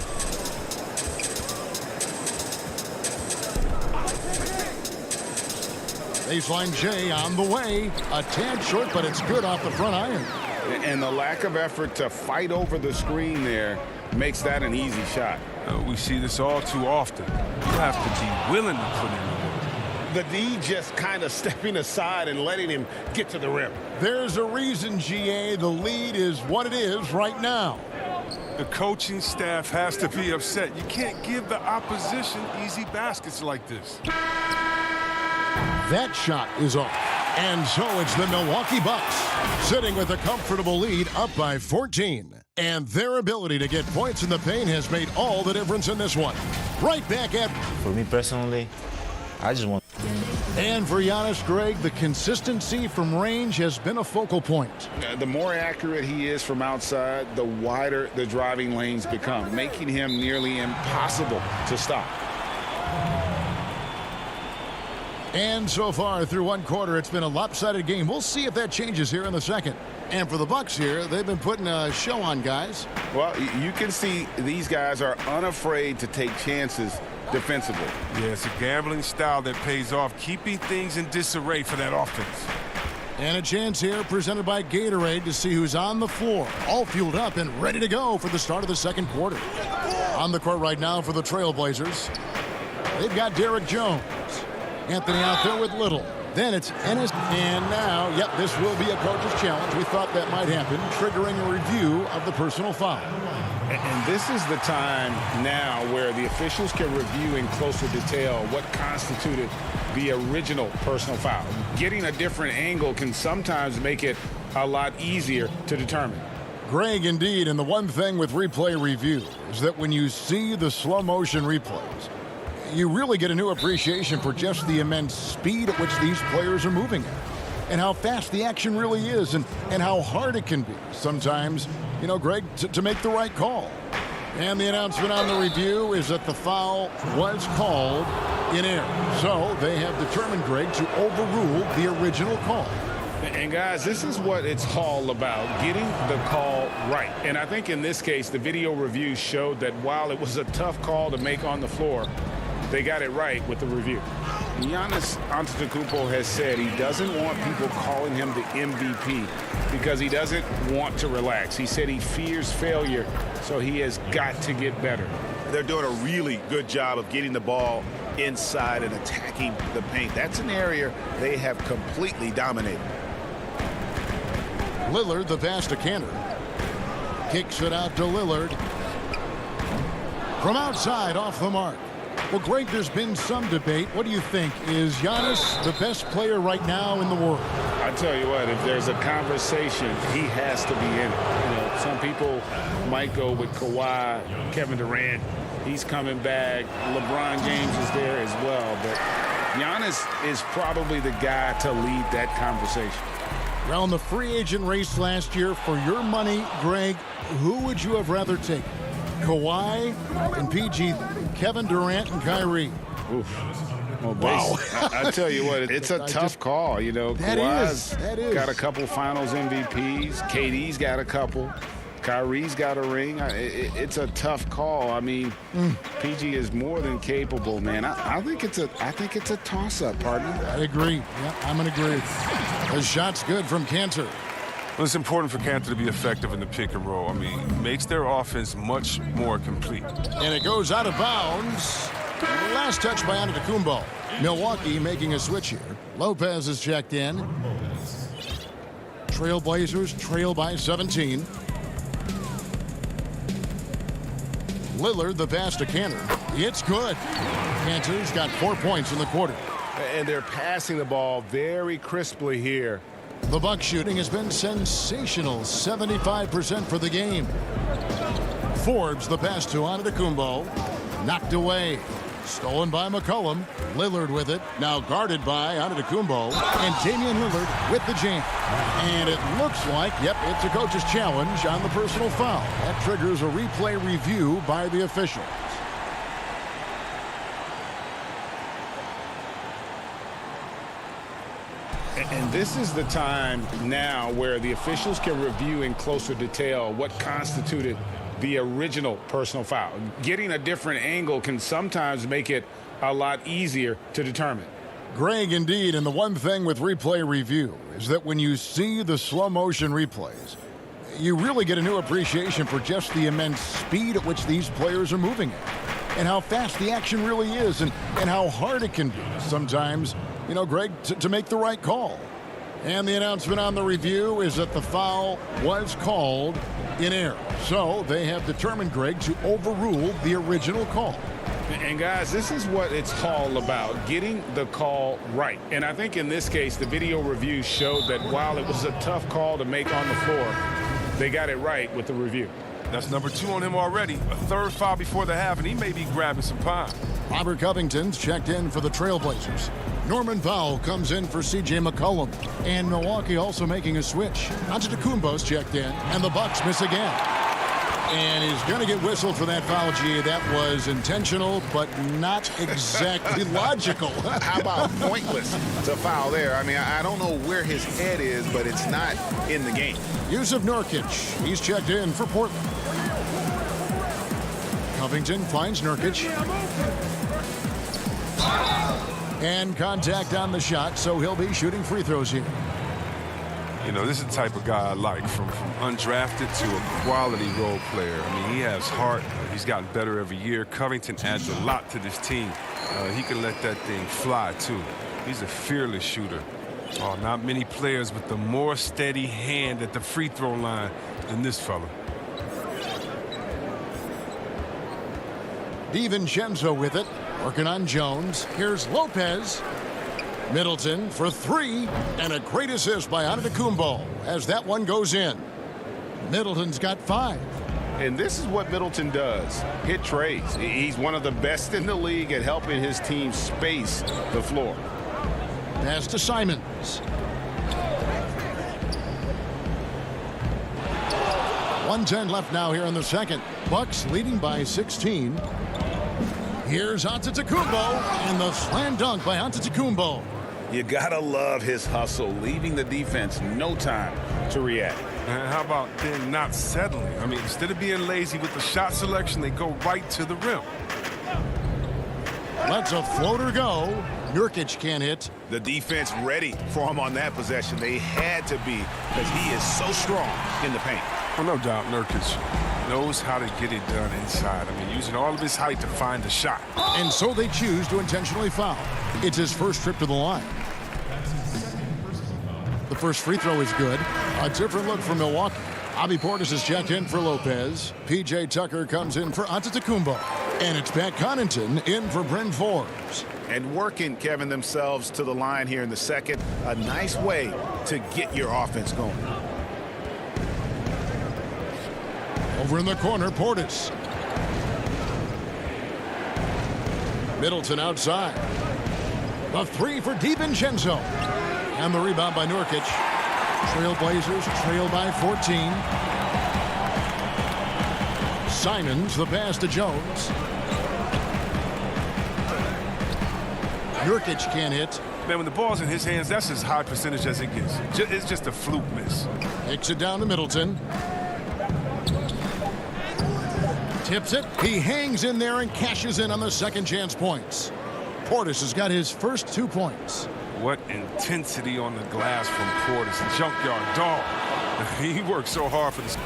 Baseline J on the way. A tad short, but it's good off the front iron. And the lack of effort to fight over the screen there makes that an easy shot. We see this all too often. You have to be willing to put in the work. The D just kind of stepping aside and letting him get to the rim. There's a reason, GA, the lead is what it is right now. The coaching staff has to be upset. You can't give the opposition easy baskets like this. That shot is off. And so it's the Milwaukee Bucks sitting with a comfortable lead up by 14. And their ability to get points in the paint has made all the difference in this one. Right back at... For me personally, I just want... And for Giannis, Greg, the consistency from range has been a focal point. The more accurate he is from outside, the wider the driving lanes become, making him nearly impossible to stop. And so far through one quarter, it's been a lopsided game. We'll see if that changes here in the second. And for the Bucks here, they've been putting a show on, guys. Well, you can see these guys are unafraid to take chances defensively. Yeah, it's a gambling style that pays off, keeping things in disarray for that offense. And a chance here presented by Gatorade to see who's on the floor, all fueled up and ready to go for the start of the second quarter. On the court right now for the Trailblazers, they've got Derek Jones. Anthony out there with Little. Then it's Ennis. And now, yep, this will be a coach's challenge. We thought that might happen, triggering a review of the personal foul. And this is the time now where the officials can review in closer detail what constituted the original personal foul. Getting a different angle can sometimes make it a lot easier to determine. Greg, indeed, and the one thing with replay review is that when you see the slow motion replays, you really get a new appreciation for just the immense speed at which these players are moving at, and how fast the action really is, and how hard it can be sometimes, you know, Greg, to make the right call. And the announcement on the review is that the foul was called in air. So they have determined, Greg, to overrule the original call. And guys, this is what it's all about, getting the call right. And I think in this case, the video review showed that while it was a tough call to make on the floor, they got it right with the review. Giannis Antetokounmpo has said he doesn't want people calling him the MVP because he doesn't want to relax. He said he fears failure, so he has got to get better. They're doing a really good job of getting the ball inside and attacking the paint. That's an area they have completely dominated. Lillard, the pass to Kanter. Kicks it out to Lillard. From outside, off the mark. Well, Greg, there's been some debate. What do you think? Is Giannis the best player right now in the world? I tell you what, if there's a conversation, he has to be in it. You know, some people might go with Kawhi, Kevin Durant. He's coming back. LeBron James is there as well. But Giannis is probably the guy to lead that conversation. Around the free agent race last year, for your money, Greg, who would you have rather taken? Kawhi and PG, Kevin Durant and Kyrie. Oof. Well, wow. I tell you what, it's a tough call. You know, Kawhi's got a couple finals MVPs. KD's got a couple. Kyrie's got a ring. It's a tough call. I mean, PG is more than capable, man. I think it's a toss-up, partner. I agree. Yeah, I'm going to agree. The shot's good from Kanter. Well, it's important for Kanter to be effective in the pick and roll. I mean, makes their offense much more complete. And it goes out of bounds. Last touch by Antetokounmpo. Milwaukee making a switch here. Lopez is checked in. Trailblazers trail by 17. Lillard, the pass to Kanter. It's good. Kanter's got 4 points in the quarter. And they're passing the ball very crisply here. The Bucks shooting has been sensational. 75% for the game. Forbes, the pass to Antetokounmpo. Knocked away. Stolen by McCollum. Lillard with it. Now guarded by Antetokounmpo. And Damian Lillard with the jam. And it looks like, yep, it's a coach's challenge on the personal foul. That triggers a replay review by the officials. And this is the time now where the officials can review in closer detail what constituted the original personal foul. Getting a different angle can sometimes make it a lot easier to determine. Greg, indeed, and the one thing with replay review is that when you see the slow motion replays, you really get a new appreciation for just the immense speed at which these players are moving at, and how fast the action really is, and how hard it can be sometimes, you know, Greg, to make the right call. And the announcement on the review is that the foul was called in error. So they have determined, Greg, to overrule the original call. And guys, this is what it's all about, getting the call right. And I think in this case, the video review showed that while it was a tough call to make on the floor, they got it right with the review. That's number 2 on him already. A third foul before the half, and he may be grabbing some pine. Robert Covington's checked in for the Trailblazers. Norman Powell comes in for C.J. McCollum. And Milwaukee also making a switch. Antetokounmpo's checked in, and the Bucks miss again. And he's going to get whistled for that foul, G. That was intentional, but not exactly logical. How about pointless to foul there? I mean, I don't know where his head is, but it's not in the game. Yusuf Nurkic, he's checked in for Portland. Covington finds Nurkic. And contact on the shot, so he'll be shooting free throws here. You know, this is the type of guy I like, from undrafted to a quality role player. I mean, he has heart. He's gotten better every year. Covington adds a lot to this team. He can let that thing fly, too. He's a fearless shooter. Oh, not many players with the more steady hand at the free throw line than this fella. DiVincenzo with it, working on Jones. Here's Lopez. Middleton for 3, and a great assist by Antetokounmpo as that one goes in. Middleton's got 5. And this is what Middleton does, hit trades. He's one of the best in the league at helping his team space the floor. Pass to Simons. 1:10 left now here in the second. Bucks leading by 16. Here's Antetokounmpo, and the slam dunk by Antetokounmpo. You gotta love his hustle, leaving the defense no time to react. And how about then not settling? I mean, instead of being lazy with the shot selection, they go right to the rim. Lets a floater go. Nurkic can't hit. The defense ready for him on that possession. They had to be, because he is so strong in the paint. Well, no doubt Nurkic knows how to get it done inside. I mean, using all of his height to find the shot. And so they choose to intentionally foul. It's his first trip to the line. The first free throw is good. A different look for Milwaukee. Bobby Portis is checked in for Lopez. P.J. Tucker comes in for Antetokounmpo. And it's Pat Connaughton in for Bryn Forbes. And working, Kevin, themselves to the line here in the second. A nice way to get your offense going. Over in the corner, Portis. Middleton outside. The three for DiVincenzo. And the rebound by Nurkic. Trailblazers trail by 14. Simons, the pass to Jones. Nurkic can't hit. Man, when the ball's in his hands, that's as high percentage as it gets. It's just a fluke miss. Takes it down to Middleton. Tips it. He hangs in there and cashes in on the second chance points. Portis has got his first 2 points. What intensity on the glass from Portis. Junkyard dog. He worked so hard for this.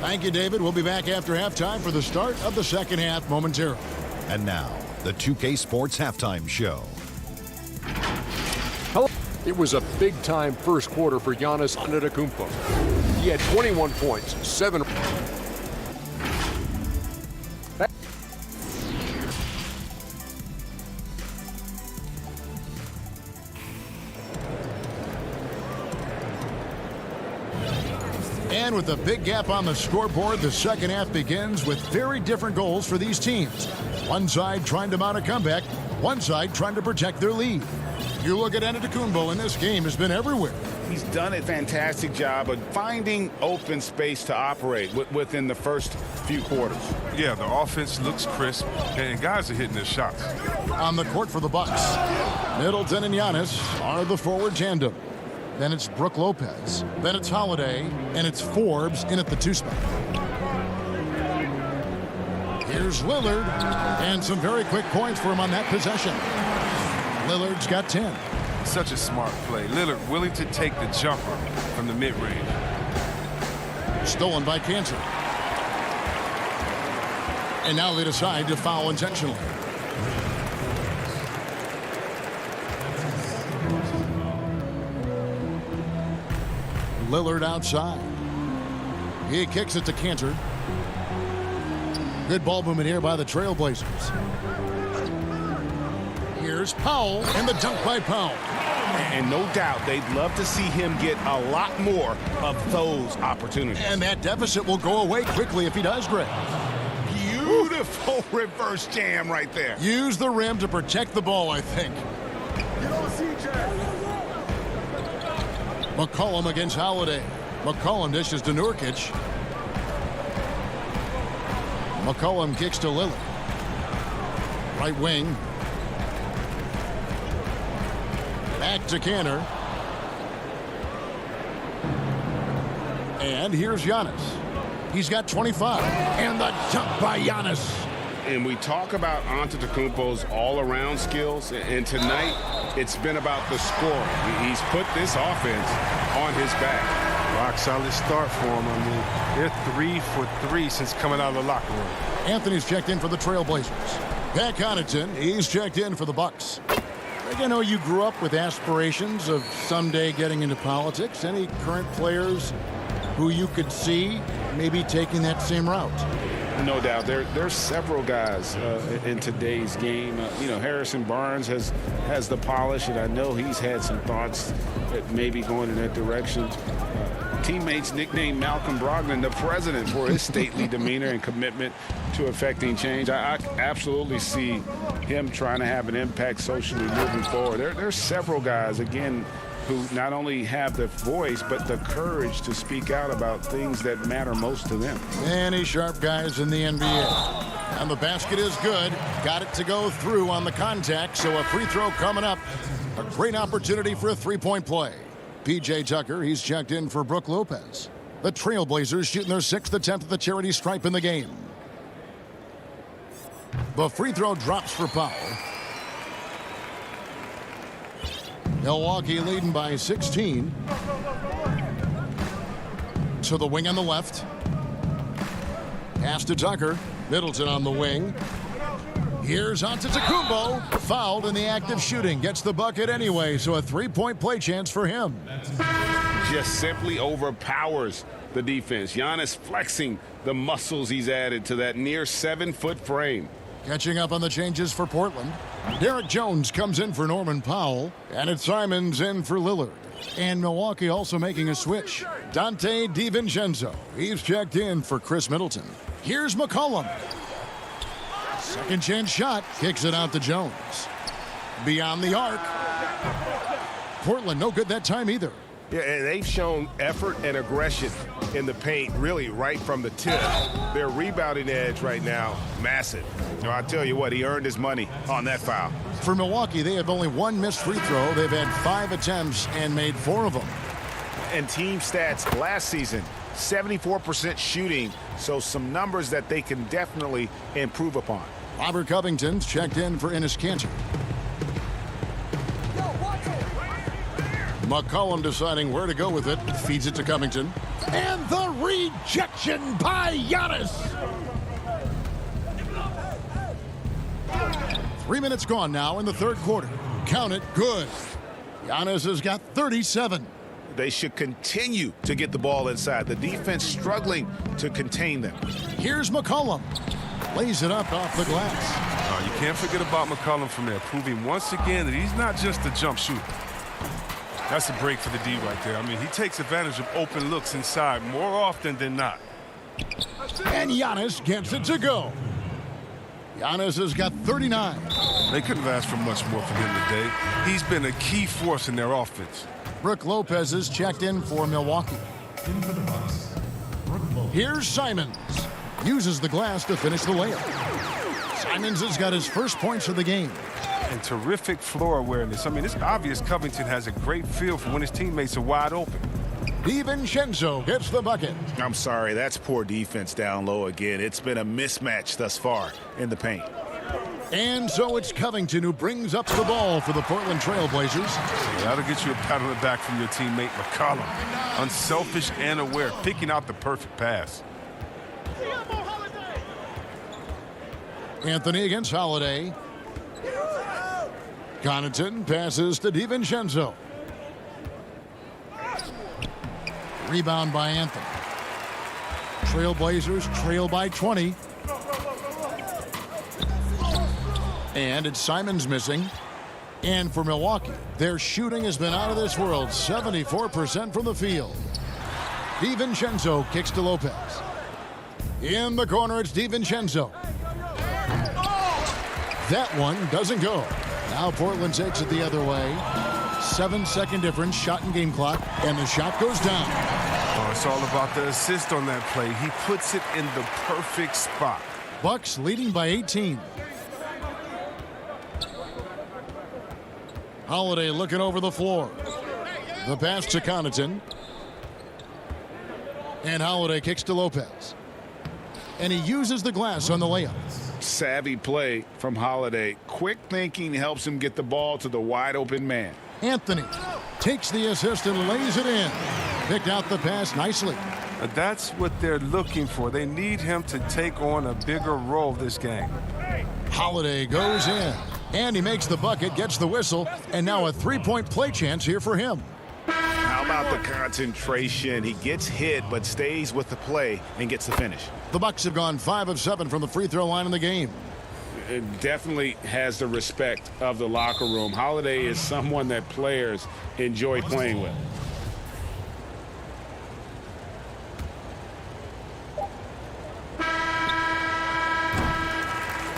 Thank you, David. We'll be back after halftime for the start of the second half momentarily. And now, the 2K Sports Halftime Show. It was a big-time first quarter for Giannis Antetokounmpo. He had 21 points, 7. And with a big gap on the scoreboard, the second half begins with very different goals for these teams. One side trying to mount a comeback, one side trying to protect their lead. You look at Antetokounmpo, and this game has been everywhere. He's done a fantastic job of finding open space to operate within the first few quarters. Yeah, the offense looks crisp, and guys are hitting their shots. On the court for the Bucks, Middleton and Giannis are the forward tandem. Then it's Brook Lopez. Then it's Holiday. And it's Forbes in at the 2 spot. Here's Lillard. And some very quick points for him on that possession. Lillard's got 10. Such a smart play. Lillard willing to take the jumper from the mid-range. Stolen by Cantor. And now they decide to foul intentionally. Lillard outside. He kicks it to Cantor. Good ball movement here by the Trailblazers. Here's Powell, and the dunk by Powell. And no doubt they'd love to see him get a lot more of those opportunities. And that deficit will go away quickly if he does, Greg. Beautiful reverse jam right there. Use the rim to protect the ball, I think. McCollum against Holiday. McCollum dishes to Nurkic. McCollum kicks to Lillard. Right wing. Back to Cantor. And here's Giannis. He's got 25. And the jump by Giannis. And we talk about Antetokounmpo's all-around skills, and tonight it's been about the scoring. He's put this offense on his back. Rock solid start for him. I mean, they're 3 for 3 since coming out of the locker room. Anthony's checked in for the Trailblazers. Pat Connaughton, he's checked in for the Bucks. I know you grew up with aspirations of someday getting into politics. Any current players who you could see maybe taking that same route? No doubt. There's several guys in today's game. Harrison Barnes has the polish, and I know he's had some thoughts that maybe going in that direction. Teammates nicknamed Malcolm Brogdon the president for his stately demeanor and commitment to affecting change. I absolutely see him trying to have an impact socially moving forward. There's several guys, again, who not only have the voice, but the courage to speak out about things that matter most to them. Many sharp guys in the NBA. And the basket is good. Got it to go through on the contact, so a free throw coming up. A great opportunity for a three-point play. P.J. Tucker, he's checked in for Brook Lopez. The Trailblazers shooting their 6th attempt at the charity stripe in the game. The free throw drops for Powell. Milwaukee leading by 16. To the wing on the left. Pass to Tucker. Middleton on the wing. Here's Antetokounmpo. Fouled in the act of shooting. Gets the bucket anyway, so a three-point play chance for him. Just simply overpowers the defense. Giannis flexing the muscles he's added to that near 7-foot frame. Catching up on the changes for Portland. Derek Jones comes in for Norman Powell. And it's Simons in for Lillard. And Milwaukee also making a switch. Dante DiVincenzo. He's checked in for Chris Middleton. Here's McCollum. Second chance shot. Kicks it out to Jones. Beyond the arc. Portland no good that time either. Yeah, and they've shown effort and aggression in the paint really right from the tip. Their rebounding edge right now, massive. You know, I tell you what, he earned his money on that foul. For Milwaukee, they have only one missed free throw. They've had 5 attempts and made 4 of them. And team stats last season, 74% shooting, so some numbers that they can definitely improve upon. Robert Covington's checked in for Enes Kanter. McCollum deciding where to go with it. Feeds it to Covington. And the rejection by Giannis. 3 minutes gone now in the third quarter. Count it, good. Giannis has got 37. They should continue to get the ball inside. The defense struggling to contain them. Here's McCollum. Lays it up off the glass. You can't forget about McCollum from there, proving once again that he's not just a jump shooter. That's a break for the D right there. I mean, he takes advantage of open looks inside more often than not. And Giannis gets it to go. Giannis has got 39. They couldn't have asked for much more from him today. He's been a key force in their offense. Brook Lopez is checked in for Milwaukee. Here's Simons. Uses the glass to finish the layup. Simons has got his first points of the game. And terrific floor awareness. I mean, it's obvious Covington has a great feel for when his teammates are wide open. DiVincenzo gets the bucket. I'm sorry, that's poor defense down low again. It's been a mismatch thus far in the paint. And so it's Covington who brings up the ball for the Portland Trailblazers. That'll get you a pat on the back from your teammate McCollum. Unselfish and aware, picking out the perfect pass. Anthony against Holiday. Connaughton passes to DiVincenzo. Rebound by Anthony. Trailblazers trail by 20. And it's Simons missing. And for Milwaukee, their shooting has been out of this world. 74% from the field. DiVincenzo kicks to Lopez. In the corner, it's DiVincenzo. That one doesn't go. Now Portland takes it the other way. 7-second difference, shot and game clock, and the shot goes down. Oh, it's all about the assist on that play. He puts it in the perfect spot. Bucks leading by 18. Holiday looking over the floor. The pass to Connaughton. And Holiday kicks to Lopez. And he uses the glass on the layup. Savvy play from Holiday. Quick thinking helps him get the ball to the wide open man. Anthony takes the assist and lays it in. Picked out the pass nicely. That's what they're looking for. They need him to take on a bigger role this game. Holiday goes in. And he makes the bucket, gets the whistle, and now a three-point play chance here for him. How about the concentration? He gets hit, but stays with the play and gets the finish. The Bucks have gone 5 of 7 from the free throw line in the game. It definitely has the respect of the locker room. Holiday is someone that players enjoy playing with.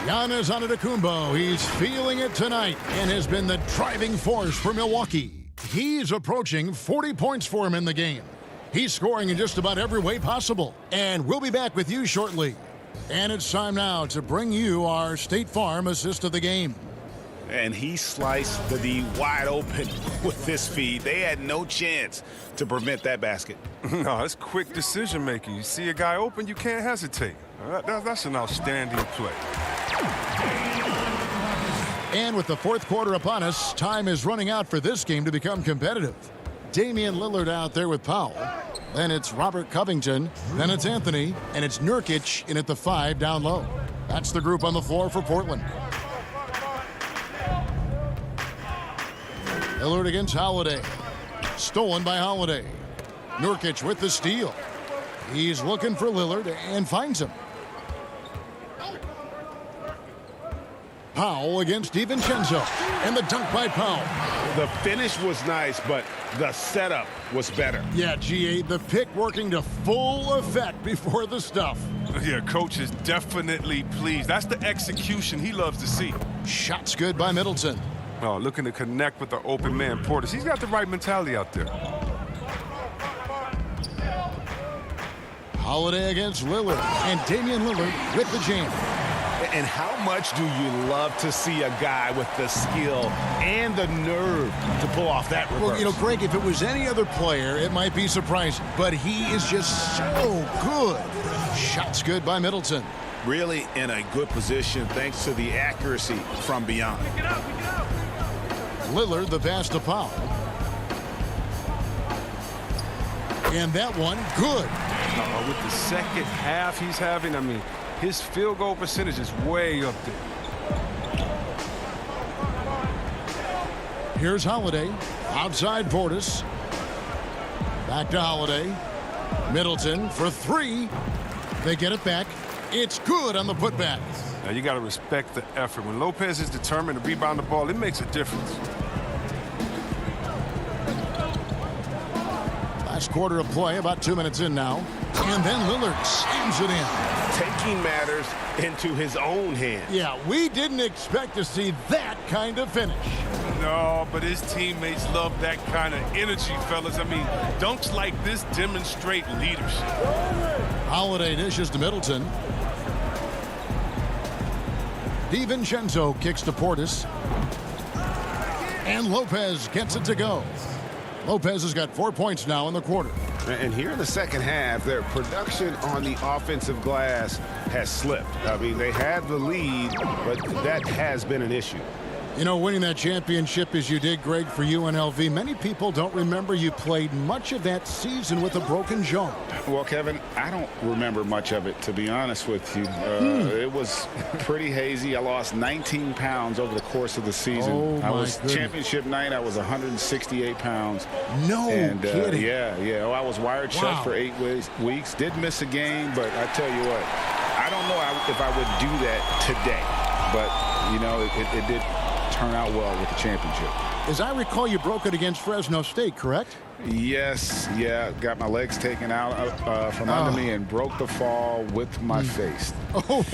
Giannis Antetokounmpo, he's feeling it tonight and has been the driving force for Milwaukee. He's approaching 40 points for him in the game. He's scoring in just about every way possible. And we'll be back with you shortly. And it's time now to bring you our State Farm assist of the game. And he sliced the D wide open with this feed. They had no chance to prevent that basket. No, it's quick decision making. You see a guy open, you can't hesitate. That's an outstanding play. And with the fourth quarter upon us, time is running out for this game to become competitive. Damian Lillard out there with Powell. Then it's Robert Covington. Then it's Anthony. And it's Nurkic in at the 5 down low. That's the group on the floor for Portland. Lillard against Holiday. Stolen by Holiday. Nurkic with the steal. He's looking for Lillard and finds him. Powell against DiVincenzo. And the dunk by Powell. The finish was nice, but the setup was better. Yeah, GA, the pick working to full effect before the stuff. Yeah, coach is definitely pleased. That's the execution he loves to see. Shots good by Middleton. Oh, looking to connect with the open man, Portis. He's got the right mentality out there. Holiday against Lillard. And Damian Lillard with the jam. And how much do you love to see a guy with the skill and the nerve to pull off that reverse? Well, you know, Greg, if it was any other player, it might be surprising. But he is just so good. Shots good by Middleton. Really in a good position thanks to the accuracy from beyond. Lillard, the pass to Powell. And that one, good. With the second half he's having, I mean, his field goal percentage is way up there. Here's Holiday. Outside Portis. Back to Holiday. Middleton for 3. They get it back. It's good on the putback. Now you got to respect the effort. When Lopez is determined to rebound the ball, it makes a difference. Last quarter of play, about 2 minutes in now. And then Lillard slams it in. Taking matters into his own hands. Yeah, we didn't expect to see that kind of finish. No, but his teammates love that kind of energy, fellas. I mean, dunks like this demonstrate leadership. Holiday dishes to Middleton. DiVincenzo kicks to Portis. And Lopez gets it to go. Lopez has got 4 points now in the quarter. And here in the second half, their production on the offensive glass has slipped. I mean, they had the lead, but that has been an issue. You know, winning that championship as you did, Greg, for UNLV, many people don't remember you played much of that season with a broken jaw. Well, Kevin, I don't remember much of it, to be honest with you. It was pretty hazy. I lost 19 pounds over the course of the season. Oh, my goodness. Championship night, I was 168 pounds. No kidding. Yeah. I was wired shut for 8 weeks. Did miss a game, but I tell you what, I don't know if I would do that today. But, you know, it did turn out well with the championship. As I recall, you broke it against Fresno State, correct? Yes, got my legs taken out from under me and broke the fall with my face. Oh,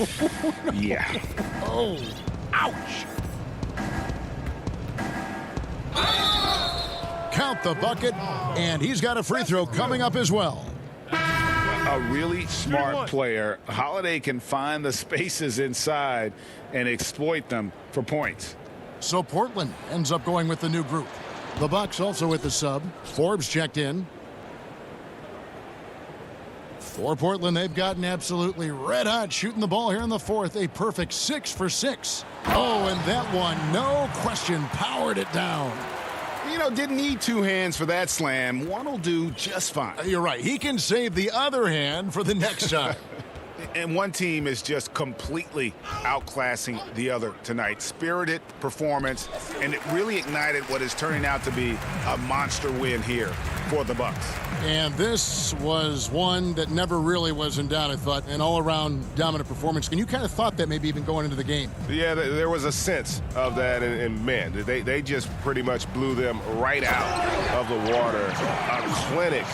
yeah. Oh, ouch. Count the bucket, and he's got a free throw coming up as well. A really smart player. Holiday can find the spaces inside and exploit them for points. So Portland ends up going with the new group. The Bucks also with the sub. Forbes checked in. For Portland, they've gotten absolutely red hot shooting the ball here in the fourth. A perfect 6 for 6. Oh, and that one, no question, powered it down. You know, didn't need 2 hands for that slam. One will do just fine. You're right. He can save the other hand for the next time. And one team is just completely outclassing the other tonight. Spirited performance, and it really ignited what is turning out to be a monster win here for the Bucks. And this was one that never really was in doubt, I thought. An all-around dominant performance. And you kind of thought that maybe even going into the game. Yeah, there was a sense of that, and man, they just pretty much blew them right out of the water. A clinic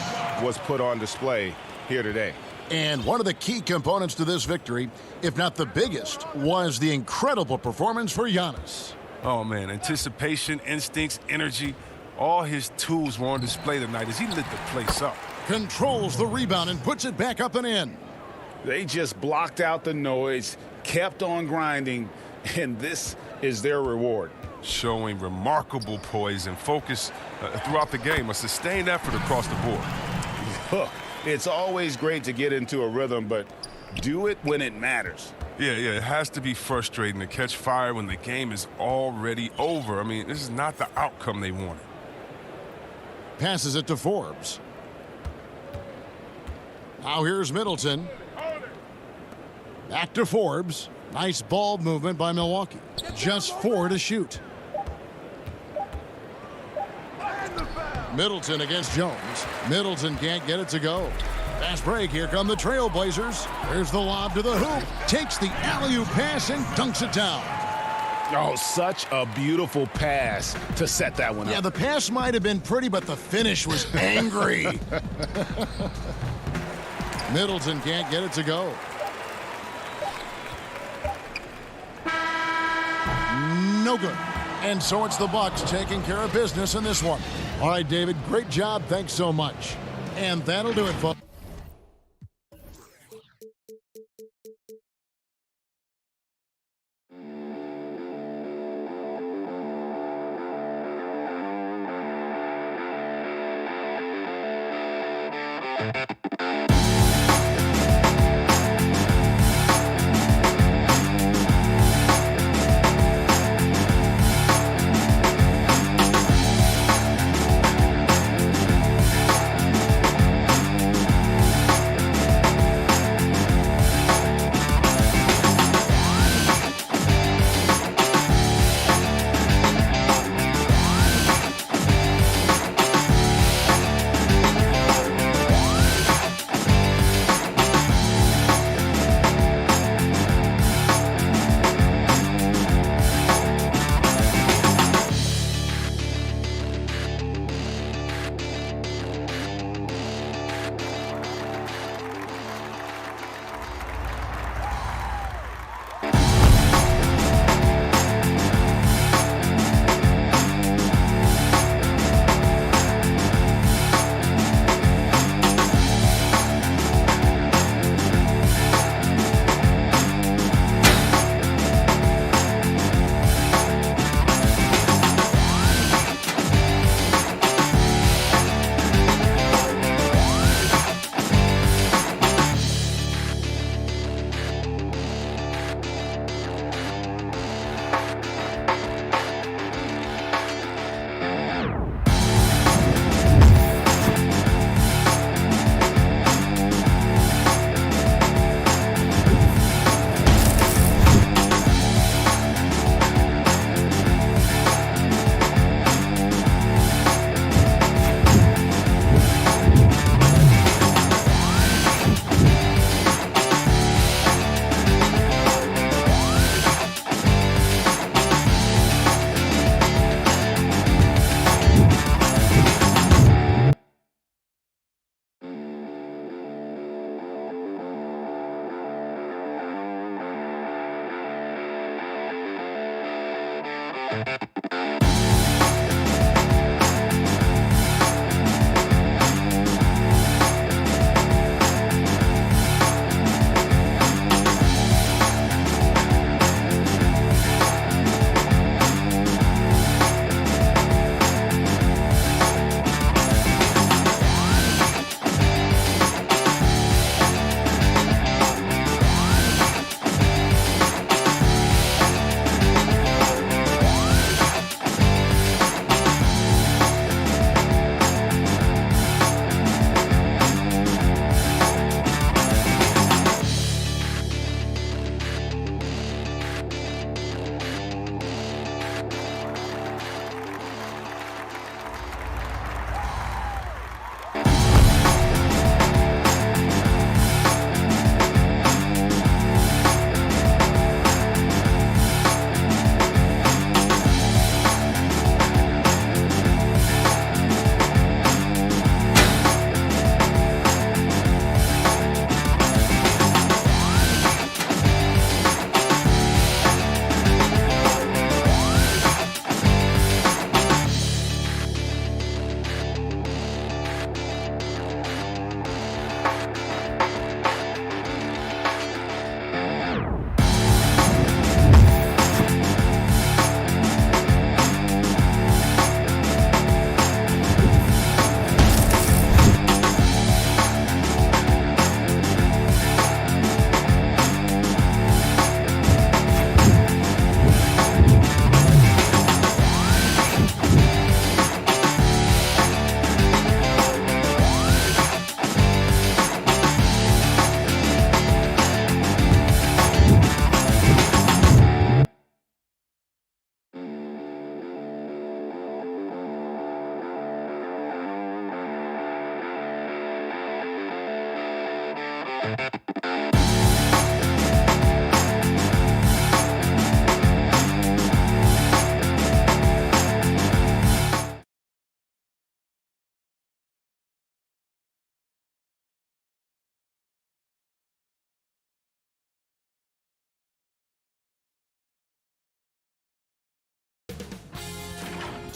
was put on display here today. And one of the key components to this victory, if not the biggest, was the incredible performance for Giannis. Oh, man, anticipation, instincts, energy, All his tools were on display tonight as he lit the place up. Controls the rebound and puts it back up and in. They just blocked out the noise, kept on grinding, and this is their reward. Showing remarkable poise and focus throughout the game, a sustained effort across the board. Look, it's always great to get into a rhythm, but do it when it matters. Yeah, it has to be frustrating to catch fire when the game is already over. I mean, this is not the outcome they wanted. Passes it to Forbes. Now here's Middleton. Back to Forbes. Nice ball movement by Milwaukee. Just 4 to shoot. Middleton against Jones. Middleton can't get it to go. Fast break. Here come the Trailblazers. There's the lob to the hoop. Takes the alley-oop pass and dunks it down. Oh, such a beautiful pass to set that one up. Yeah, the pass might have been pretty, but the finish was angry. Middleton can't get it to go. No good. And so it's the Bucks taking care of business in this one. All right, David, great job. Thanks so much. And that'll do it, folks.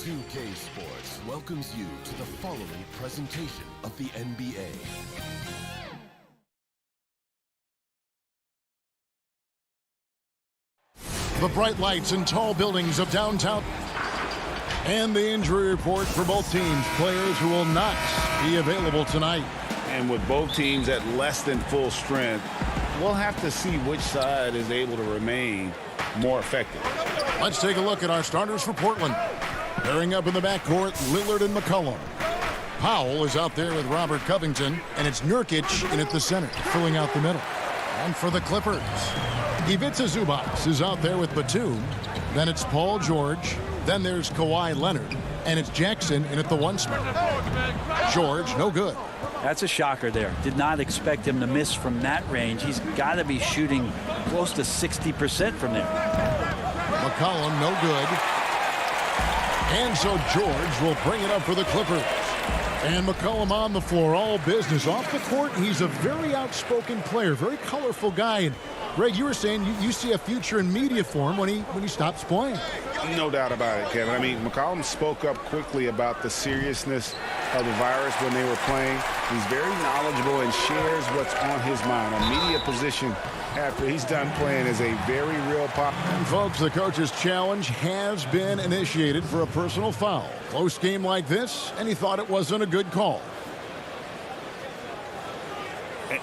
2K Sports welcomes you to the following presentation of the NBA. The bright lights and tall buildings of downtown. And the injury report for both teams. Players who will not be available tonight. And with both teams at less than full strength, we'll have to see which side is able to remain more effective. Let's take a look at our starters for Portland. Pairing up in the backcourt, Lillard and McCollum. Powell is out there with Robert Covington, and it's Nurkic in at the center, filling out the middle. And for the Clippers, Ivica Zubac is out there with Batum. Then it's Paul George. Then there's Kawhi Leonard. And it's Jackson in at the 1 spot. George, no good. That's a shocker there. Did not expect him to miss from that range. He's got to be shooting close to 60% from there. McCollum, no good. And so George will bring it up for the Clippers. And McCollum on the floor, all business. Off the court, he's a very outspoken player, very colorful guy. And Greg, you were saying you see a future in media for him when he stops playing. No doubt about it, Kevin. I mean, McCollum spoke up quickly about the seriousness of the virus when they were playing. He's very knowledgeable and shares what's on his mind. A media position after he's done playing is a very real pop. And folks, the coach's challenge has been initiated for a personal foul. Close game like this, and he thought it wasn't a good call.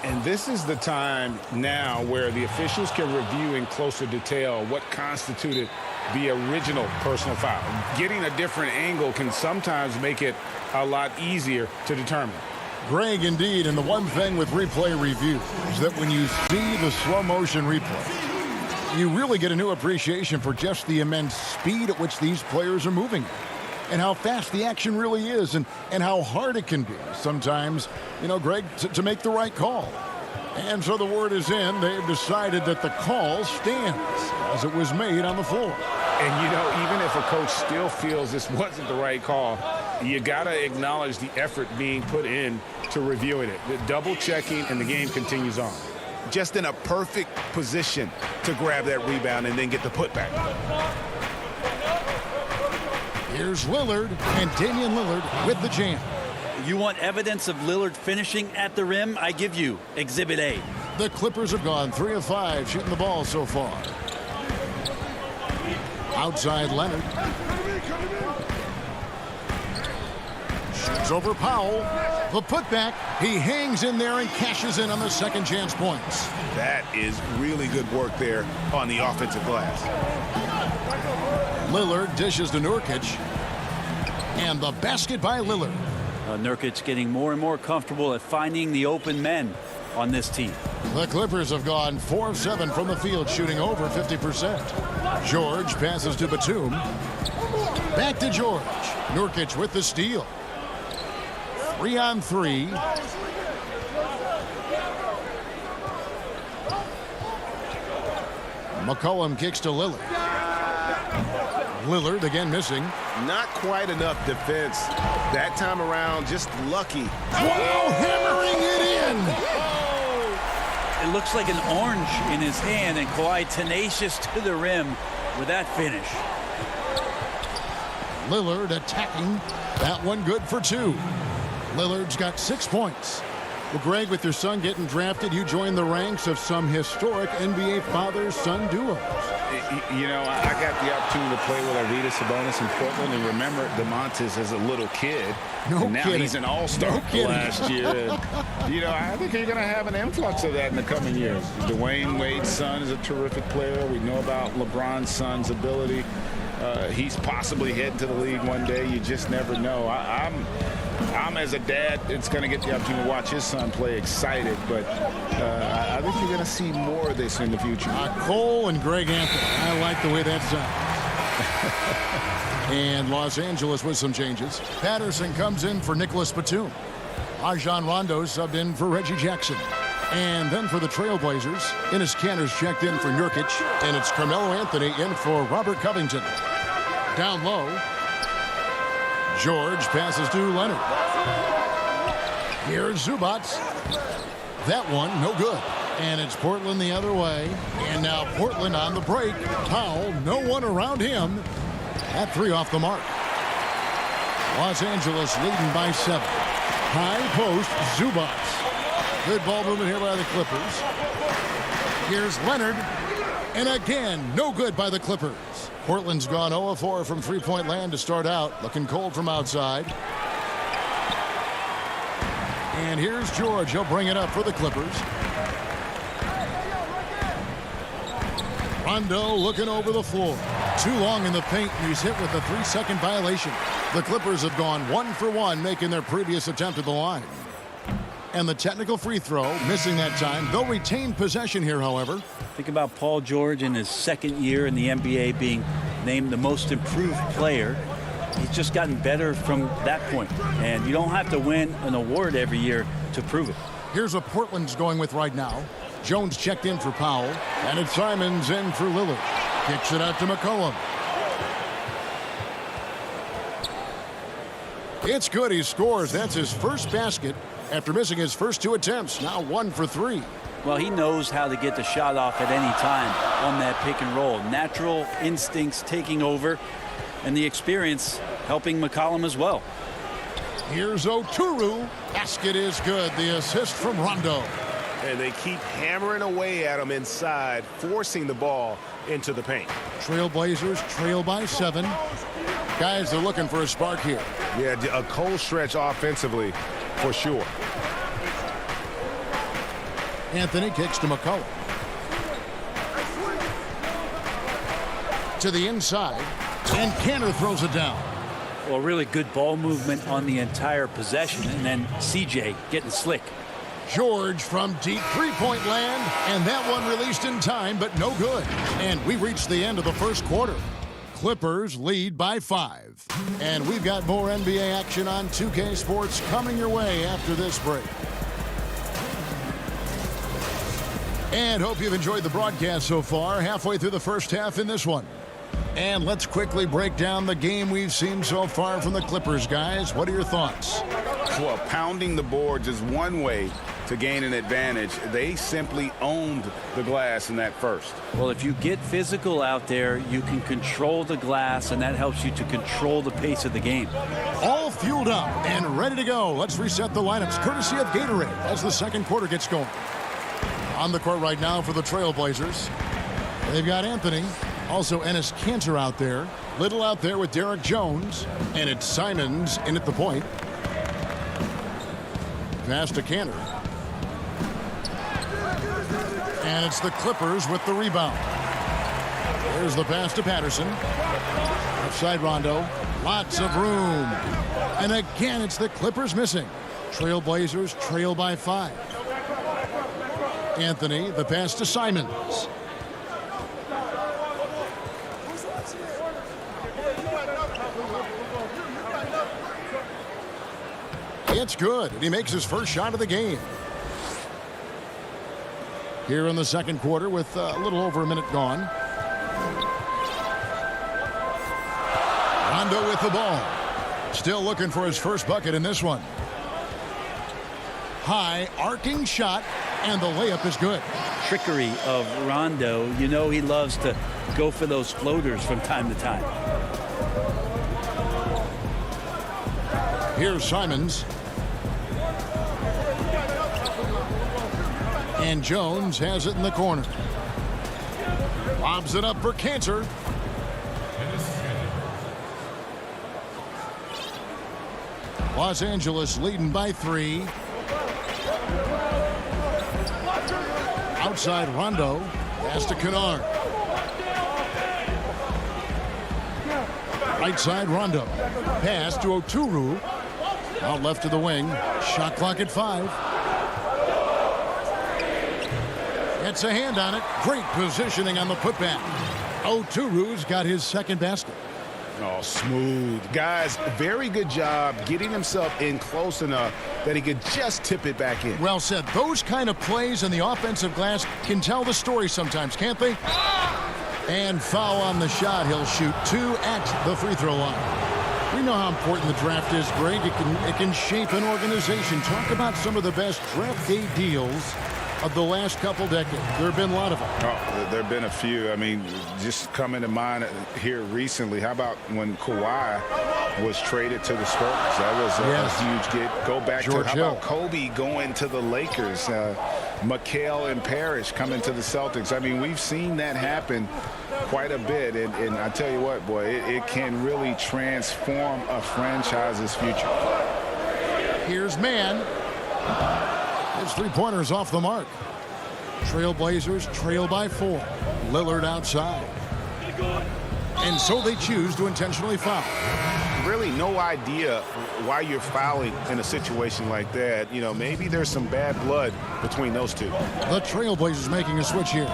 And this is the time now where the officials can review in closer detail what constituted the original personal foul. Getting a different angle can sometimes make it a lot easier to determine. Greg, indeed, and the one thing with replay review is that when you see the slow motion replay, you really get a new appreciation for just the immense speed at which these players are moving and how fast the action really is and how hard it can be sometimes, you know, Greg, to make the right call. And so the word is in. They've decided that the call stands as it was made on the floor. And, you know, even if a coach still feels this wasn't the right call, you got to acknowledge the effort being put in to reviewing it. The double checking, and the game continues on. Just in a perfect position to grab that rebound and then get the putback. Here's Lillard, and Damian Lillard with the jam. You want evidence of Lillard finishing at the rim? I give you Exhibit A. The Clippers have gone 3 of 5 shooting the ball so far. Outside Leonard. Shoots over Powell. The putback. He hangs in there and cashes in on the second chance points. That is really good work there on the offensive glass. Lillard dishes to Nurkic. And the basket by Lillard. Nurkic getting more and more comfortable at finding the open men on this team. The Clippers have gone 4 of 7 from the field, shooting over 50%. George passes to Batum. Back to George. Nurkic with the steal. 3 on 3. McCollum kicks to Lillard. Lillard again missing. Not quite enough defense that time around, just lucky. Wow, hammering it in. It looks like an orange in his hand, and Kawhi tenacious to the rim with that finish. Lillard attacking. That one good for 2. Lillard's got 6 points. Well, Greg, with your son getting drafted, you joined the ranks of some historic NBA father-son duos. You know, I got the opportunity to play with Arvydas Sabonis in Portland, and remember DeMontis as a little kid. No now kidding. He's an all-star last year. And, you know, I think you're going to have an influx of that in the coming years. Dwayne Wade's son is a terrific player. We know about LeBron's son's ability. He's possibly heading to the league one day. You just never know. I'm as a dad, it's going to get the opportunity to watch his son play excited, but I think you're going to see more of this in the future. Cole and Greg Anthony. I like the way that sounds. And Los Angeles with some changes. Patterson comes in for Nicholas Batum. Rajon Rondo subbed in for Reggie Jackson. And then for the Trailblazers, Enes Kanter's checked in for Nurkic, and it's Carmelo Anthony in for Robert Covington. Down low, George passes to Leonard. Here's Zubac. That one, no good. And it's Portland the other way. And now Portland on the break. Powell, no one around him. That 3 off the mark. Los Angeles leading by 7. High post, Zubats. Good ball movement here by the Clippers. Here's Leonard. And again, no good by the Clippers. Portland's gone 0-4 from three-point land to start out. Looking cold from outside. And here's George. He'll bring it up for the Clippers. Rondo looking over the floor. Too long in the paint, and he's hit with a 3-second violation. The Clippers have gone 1 for 1, making their previous attempt at the line. And the technical free throw, missing that time. They'll retain possession here, however. Think about Paul George in his second year in the NBA being named the most improved player. He's just gotten better from that point. And you don't have to win an award every year to prove it. Here's what Portland's going with right now. Jones checked in for Powell, and it's Simons in for Lillard. Kicks it out to McCollum. It's good. He scores. That's his first basket after missing his first 2 attempts. Now 1 for 3. Well, he knows how to get the shot off at any time on that pick and roll. Natural instincts taking over, and the experience helping McCollum as well. Here's Oturu. Basket is good. The assist from Rondo. And they keep hammering away at him inside, forcing the ball into the paint. Trailblazers trail by 7. Guys, they're looking for a spark here. Yeah, a cold stretch offensively for sure. Anthony kicks to McCollum. To the inside, and Cantor throws it down. Well, really good ball movement on the entire possession, and then CJ getting slick. George from deep three-point land, and that one released in time, but no good. And we reached the end of the first quarter. Clippers lead by 5. And we've got more NBA action on 2K Sports coming your way after this break. And hope you've enjoyed the broadcast so far. Halfway through the first half in this one. And let's quickly break down the game we've seen so far from the Clippers, guys. What are your thoughts? Well, pounding the boards is one way to gain an advantage. They simply owned the glass in that first. Well, if you get physical out there, you can control the glass, and that helps you to control the pace of the game. All fueled up and ready to go. Let's reset the lineups courtesy of Gatorade as the second quarter gets going. On the court right now for the Trailblazers, they've got Anthony, also Enes Kanter out there, Little out there with Derek Jones, and it's Simons in at the point. Pass to Kanter. And it's the Clippers with the rebound. There's the pass to Patterson. Outside Rondo. Lots of room. And again, it's the Clippers missing. Trailblazers trail by 5. Anthony, the pass to Simons. It's good, and he makes his first shot of the game. Here in the second quarter with a little over a minute gone. Rondo with the ball. Still looking for his first bucket in this one. High arcing shot, and the layup is good. Trickery of Rondo. You know he loves to go for those floaters from time to time. Here's Simons. And Jones has it in the corner. Lobs it up for Kanter. Los Angeles leading by 3. Outside Rondo. Pass to Kennard. Right side Rondo. Pass to Oturu. Out left to the wing. Shot clock at 5. Gets a hand on it. Great positioning on the putback. Oturu's got his second basket. Oh, smooth. Guys, very good job getting himself in close enough that he could just tip it back in. Well said. Those kind of plays in the offensive glass can tell the story sometimes, can't they? And foul on the shot. He'll shoot 2 at the free throw line. We know how important the draft is, Greg. It can shape an organization. Talk about some of the best draft day deals of the last couple decades. There have been a lot of them. Oh, there have been a few. I mean, just coming to mind here recently. How about when Kawhi was traded to the Spurs. That was a huge get. Go back to how about Kobe going to the Lakers, McHale and Parrish coming to the Celtics. I mean, we've seen that happen quite a bit, and I tell you what, boy, it can really transform a franchise's future. Here's Mann. His three-pointers off the mark. Trailblazers trail by 4. Lillard outside. And so they choose to intentionally foul. Really no idea why you're fouling in a situation like that. You know, maybe there's some bad blood between those two. The Trailblazers making a switch here.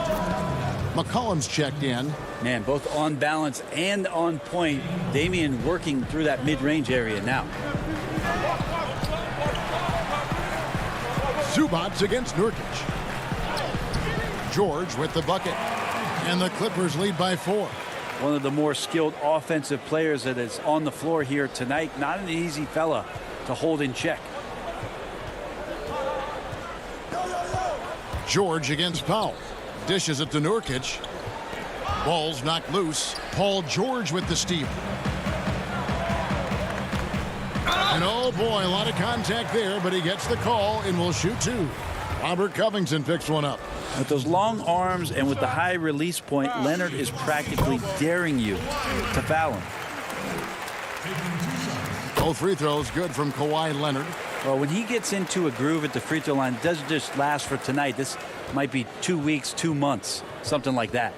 McCollum's checked in. Man, both on balance and on point. Damian working through that mid-range area now. Zubac against Nurkic. George with the bucket. And the Clippers lead by 4. One of the more skilled offensive players that is on the floor here tonight. Not an easy fella to hold in check. George against Powell. Dishes it to Nurkic. Ball's knocked loose. Paul George with the steal. And oh boy, a lot of contact there, but he gets the call and will shoot 2. Robert Covington picks one up. With those long arms and with the high release point, Leonard is practically daring you to foul him. Both free throws good from Kawhi Leonard. Well, when he gets into a groove at the free throw line, it doesn't just last for tonight. This might be 2 weeks, 2 months, something like that.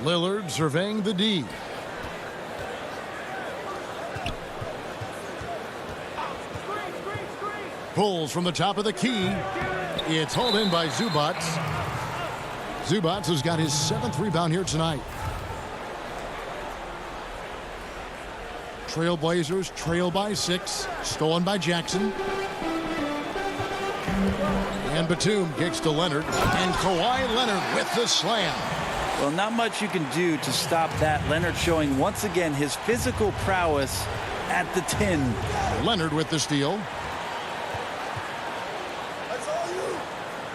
Lillard surveying the D. Pulls from the top of the key. It's hauled in by Zubac. Zubac has got his 7th rebound here tonight. Trailblazers trail by 6. Stolen by Jackson. And Batum kicks to Leonard. And Kawhi Leonard with the slam. Well, not much you can do to stop that. Leonard showing once again his physical prowess at the 10. Leonard with the steal.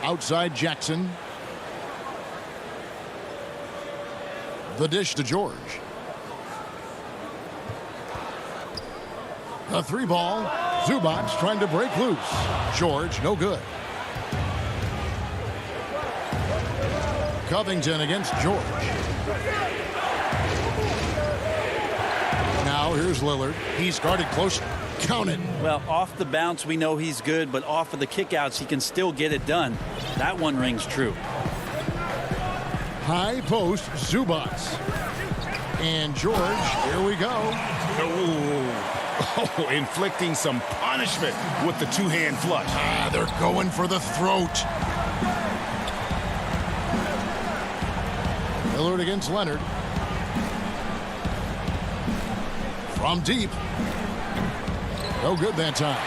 Outside Jackson. The dish to George. The 3-ball. Zubac trying to break loose. George, no good. Covington against George. Now here's Lillard. He's guarded closely. Count it. Well, off the bounce, we know he's good, but off of the kickouts, he can still get it done. That one rings true. High post, Zubac. And George, here we go. Oh, inflicting some punishment with the 2-hand flush. They're going for the throat. Lillard against Leonard. From deep. No good that time.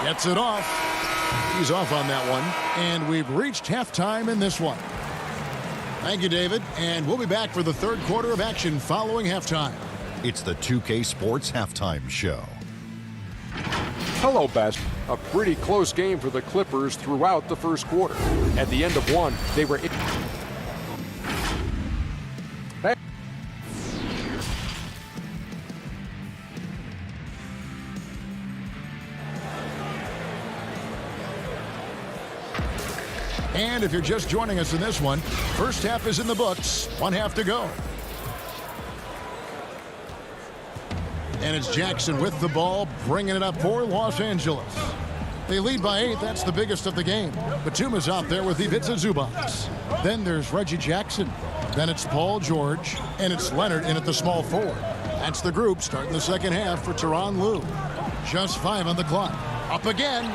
Gets it off. He's off on that one. And we've reached halftime in this one. Thank you, David. And we'll be back for the third quarter of action following halftime. It's the 2K Sports Halftime Show. Hello, Best. A pretty close game for the Clippers throughout the first quarter. At the end of one, they were... And if you're just joining us in this one, first half is in the books. 1 half to go. And it's Jackson with the ball, bringing it up for Los Angeles. They lead by 8. That's the biggest of the game. Batum is out there with Ivica Zubac. Then there's Reggie Jackson. Then it's Paul George. And it's Leonard in at the small forward. That's the group starting the second half for Tyronn Lue. Just 5 on the clock. Up again.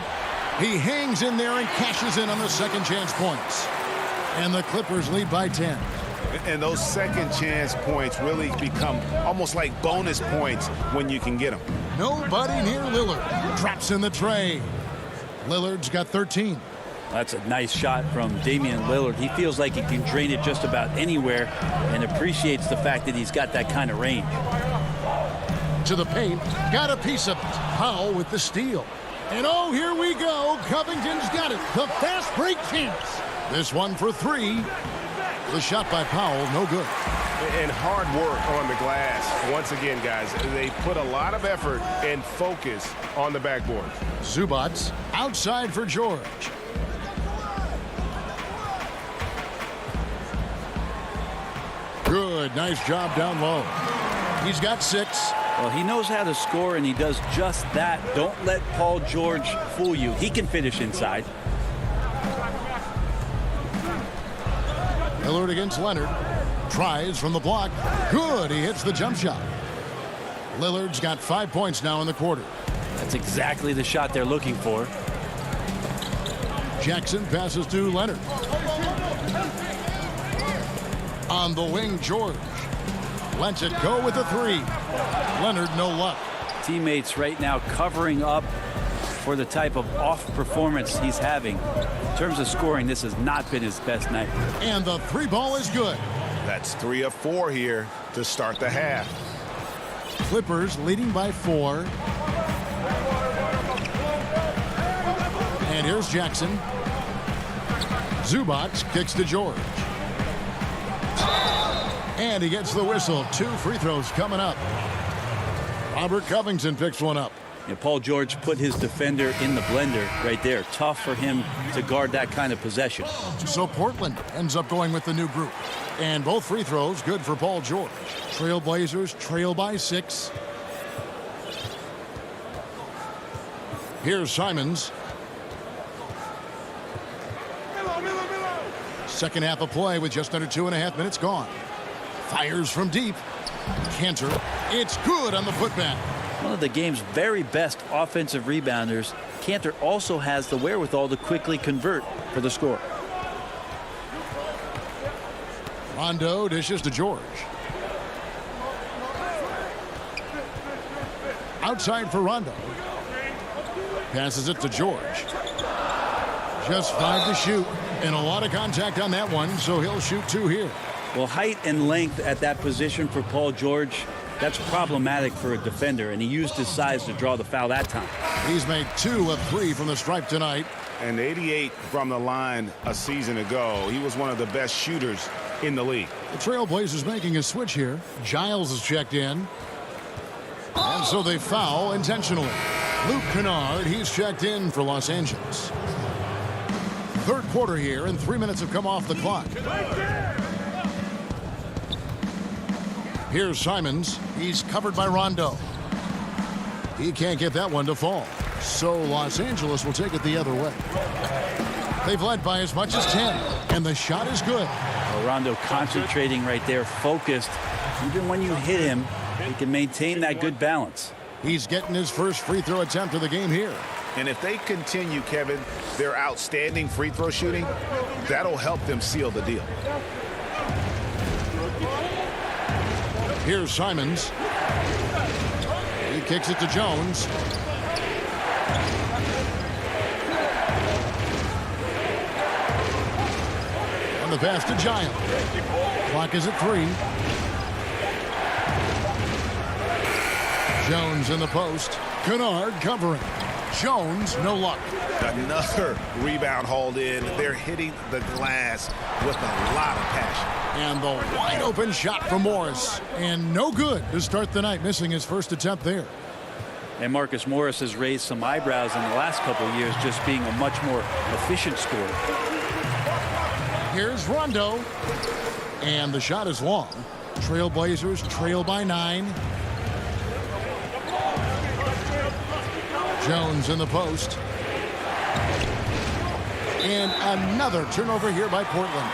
He hangs in there and cashes in on the second chance points. And the Clippers lead by 10. And those second chance points really become almost like bonus points when you can get them. Nobody near Lillard. Drops in the tray. Lillard's got 13. That's a nice shot from Damian Lillard. He feels like he can drain it just about anywhere and appreciates the fact that he's got that kind of range. To the paint. Got a piece of it. Powell with the steal. And oh, here we go. Covington's got it. The fast break chance. This one for 3. The shot by Powell, no good. And hard work on the glass. Once again, guys, they put a lot of effort and focus on the backboard. Zubac outside for George. Good, nice job down low. He's got 6. Well, he knows how to score, and he does just that. Don't let Paul George fool you. He can finish inside. Lillard against Leonard. Tries from the block. Good, he hits the jump shot. Lillard's got 5 points now in the quarter. That's exactly the shot they're looking for. Jackson passes to Leonard. On the wing, George. Lets it go with a 3. Leonard, no luck. Teammates right now covering up for the type of off performance he's having. In terms of scoring, this has not been his best night. And the 3 ball is good. That's 3 of 4 here to start the half. Clippers leading by 4. And here's Jackson. Zubac kicks to George. And he gets the whistle. 2 free throws coming up. Robert Covington picks one up. Yeah, Paul George put his defender in the blender right there. Tough for him to guard that kind of possession. So Portland ends up going with the new group. And both free throws good for Paul George. Trailblazers trail by 6. Here's Simons. Second half of play with just under 2.5 minutes gone. Fires from deep. Cantor. It's good on the putback. One of the game's very best offensive rebounders, Cantor also has the wherewithal to quickly convert for the score. Rondo dishes to George. Outside for Rondo. Passes it to George. Just 5 to shoot. And a lot of contact on that one, so he'll shoot 2 here. Well, height and length at that position for Paul George, that's problematic for a defender, and he used his size to draw the foul that time. He's made 2 of 3 from the stripe tonight. And 88 from the line a season ago. He was one of the best shooters in the league. The Trailblazers making a switch here. Giles is checked in. And so they foul intentionally. Luke Kennard, he's checked in for Los Angeles. Third quarter here, and 3 minutes have come off the clock. Here's Simons. He's covered by Rondo. He can't get that one to fall. So Los Angeles will take it the other way. They've led by as much as 10, and the shot is good. Well, Rondo concentrating right there, focused. Even when you hit him, he can maintain that good balance. He's getting his first free throw attempt of the game here. And if they continue, Kevin, their outstanding free throw shooting, that'll help them seal the deal. Here's Simons. He kicks it to Jones. And the pass to Giant. Clock is at 3. Jones in the post. Kennard covering. Jones, no luck. Another rebound hauled in. They're hitting the glass with a lot of passion. And the wide open shot from Morris. And no good to start the night, missing his first attempt there. And Marcus Morris has raised some eyebrows in the last couple of years, just being a much more efficient scorer. Here's Rondo. And the shot is long. Trailblazers trail by 9. Jones in the post. And another turnover here by Portland.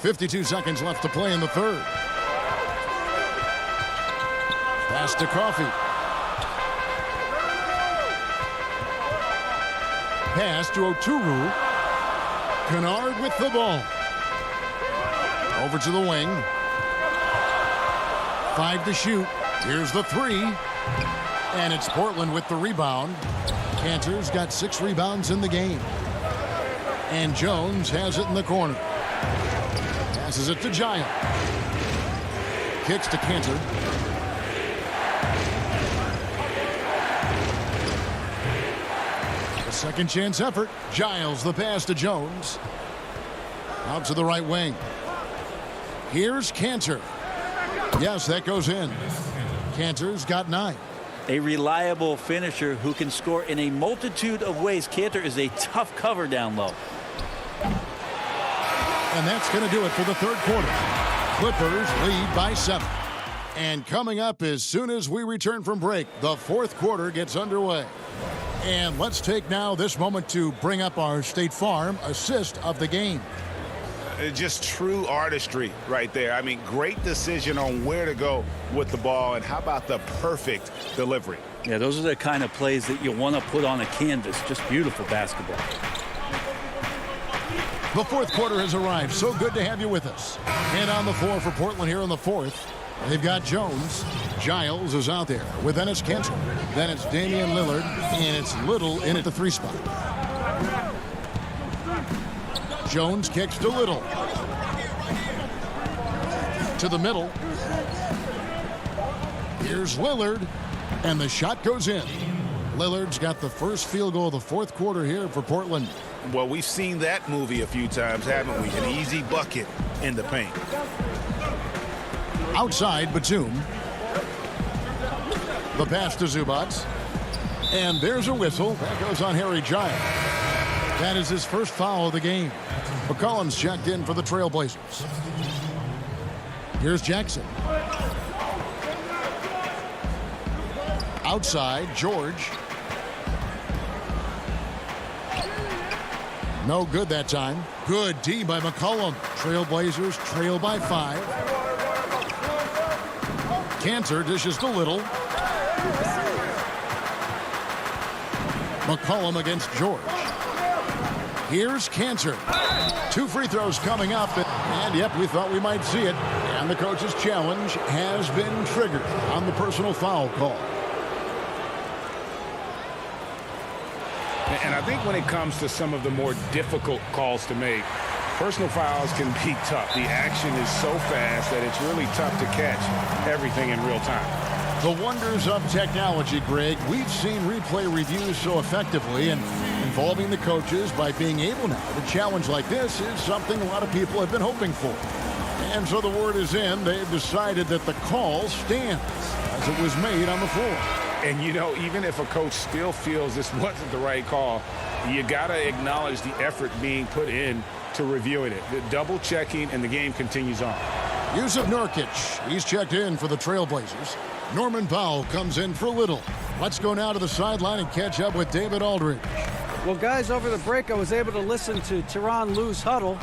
.52 seconds left to play in the third. Pass to Coffey. Pass to Oturu. Kennard with the ball. Over to the wing. 5 to shoot. Here's the 3. And it's Portland with the rebound. Cantor's got 6 rebounds in the game. And Jones has it in the corner. Passes it to Giant. Kicks to Cantor. Second chance effort. Giles the pass to Jones. Out to the right wing. Here's Cantor. Yes, that goes in. Cantor's got 9. A reliable finisher who can score in a multitude of ways. Cantor is a tough cover down low. And that's going to do it for the third quarter. Clippers lead by 7. And coming up as soon as we return from break, the fourth quarter gets underway. And let's take now this moment to bring up our State Farm assist of the game. Just true artistry right there. I mean, great decision on where to go with the ball, and how about the perfect delivery? Yeah, those are the kind of plays that you want to put on a canvas. Just beautiful basketball. The fourth quarter has arrived. So good to have you with us. And on the floor for Portland here in the fourth, they've got Jones. Giles is out there with Enes Kanter. Then it's Damian Lillard, and it's Little in at the 3 spot. Jones kicks to Little. To the middle. Here's Lillard, and the shot goes in. Lillard's got the first field goal of the fourth quarter here for Portland. Well, we've seen that movie a few times, haven't we? An easy bucket in the paint. Outside, Batum. The pass to Zubac. And there's a whistle. That goes on Harry Giles. That is his first foul of the game. McCollum's checked in for the Trailblazers. Here's Jackson. Outside, George. No good that time. Good D by McCollum. Trailblazers trail by 5. Cantor dishes to Little. McCollum against George. Here's Cantor. 2 free throws coming up. And yep, we thought we might see it. And the coach's challenge has been triggered on the personal foul call. And I think when it comes to some of the more difficult calls to make, personal fouls can be tough. The action is so fast that it's really tough to catch everything in real time. The wonders of technology, Greg. We've seen replay reviews so effectively, and involving the coaches by being able now to challenge like this is something a lot of people have been hoping for. And so the word is in. They've decided that the call stands as it was made on the floor. And, you know, even if a coach still feels this wasn't the right call, you got to acknowledge the effort being put in to reviewing it. The double checking, and the game continues on. Yusuf Nurkic, he's checked in for the Trailblazers. Norman Powell comes in for Little. Let's go now to the sideline and catch up with David Aldridge. Well, guys, over the break, I was able to listen to Tyronn Lue's huddle.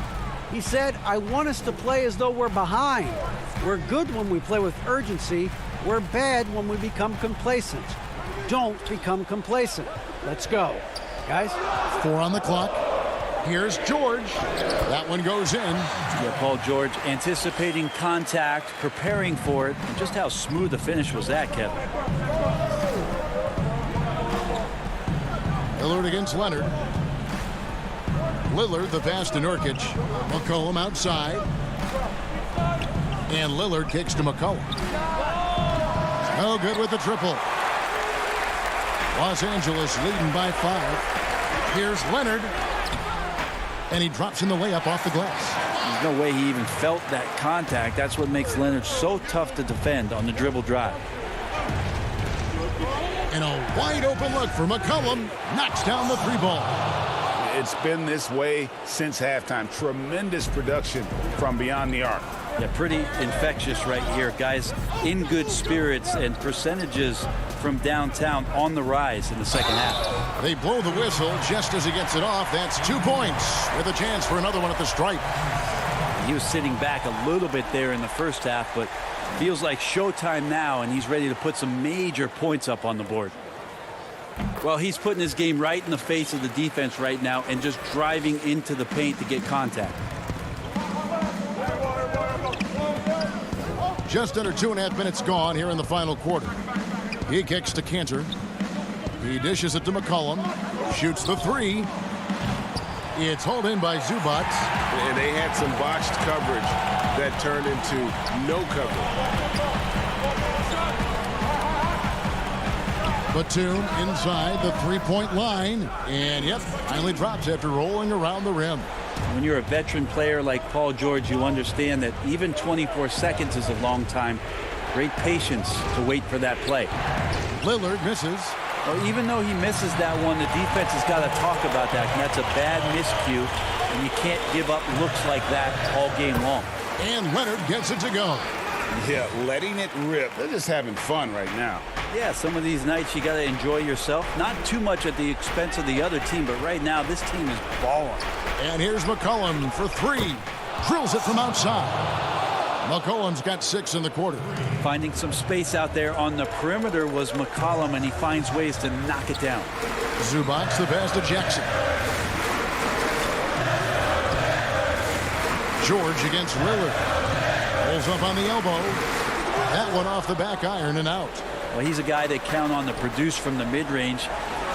He said, I want us to play as though we're behind. We're good when we play with urgency. We're bad when we become complacent. Don't become complacent. Let's go. Guys? 4 on the clock. Here's George. That one goes in. Yeah, Paul George anticipating contact, preparing for it. And just how smooth the finish was that, Kevin. Lillard against Leonard. Lillard, the pass to Nurkic. McCollum outside. And Lillard kicks to McCollum. No good with the triple. Los Angeles leading by 5. Here's Leonard. And he drops in the layup off the glass. There's no way he even felt that contact. That's what makes Leonard so tough to defend on the dribble drive. And a wide open look for McCollum. Knocks down the 3 ball. It's been this way since halftime. Tremendous production from beyond the arc. Yeah, pretty infectious right here. Guys in good spirits, and percentages from downtown on the rise in the second half. They blow the whistle just as he gets it off. That's 2 points with a chance for another one at the stripe. He was sitting back a little bit there in the first half, but feels like showtime now, and he's ready to put some major points up on the board. Well, he's putting his game right in the face of the defense right now and just driving into the paint to get contact. Just under 2.5 minutes gone here in the final quarter. He kicks to Cantor. He dishes it to McCollum. Shoots the 3. It's hauled in by Zubac. And they had some botched coverage that turned into no coverage. Batum inside the three-point line. And, yep, finally drops after rolling around the rim. When you're a veteran player like Paul George, you understand that even 24 seconds is a long time. Great patience to wait for that play. Lillard misses. Well, even though he misses that one, the defense has got to talk about that. And that's a bad miscue, and you can't give up looks like that all game long. And Leonard gets it to go. Yeah, letting it rip. They're just having fun right now. Yeah, some of these nights you got to enjoy yourself. Not too much at the expense of the other team, but right now this team is balling. And here's McCollum for three. Drills it from outside. McCollum's got 6 in the quarter. Finding some space out there on the perimeter was McCollum, and he finds ways to knock it down. Zubac the pass to Jackson. George against Lillard. Pulls up on the elbow. That one off the back iron and out. Well, he's a guy they count on to produce from the mid-range.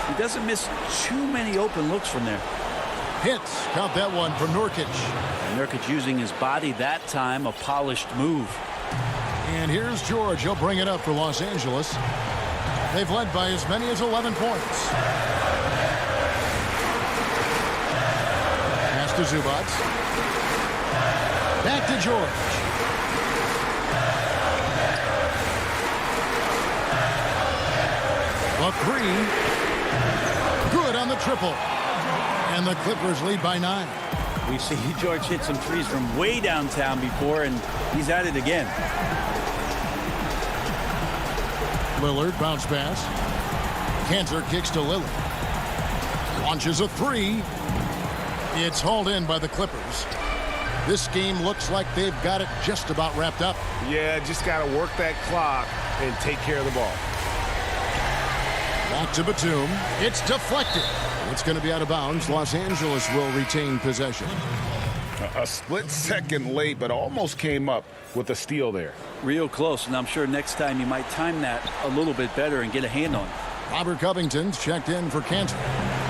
He doesn't miss too many open looks from there. Hits. Count that one from Nurkic. Nurkic using his body that time, a polished move. And here's George. He'll bring it up for Los Angeles. They've led by as many as 11 points. Pass to Zubac. Back to George. A three. Good on the triple. And the Clippers lead by 9. We've seen George hit some threes from way downtown before, and he's at it again. Lillard bounce pass. Cantor kicks to Lillard. Launches a three. It's hauled in by the Clippers. This game looks like they've got it just about wrapped up. Yeah, just got to work that clock and take care of the ball. Back to Batum. It's deflected. It's going to be out of bounds. Los Angeles will retain possession. A split second late, but almost came up with a steal there. Real close, and I'm sure next time you might time that a little bit better and get a hand on it. Robert Covington's checked in for Cantor.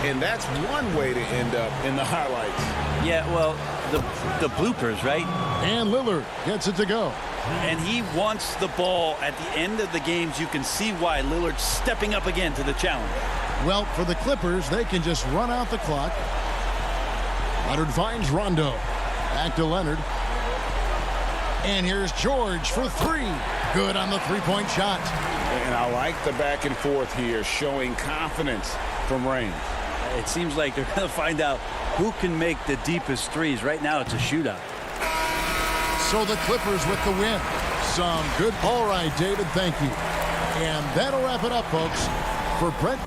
And that's one way to end up in the highlights. Yeah, well, the bloopers, right? And Lillard gets it to go. And he wants the ball at the end of the games. You can see why Lillard's stepping up again to the challenge. Well, for the Clippers, they can just run out the clock. Leonard finds Rondo. Back to Leonard. And here's George for three. Good on the three-point shot. And I like the back and forth here, showing confidence from range. It seems like they're going to find out who can make the deepest threes. Right now, it's a shootout. So the Clippers with the win. Some good. All right, David, thank you. And that'll wrap it up, folks. For Brett.